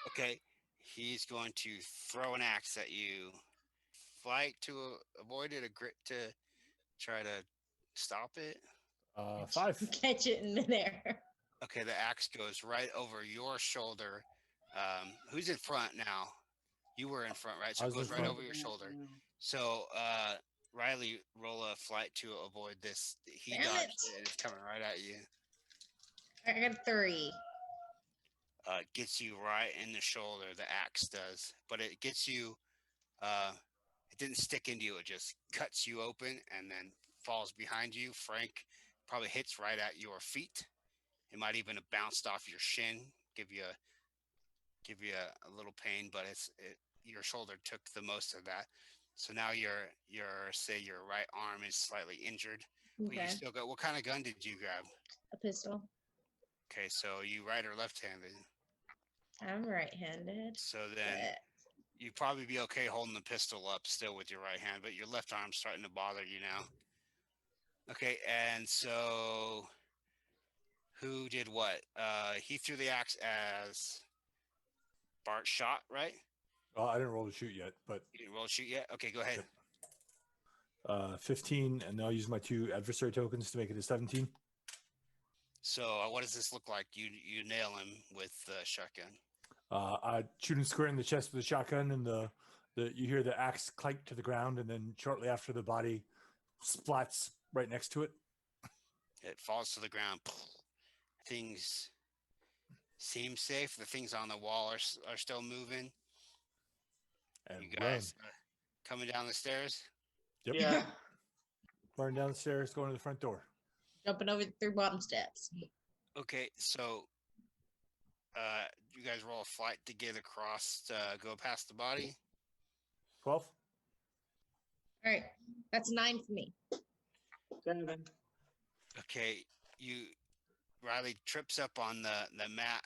Okay, he's going to throw an axe at you. Flight to avoid it, a grit to try to stop it. 5. Catch it in midair. Okay, the axe goes right over your shoulder. Who's in front now? You were in front, right? So I it was goes in right front. over your shoulder. So Riley, roll a flight to avoid this. He Damn dodged it. it. It's coming right at you. I got 3. Gets you right in the shoulder. The axe does, but it gets you. It didn't stick into you. It just cuts you open and then falls behind you. Frank probably hits right at your feet. It might even have bounced off your shin, give you a little pain, but your shoulder took the most of that. So now your right arm is slightly injured, but Okay. you still got. What kind of gun did you grab? A pistol. Okay, so you right or left-handed? I'm right-handed. So then you'd probably be okay holding the pistol up still with your right hand, but your left arm's starting to bother you now. Okay, and so who did what? He threw the axe as Bart shot, right? Well, I didn't roll to shoot yet, but You didn't roll to shoot yet? Okay, go ahead. Yep. 15, and I'll use my 2 adversary tokens to make it a 17. So what does this look like? You nail him with the shotgun. I shoot him square in the chest with the shotgun, and you hear the axe clank to the ground, and then shortly after, the body splats right next to it. It falls to the ground. Things seem safe. The things on the wall are still moving. And You guys coming down the stairs? Yep. Yeah. Running down the stairs, going to the front door. Jumping over through bottom steps. Okay, so you guys roll a flight to get across to go past the body. 12. All right. That's 9 for me. 7. Okay, Riley trips up on the mat,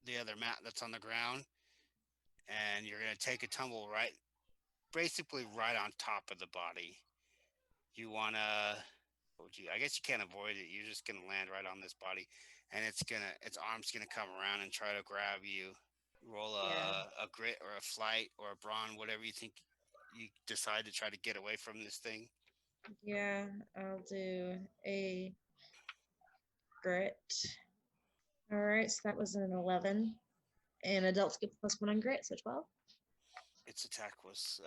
the other mat that's on the ground, and you're gonna take a tumble basically right on top of the body. You wanna, I guess you can't avoid it. You're just gonna land right on this body, and its arm's gonna come around and try to grab you. Roll a grit or a flight or a brawn, whatever you think. You decide to try to get away from this thing. Yeah, I'll do a grit. All right, so that was an 11. And adults get +1 on grit, so 12. Its attack was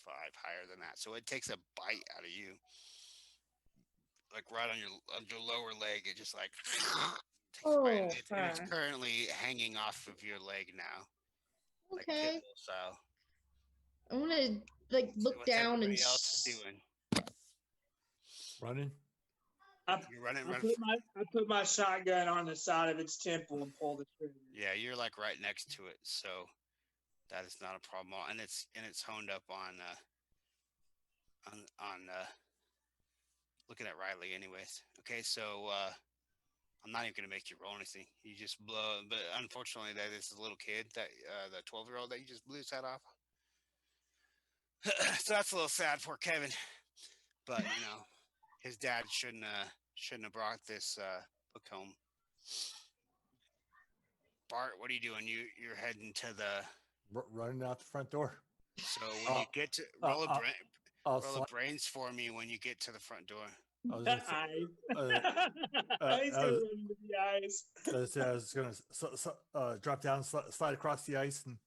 5 higher than that, so it takes a bite out of you, like right on your lower leg. It just like takes a bite. And it's currently hanging off of your leg now. Okay. Like pit bull style. I'm gonna like look What's down and everybody else is doing? Running. You're running. I put my shotgun on the side of its temple and pull the trigger. Yeah, you're like right next to it, so that is not a problem. And it's honed up on looking at Riley, anyways. Okay, so I'm not even gonna make you roll anything. You just blow. But unfortunately, that is a little kid, that the 12-year-old that you just blew his head off. So that's a little sad for Kevin, but his dad shouldn't have brought this book home. Bart, what are you doing? You're heading to the Running out the front door. So when you get to roll a brains for me when you get to the front door. I was The gonna say, eyes. He's I gonna was, run into the eyes. I was gonna drop down, slide across the ice, and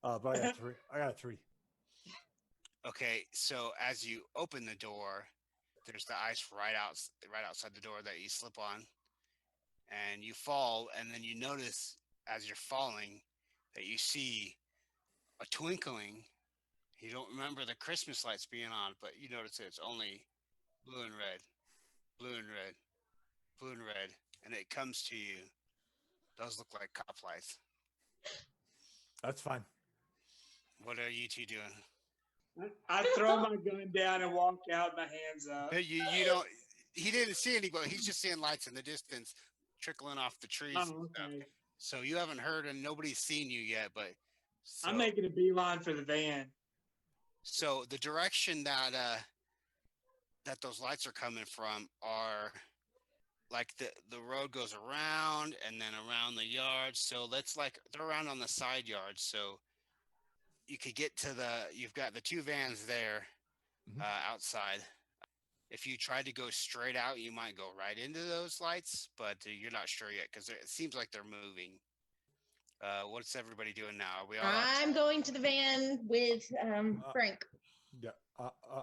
but I got three. I got three. Okay, so as you open the door, there's the ice right outside the door that you slip on, and you fall, and then you notice as you're falling that you see a twinkling. You don't remember the Christmas lights being on, but you notice it's only blue and red, blue and red, blue and red, and it comes to you. Those look like cop lights. That's fine. What are you two doing? I throw my gun down and walk out, my hands up. You don't. He didn't see anybody. He's just seeing lights in the distance trickling off the trees. And Oh, stuff. okay. So you haven't heard, and nobody's seen you yet. But so, I'm making a beeline for the van. so the direction that that those lights are coming from are like the road goes around and then around the yard. So let's like they're around on the side yard. So you could get to you've got the two vans there Mhm. outside. If you tried to go straight out, you might go right into those lights, but you're not sure yet because it seems like they're moving. What's everybody doing now? Are we all out? I'm going to the van with Frank. Yeah,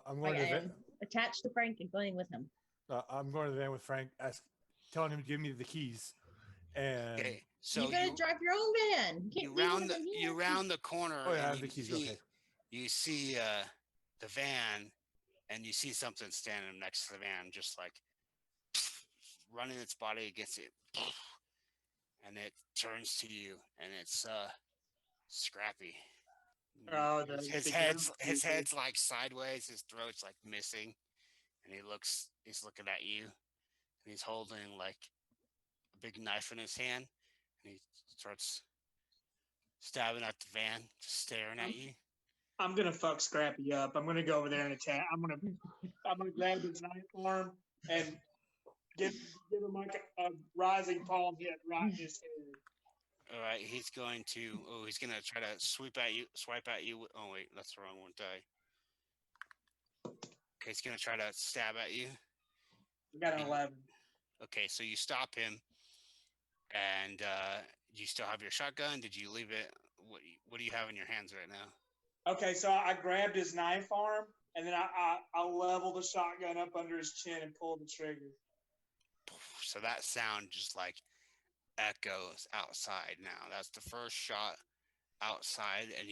I'm Like, going to I the am attached to Frank and going with him. I'm going to the van with Frank, telling him to give me the keys, and Okay, so You gotta drive your own van. You can't leave it in the you van. round the corner. oh yeah, I and have the keys. Okay. You see the van, and you see something standing next to the van, just like running its body against it, and it turns to you, and it's Scrappy. Oh, His head's like sideways, his throat's like missing, and he's looking at you, and he's holding like a big knife in his hand, and he starts stabbing at the van, just staring at you. I'm gonna fuck Scrappy up. I'm gonna go over there and attack. I'm gonna grab his knife arm and give him like a rising palm hit right in his head. All right, he's going to try to swipe at you. Oh wait, that's the wrong one die. Okay, he's gonna try to stab at you. We got an 11. Okay, so you stop him, and you still have your shotgun. Did you leave it? What do you have in your hands right now? Okay, so I grabbed his knife arm and then I level the shotgun up under his chin and pull the trigger. So that sound just like echoes outside now. That's the first shot outside, and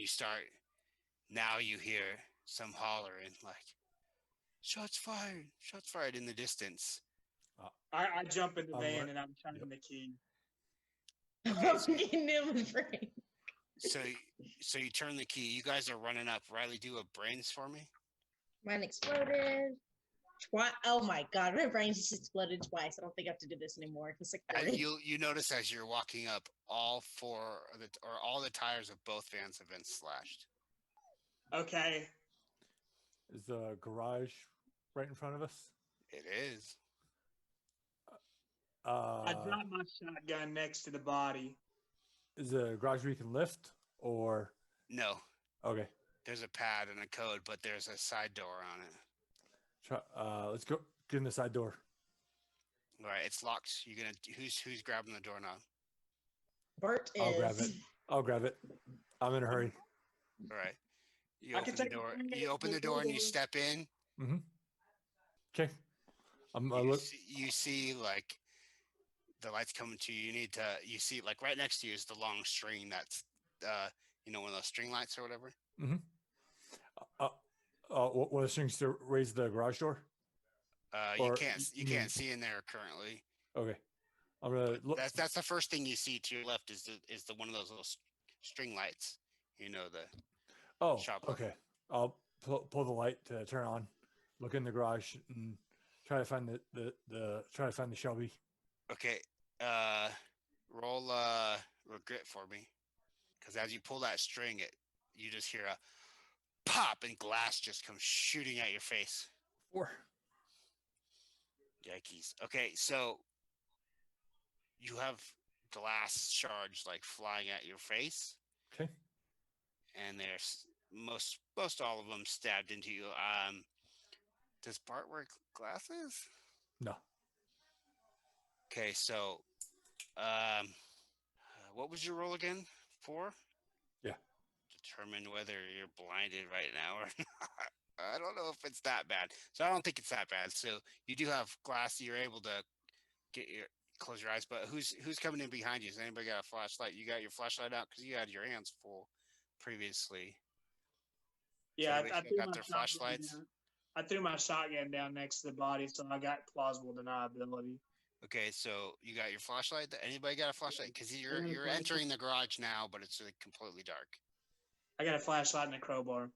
now you hear some hollering like, shots fired in the distance. I jump in the I'll van let- and I'm turning yep. the key. Okay, I'm getting in with Frank. So you turn the key. You guys are running up. Riley, do a brains for me. Mine exploded. Oh my god, my brain just exploded twice. I don't think I have to do this anymore. It's like And 30. you notice as you're walking up, all the tires of both vans have been slashed. Okay. Is the garage right in front of us? It is. I dropped my shotgun next to the body. Is the garage where you can lift, or No, okay? there's a pad and a code, but there's a side door on it. Let's go. Get in the side door. All right, it's locked. Who's grabbing the doorknob? Bert is. I'll grab it. I'll grab it. I'm in a hurry. All right. You I open can the take door. the- You open the door and you step in. Mm-hmm. Okay. You see like the lights coming to you. You see like right next to you is the long string that's one of those string lights or whatever. Mm-hmm. What are the strings to raise the garage door? You can't see in there currently. Okay. I'm gonna look. That's the first thing you see to your left is the one of those little string lights. Oh, shop light. okay. I'll pull the light to turn on. Look in the garage and try to find the Shelby. Okay. Roll regret for me, because as you pull that string, you just hear a pop and glass just comes shooting at your face. 4. Yikes. Okay, so you have glass shards like flying at your face. Okay. And there's most all of them stabbed into you. Does Bart wear glasses? No. Okay, so what was your roll again? 4? Yeah. Determine whether you're blinded right now or not. I don't know if it's that bad. So I don't think it's that bad. So you do have glass. You're able to close your eyes. But who's coming in behind you? Has anybody got a flashlight? You got your flashlight out because you had your hands full previously. Yeah, Anybody I still threw got my their shotgun flashlights? down. I threw my shotgun down next to the body, so I got plausible deniability. Okay, so you got your flashlight. Anybody got a flashlight? Because I you're got a you're flashlight. entering the garage now, but it's completely dark. I got a flashlight and a crowbar.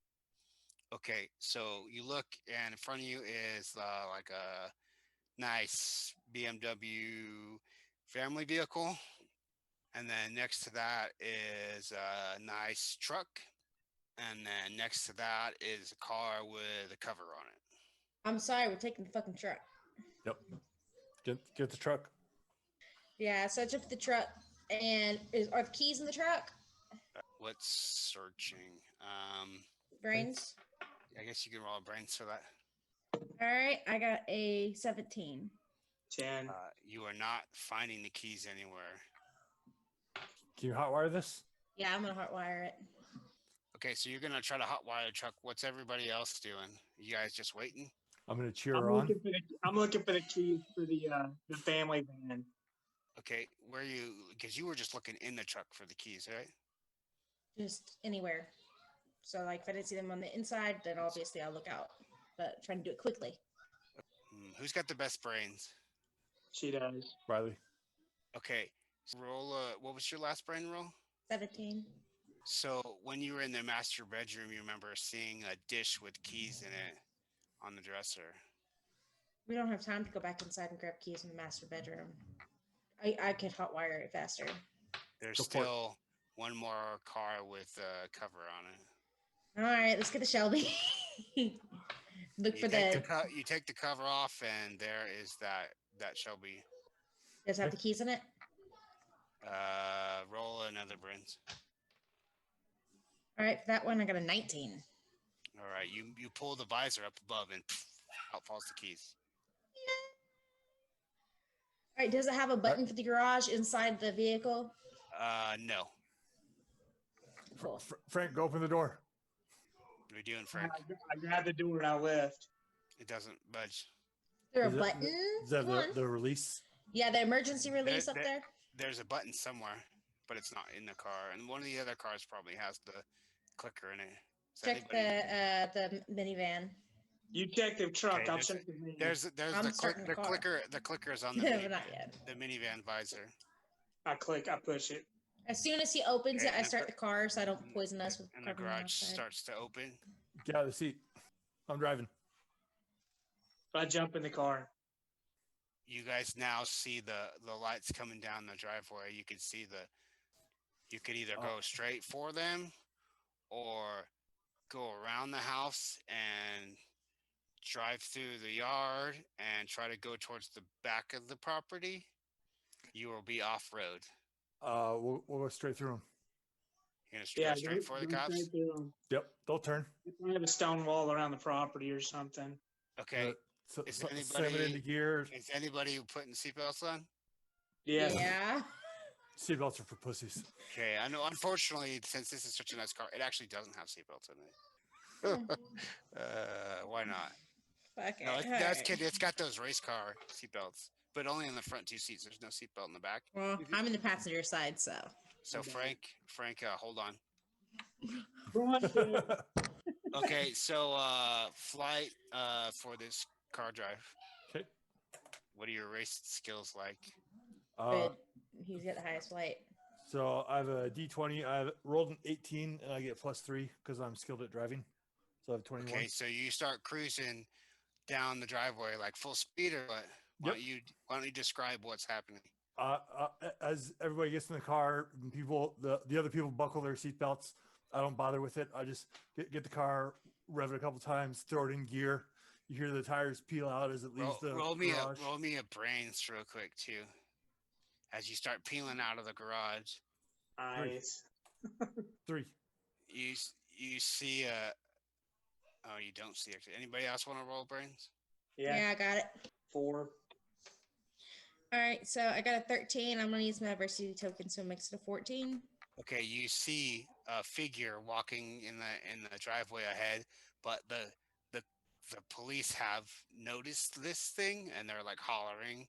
Okay, so you look, and in front of you is like a nice BMW family vehicle, and then next to that is a nice truck, and then next to that is a car with a cover on it. I'm sorry, we're taking the fucking truck. Yep. Get the truck. Yeah, so I took the truck, and are the keys in the truck? What's searching? Brains. I guess you can roll a brains for that. All right, I got a 17. 10. You are not finding the keys anywhere. Can you hotwire this? Yeah, I'm gonna hotwire it. Okay, so you're gonna try to hotwire the truck. What's everybody else doing? You guys just waiting? I'm gonna cheer I'm her on. looking for the keys for the family van. Okay, where you? Because you were just looking in the truck for the keys, right? Just anywhere. So, like, if I didn't see them on the inside, then obviously I'll look out. But trying to do it quickly. Who's got the best brains? She does. Riley. Okay, so roll. What was your last brain roll? 17. So when you were in the master bedroom, you remember seeing a dish with keys in it on the dresser. We don't have time to go back inside and grab keys in the master bedroom. I could hotwire it faster. There's Go for it. still one more car with a cover on it. All right, let's get the Shelby. Look for You take the cover off, and there is that Shelby. Does it have the keys in it? Roll another brains. All right, for that one, I got a 19. All right, you pull the visor up above, and out falls the keys. All right, does it have a button for the garage inside the vehicle? No. Cool. Frank, go open the door. What are you doing, Frank? I grabbed the door and I left. It doesn't budge. Is there a Is it- button? Is that Come on. the release? Yeah, the emergency release up there. There's a button somewhere, but it's not in the car. And one of the other cars probably has the clicker in it. Check the minivan. You check the truck. Okay, I'll check the van. There's I'm the starting the car. clicker. The clicker is on the No, minivan, not yet. the minivan visor. I push it. As soon as he opens Okay, it, I and start the car so I don't poison us with And the carbon garage monoxide. starts to open. Get out of the seat. I'm driving. I jump in the car. You guys now see the lights coming down the driveway. You can see you could either go straight for them or go around the house and drive through the yard and try to go towards the back of the property. You will be off road. We'll go straight through them. You're gonna drive straight for the go cops. straight through 'em. Yep, they'll turn. If I have a stone wall around the property or something. Okay. Is Slam it anybody- into gear. Is anybody putting seatbelts on? Yeah. Yeah. Seatbelts are for pussies. Okay, I know. Unfortunately, since this is such a nice car, it actually doesn't have seatbelts in it. Why not? Fuck it. No, All that's right. kid. It's got those race car seatbelts, but only in the front 2 seats. There's no seatbelt in the back. Well, I'm in the passenger side, so. So Frank, hold on. Okay, so flight for this car drive. Okay. What are your race skills like? Good. He's got the highest flight. So I have a D20. I rolled an 18, and I get +3 because I'm skilled at driving. So I have 21. Okay, so you start cruising down the driveway like full speed, or what? Why don't you describe what's happening? As everybody gets in the car, and the other people buckle their seatbelts. I don't bother with it. I just get the car, rev it a couple times, throw it in gear. You hear the tires peel out as it leaves the roll garage. me a brains real quick too. As you start peeling out of the garage, Nice. 3. you see you don't see actually. Anybody else want to roll brains? Yeah. Yeah, I got it. 4. All right, so I got a 13. I'm gonna use my adversity token, so it makes it a 14. Okay, you see a figure walking in the driveway ahead, but the the police have noticed this thing and they're like hollering,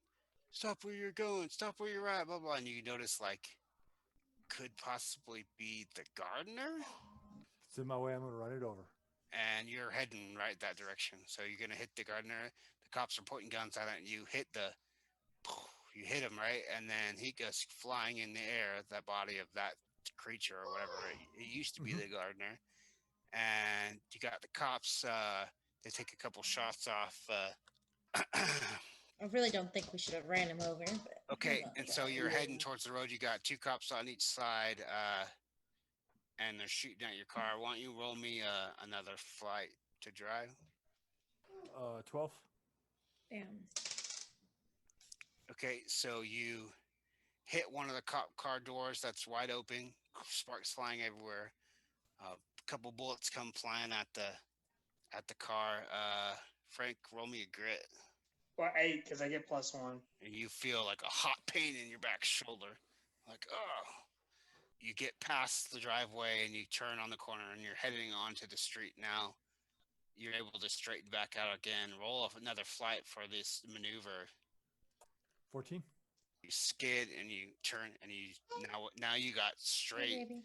"Stop where you're going! Stop where you're at!" Blah blah. And you notice like could possibly be the gardener, It's in my way. I'm gonna run it over. and you're heading right that direction. So you're gonna hit the gardener. The cops are pointing guns at it, and you hit him right, and then he goes flying in the air. That body of that creature or whatever it used to be, the gardener, and you got the cops. They take a couple shots off. I really don't think we should have ran him over. But Okay, hold on, and we so got you're it. heading towards the road. You got two cops on each side, and they're shooting at your car. Why don't you roll me another flight to drive? 12. Damn. Okay, so you hit one of the cop car doors that's wide open, sparks flying everywhere. A couple bullets come flying at the car. Frank, roll me a grit, Or 8, because I get +1. and you feel like a hot pain in your back shoulder, like oh. You get past the driveway and you turn on the corner and you're heading onto the street now. You're able to straighten back out again. Roll off another flight for this maneuver. 14. You skid and you turn and you now you got Hey, baby.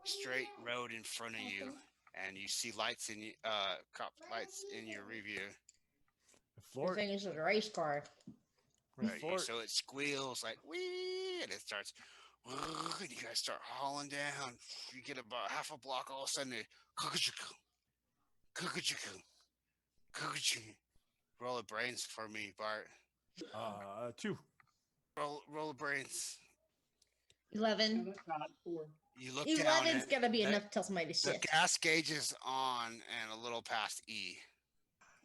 straight road in front of you, and you see lights in cop lights in your review. The Good floor. thing it's a race car. Right, Floor. so it squeals like wee, and it starts. And you guys start hauling down. You get about half a block, all of a sudden, roll the brains for me, Bart. 2. Roll the brains. 11. That's not 4. You look down. 11's And gonna be the- enough to tell somebody to The shit. gas gauge is on and a little past E.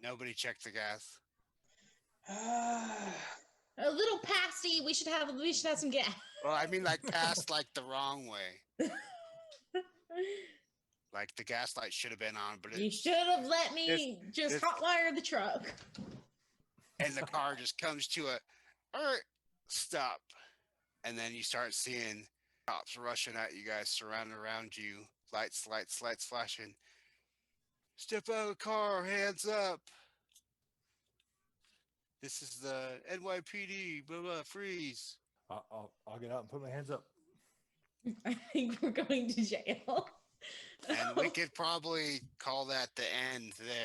Nobody checked the gas. A little pasty. We should have some gas. Well, I mean, like past like the wrong way. Like the gas light should have been on, but You it, should have let me just this- hotwire the truck. and the car just comes to a stop, and then you start seeing cops rushing at you guys, surrounding around you, lights flashing. Step out of the car, hands up. This is the NYPD. Blah blah. Freeze. I'll get out and put my hands up. I think we're going to jail. And we could probably call that the end there.